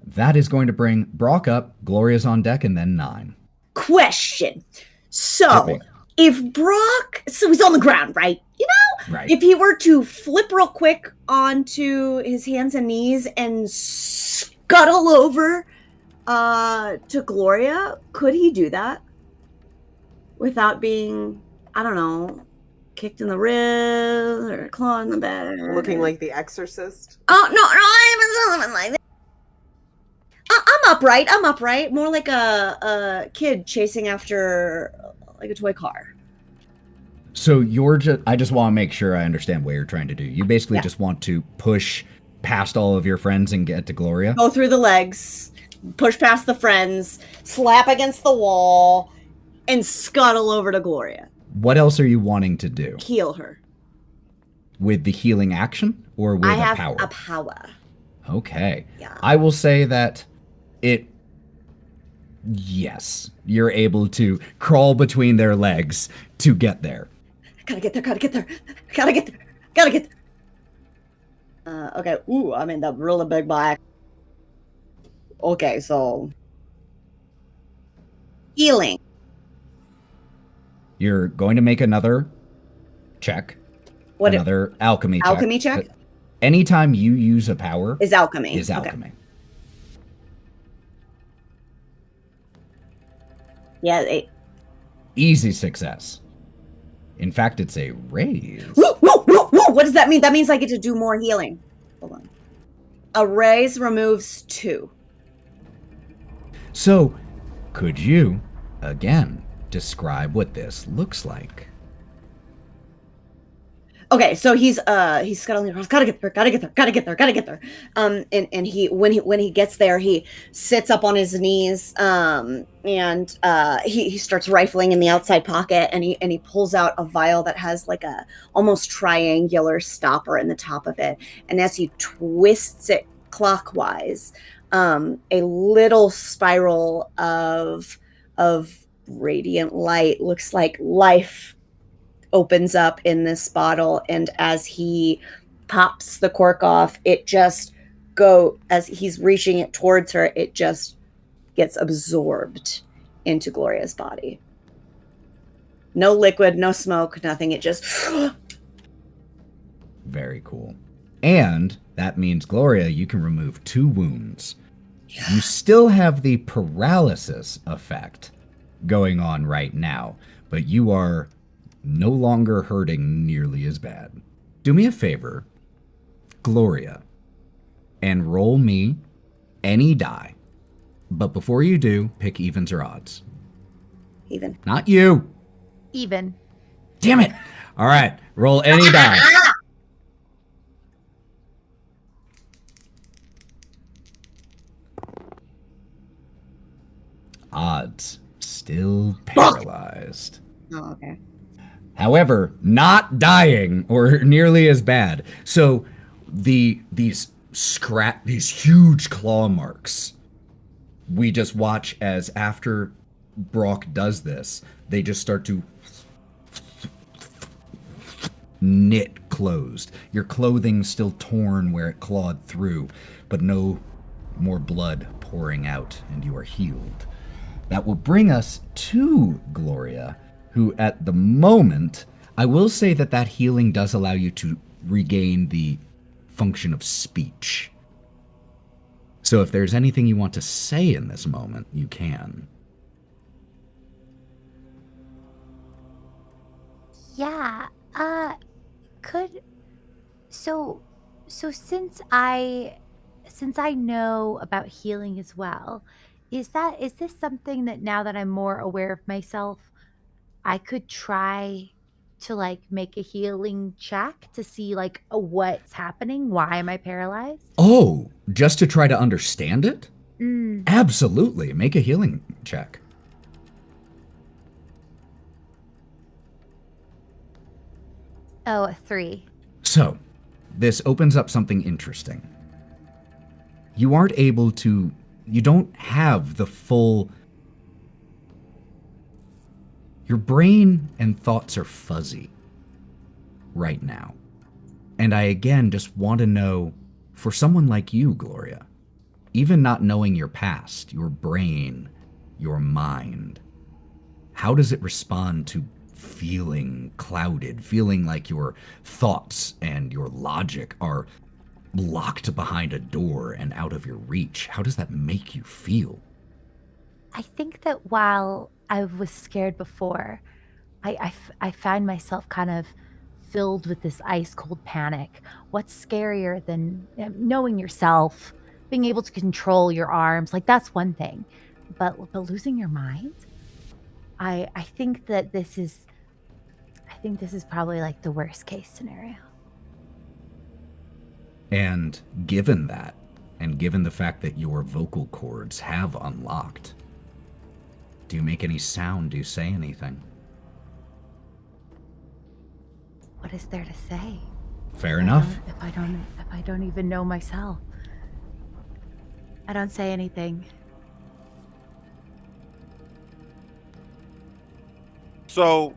That is going to bring Brawk up, Gloria's on deck, and then Nyne. Question. So, if Brawk, so he's on the ground, right? You know? Right. If he were to flip real quick onto his hands and knees and scuttle over to Gloria, could he do that? without being, I don't know, kicked in the ribs or claw in the back. Looking like the Exorcist. Oh, no, I haven't like that. I'm upright. More like a kid chasing after like a toy car. So I just want to make sure I understand what you're trying to do. You basically just want to push past all of your friends and get to Gloria? Go through the legs, push past the friends, slap against the wall, and scuttle over to Gloria. What else are you wanting to do? Heal her. With the healing action or with I a have power? a power. Okay. Yeah. I will say that yes, you're able to crawl between their legs to get there. Gotta get there. Okay. Ooh, I'm in the really big black. Okay, so healing. You're going to make another check. Another alchemy check. Alchemy check? Anytime you use a power Is alchemy. is alchemy. Okay. Yeah, 8. Easy success. In fact, it's a raise. Woo! What does that mean? That means I get to do more healing. Hold on. A raise removes 2. So, could you, again, describe what this looks like? Okay, so he's scuttling across. Gotta get there. And he when he gets there, he sits up on his knees. And he starts rifling in the outside pocket, and he pulls out a vial that has like a almost triangular stopper in the top of it. And as he twists it clockwise, a little spiral of radiant light, looks like life, opens up in this bottle, and as he pops the cork off, as he's reaching it towards her, it just gets absorbed into Gloria's body. No liquid, no smoke, nothing. It just Very cool. And that means, Gloria, you can remove 2 wounds. Yeah. You still have the paralysis effect going on right now, but you are no longer hurting nearly as bad. Do me a favor, Gloria, and roll me any die. But before you do, pick evens or odds. Even. Not you. Even. Damn it. All right, roll any die. Odds. Still paralyzed. Oh, okay. However, not dying or nearly as bad. So these huge claw marks, we just watch as after Brawk does this, they just start to knit closed. Your clothing's still torn where it clawed through, but no more blood pouring out, and you are healed. That will bring us to Gloria, who at the moment, I will say that healing does allow you to regain the function of speech. So if there's anything you want to say in this moment, you can. Yeah, so since I know about healing as well, is this something that now that I'm more aware of myself, I could try to like make a healing check to see like what's happening? Why am I paralyzed? Oh, just to try to understand it? Mm. Absolutely. Make a healing check. Oh, a 3. So, this opens up something interesting. You don't have the full... Your brain and thoughts are fuzzy right now. And I again just want to know, for someone like you, Gloria, even not knowing your past, your brain, your mind, how does it respond to feeling clouded, feeling like your thoughts and your logic are locked behind a door and out of your reach? How does that make you feel? I think that while I was scared before, I find myself kind of filled with this ice cold panic. What's scarier than knowing yourself, being able to control your arms? Like, that's one thing. But losing your mind? I think that this is probably like the worst case scenario. And given that, and given the fact that your vocal cords have unlocked, do you make any sound? Do you say anything? What is there to say? Fair enough. If I don't even know myself, I don't say anything. So,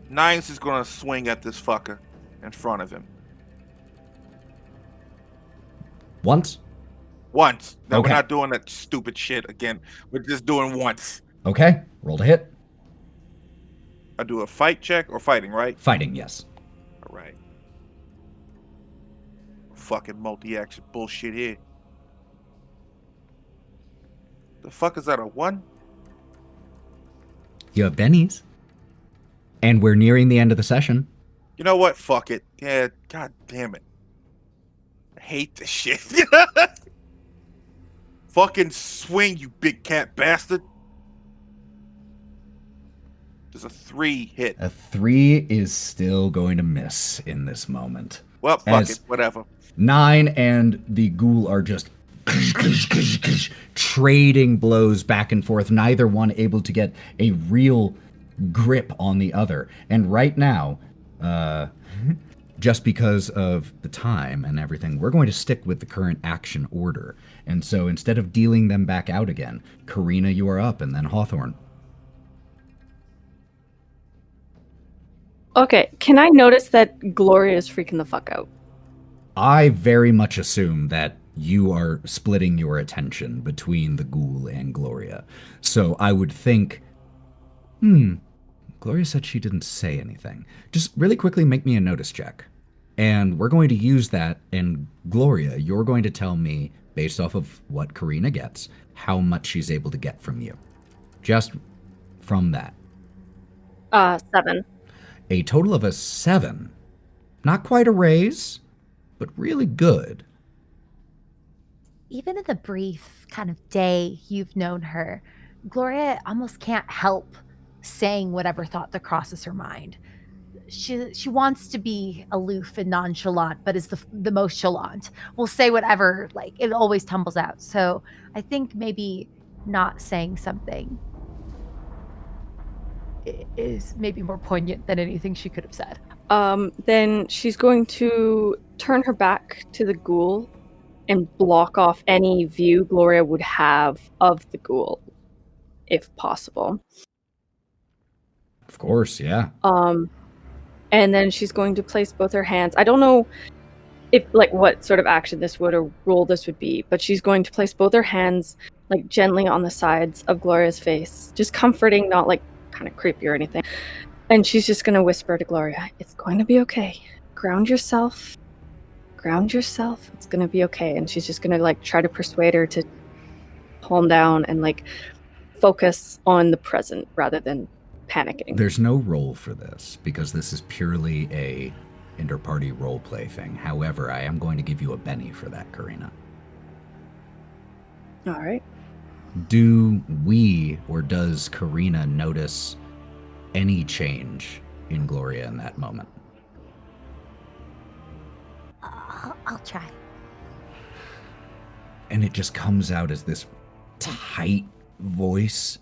Nyne's is gonna swing at this fucker in front of him. Once? Once. No, Okay. we're not doing that stupid shit again. We're just doing once. Okay, roll to hit. I do a fight check or fighting, right? Fighting, yes. All right. Fucking multi-action bullshit here. The fuck is that, a 1? You have bennies. And we're nearing the end of the session. You know what? Fuck it. Yeah, god damn it. I hate this shit. Fucking swing, you big cat bastard. There's a 3 hit. A 3 is still going to miss in this moment. Well, fuck As it. Whatever. Nyne and the ghoul are just trading blows back and forth, neither one able to get a real grip on the other. And right now, just because of the time and everything, we're going to stick with the current action order. And so instead of dealing them back out again, Karina, you are up, and then Hawthorne. Okay, can I notice that Gloria is freaking the fuck out? I very much assume that you are splitting your attention between the ghoul and Gloria. So I would think, Gloria said she didn't say anything. Just really quickly make me a notice check. And we're going to use that, and Gloria, you're going to tell me, based off of what Karina gets, how much she's able to get from you. Just from that. 7. A total of a 7. Not quite a raise, but really good. Even in the brief kind of day you've known her, Gloria almost can't help saying whatever thought that crosses her mind. She wants to be aloof and nonchalant, but is the most chalant. Will say whatever, like, it always tumbles out. So I think maybe not saying something is maybe more poignant than anything she could have said. Then she's going to turn her back to the ghoul and block off any view Gloria would have of the ghoul, if possible. Of course, yeah. And then she's going to place both her hands. I don't know if, like, what sort of action this would or role this would be, but she's going to place both her hands, like, gently on the sides of Gloria's face, just comforting, not like kind of creepy or anything. And she's just going to whisper to Gloria, "It's going to be okay. Ground yourself. Ground yourself. It's going to be okay." And she's just going to, like, try to persuade her to calm down and, like, focus on the present rather than panicking. There's no role for this, because this is purely a inter-party roleplay thing. However, I am going to give you a Benny for that, Karina. All right. Do we, or does Karina, notice any change in Gloria in that moment? I'll try. And it just comes out as this tight voice.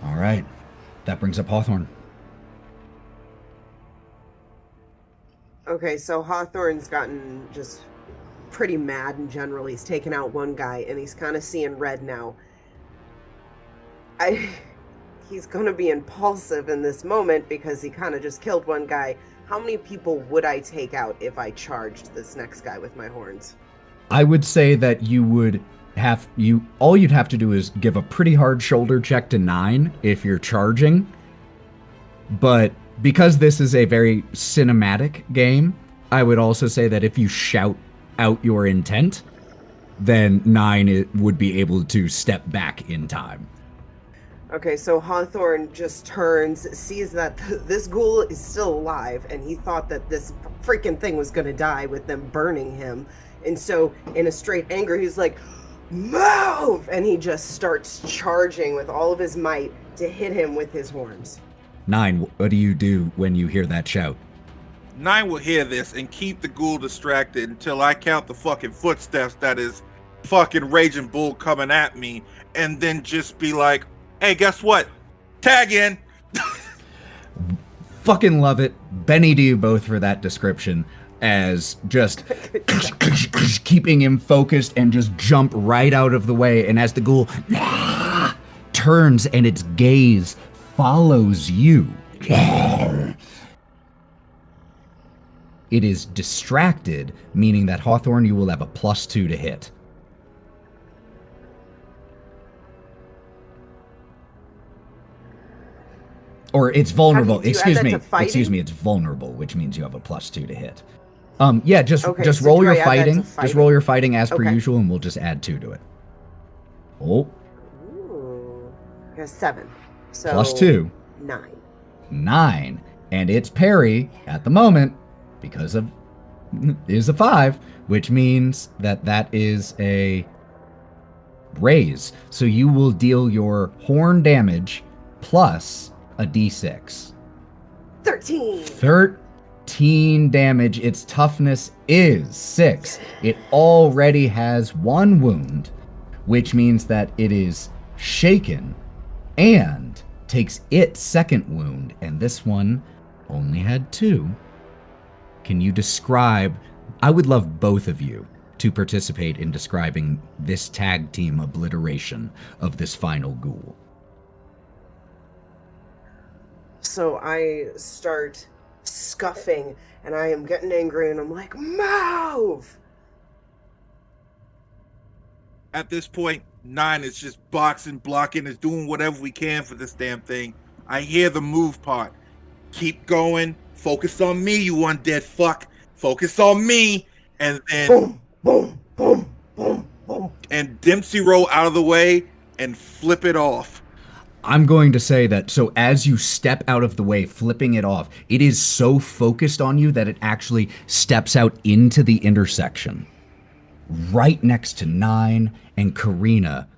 All right. That brings up Hawthorne. Okay, so Hawthorne's gotten just pretty mad in general. He's taken out one guy, and he's kind of seeing red now. He's going to be impulsive in this moment because he kind of just killed one guy. How many people would I take out if I charged this next guy with my horns? I would say that you would have, all you'd have to do is give a pretty hard shoulder check to Nyne if you're charging. But because this is a very cinematic game, I would also say that if you shout out your intent, then Nyne would be able to step back in time. Okay, so Hawthorne just turns, sees that this ghoul is still alive, and he thought that this freaking thing was going to die with them burning him. And so, in a straight anger, he's like, move! And he just starts charging with all of his might to hit him with his horns. Nyne, what do you do when you hear that shout? Nyne will hear this and keep the ghoul distracted until I count the fucking footsteps that is fucking raging bull coming at me, and then just be like, hey, guess what? Tag in! Fucking love it. Benny to you both for that description, as just keeping him focused and just jump right out of the way. And as the ghoul turns and its gaze follows you, it is distracted, meaning that Hawthorne, you will have a +2 to hit. Or it's vulnerable. Excuse me, it's vulnerable, which means you have a +2 to hit. Yeah, just roll your fighting. Just roll your fighting as per usual, and we'll just add 2 to it. Oh. Ooh. I got 7. So +2. 9. 9. And its parry, at the moment, because of is a 5, which means that is a raise. So you will deal your horn damage plus a d6. 13. 13 damage. Its toughness is 6. It already has 1 wound, which means that it is shaken and takes its second wound, and this one only had 2. Can you describe... I would love both of you to participate in describing this tag team obliteration of this final ghoul. So I start scuffing, and I am getting angry, and I'm like, move! At this point, Nyne is just boxing, blocking, is doing whatever we can for this damn thing. I hear the move part. Keep going. Focus on me, you undead fuck. Focus on me. And then... Boom, boom, boom, boom, boom. And Dempsey roll out of the way and flip it off. I'm going to say that, so as you step out of the way, flipping it off, it is so focused on you that it actually steps out into the intersection, right next to Nyne and Karina,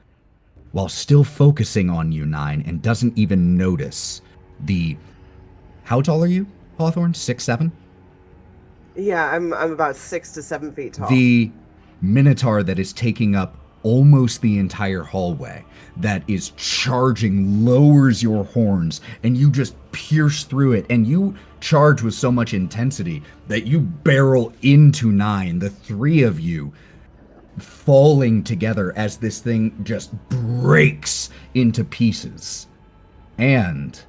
while still focusing on you, Nyne, and doesn't even notice the... How tall are you, Hawthorne? 6'7"? Yeah, I'm about 6 to 7 feet tall. The Minotaur that is taking up almost the entire hallway, that is charging, lowers your horns, and you just pierce through it, and you charge with so much intensity that you barrel into Nyne, the 3 of you falling together as this thing just breaks into pieces. And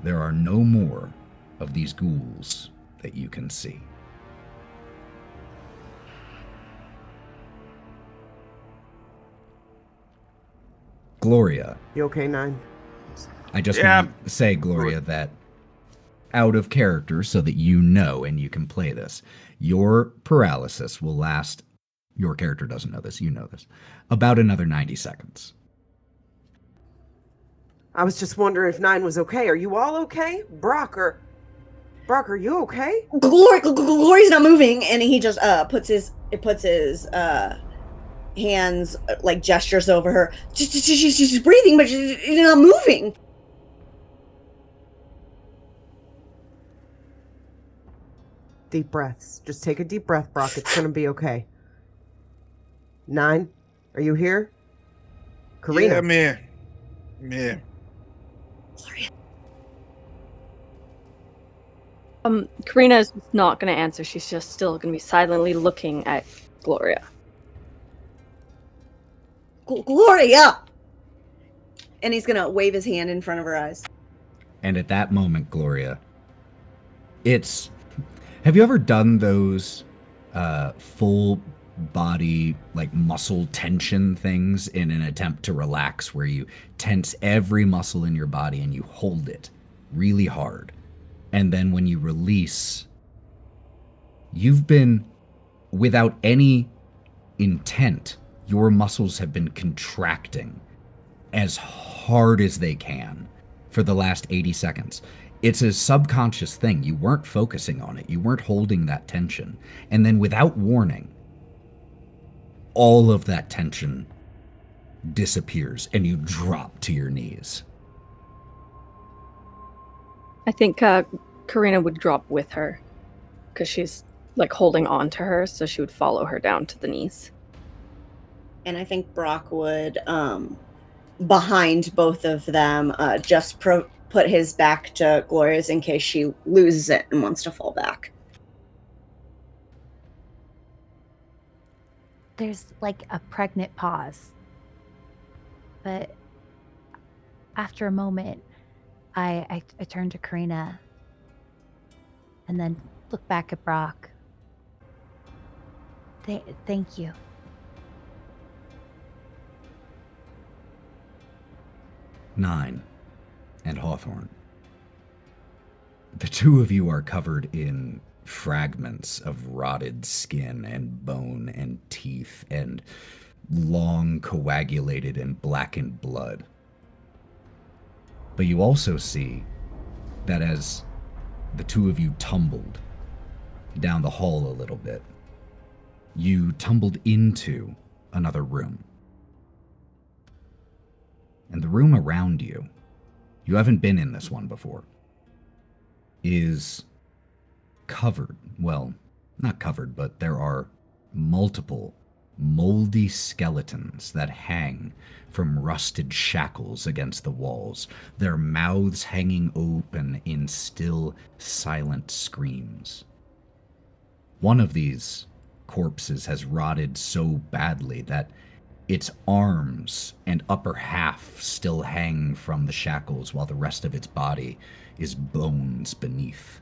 there are no more of these ghouls that you can see. Gloria. You okay, Nyne? I just want to say, Gloria, that out of character so that you know and you can play this, your paralysis will last, your character doesn't know this, you know this, about another 90 seconds. I was just wondering if Nyne was okay. Are you all okay? Brawk, are you okay? Gloria's not moving, and he just puts his hands, like gestures over her. She's breathing, but she's not moving. Deep breaths. Just take a deep breath, Brawk. It's gonna be okay. Nyne, are you here? Karina. Yeah, I'm here. Yeah. Gloria. Karina is not going to answer. She's just still going to be silently looking at Gloria. Gloria! And he's going to wave his hand in front of her eyes. And at that moment, Gloria, have you ever done those full body, like muscle tension things in an attempt to relax, where you tense every muscle in your body and you hold it really hard? And then when you release, you've been, without any intent, your muscles have been contracting as hard as they can for the last 80 seconds. It's a subconscious thing. You weren't focusing on it. You weren't holding that tension. And then without warning, all of that tension disappears and you drop to your knees. I think Karina would drop with her because she's like holding on to her, so she would follow her down to the knees. And I think Brawk would, behind both of them, just put his back to Gloria's in case she loses it and wants to fall back. There's like a pregnant pause. But after a moment, I turn to Karina and then look back at Brawk. Thank you. Nyne and Hawthorne. The two of you are covered in fragments of rotted skin and bone and teeth and long coagulated and blackened blood. But you also see that as the two of you tumbled down the hall a little bit, you tumbled into another room. And the room around you, you haven't been in this one before, is covered, well, not covered, but there are multiple moldy skeletons that hang from rusted shackles against the walls, their mouths hanging open in still, silent screams. One of these corpses has rotted so badly that its arms and upper half still hang from the shackles while the rest of its body is bones beneath.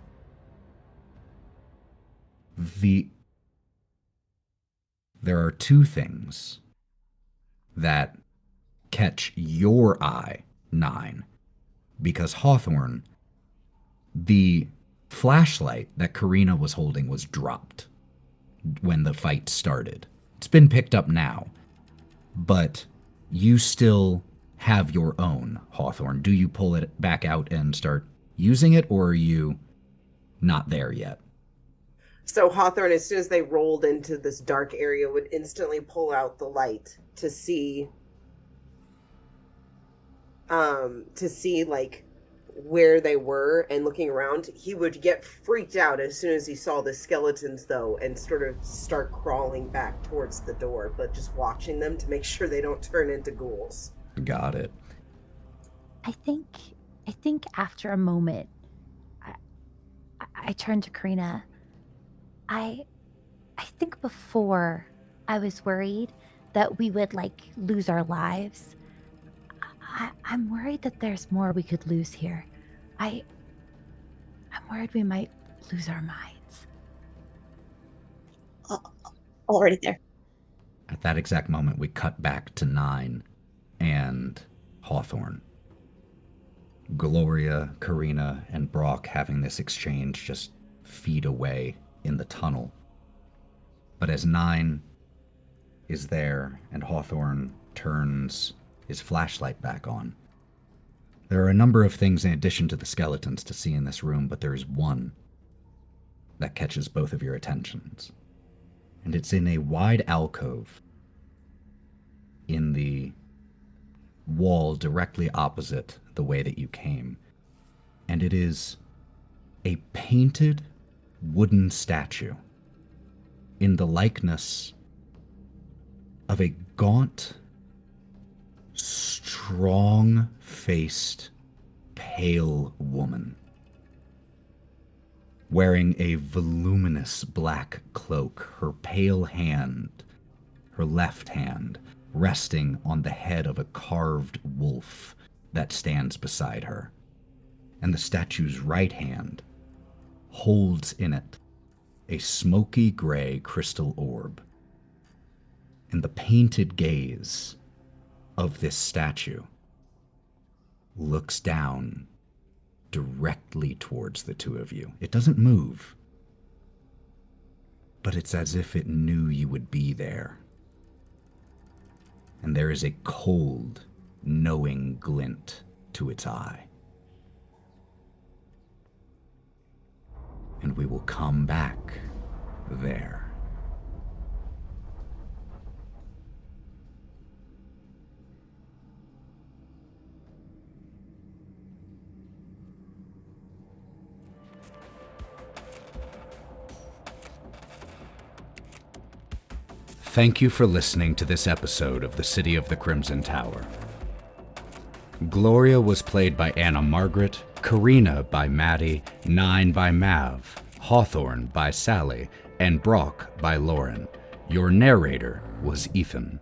There are two things that catch your eye, Nyne, because Hawthorne, the flashlight that Karina was holding was dropped when the fight started. It's been picked up now, but you still have your own, Hawthorne. Do you pull it back out and start using it, or are you not there yet? So Hawthorne, as soon as they rolled into this dark area, would instantly pull out the light to see like where they were, and looking around, he would get freaked out as soon as he saw the skeletons though, and sort of start crawling back towards the door, but just watching them to make sure they don't turn into ghouls. Got it. I think after a moment, I turned to Karina. I think before I was worried that we would like lose our lives. I'm worried that there's more we could lose here. I'm worried we might lose our minds. Already there. At that exact moment, we cut back to Nyne and Hawthorne. Gloria, Karina, and Brawk having this exchange just feet away in the tunnel. But as Nyne is there and Hawthorne turns his flashlight back on, there are a number of things in addition to the skeletons to see in this room, but there is one that catches both of your attentions. And it's in a wide alcove in the wall directly opposite the way that you came. And it is a painted wooden statue in the likeness of a gaunt, strong-faced, pale woman wearing a voluminous black cloak, her pale hand, her left hand, resting on the head of a carved wolf that stands beside her. And the statue's right hand holds in it a smoky gray crystal orb. And the painted gaze of this statue looks down directly towards the two of you. It doesn't move, but it's as if it knew you would be there and there is a cold, knowing glint to its eye. And we will come back there. Thank you for listening to this episode of The City of the Crimson Tower. Gloria was played by Anna Margaret, Karina by Matty, Nyne by Mav, Hawthorne by Sally, and Brawk by Lauren. Your narrator was Ethan.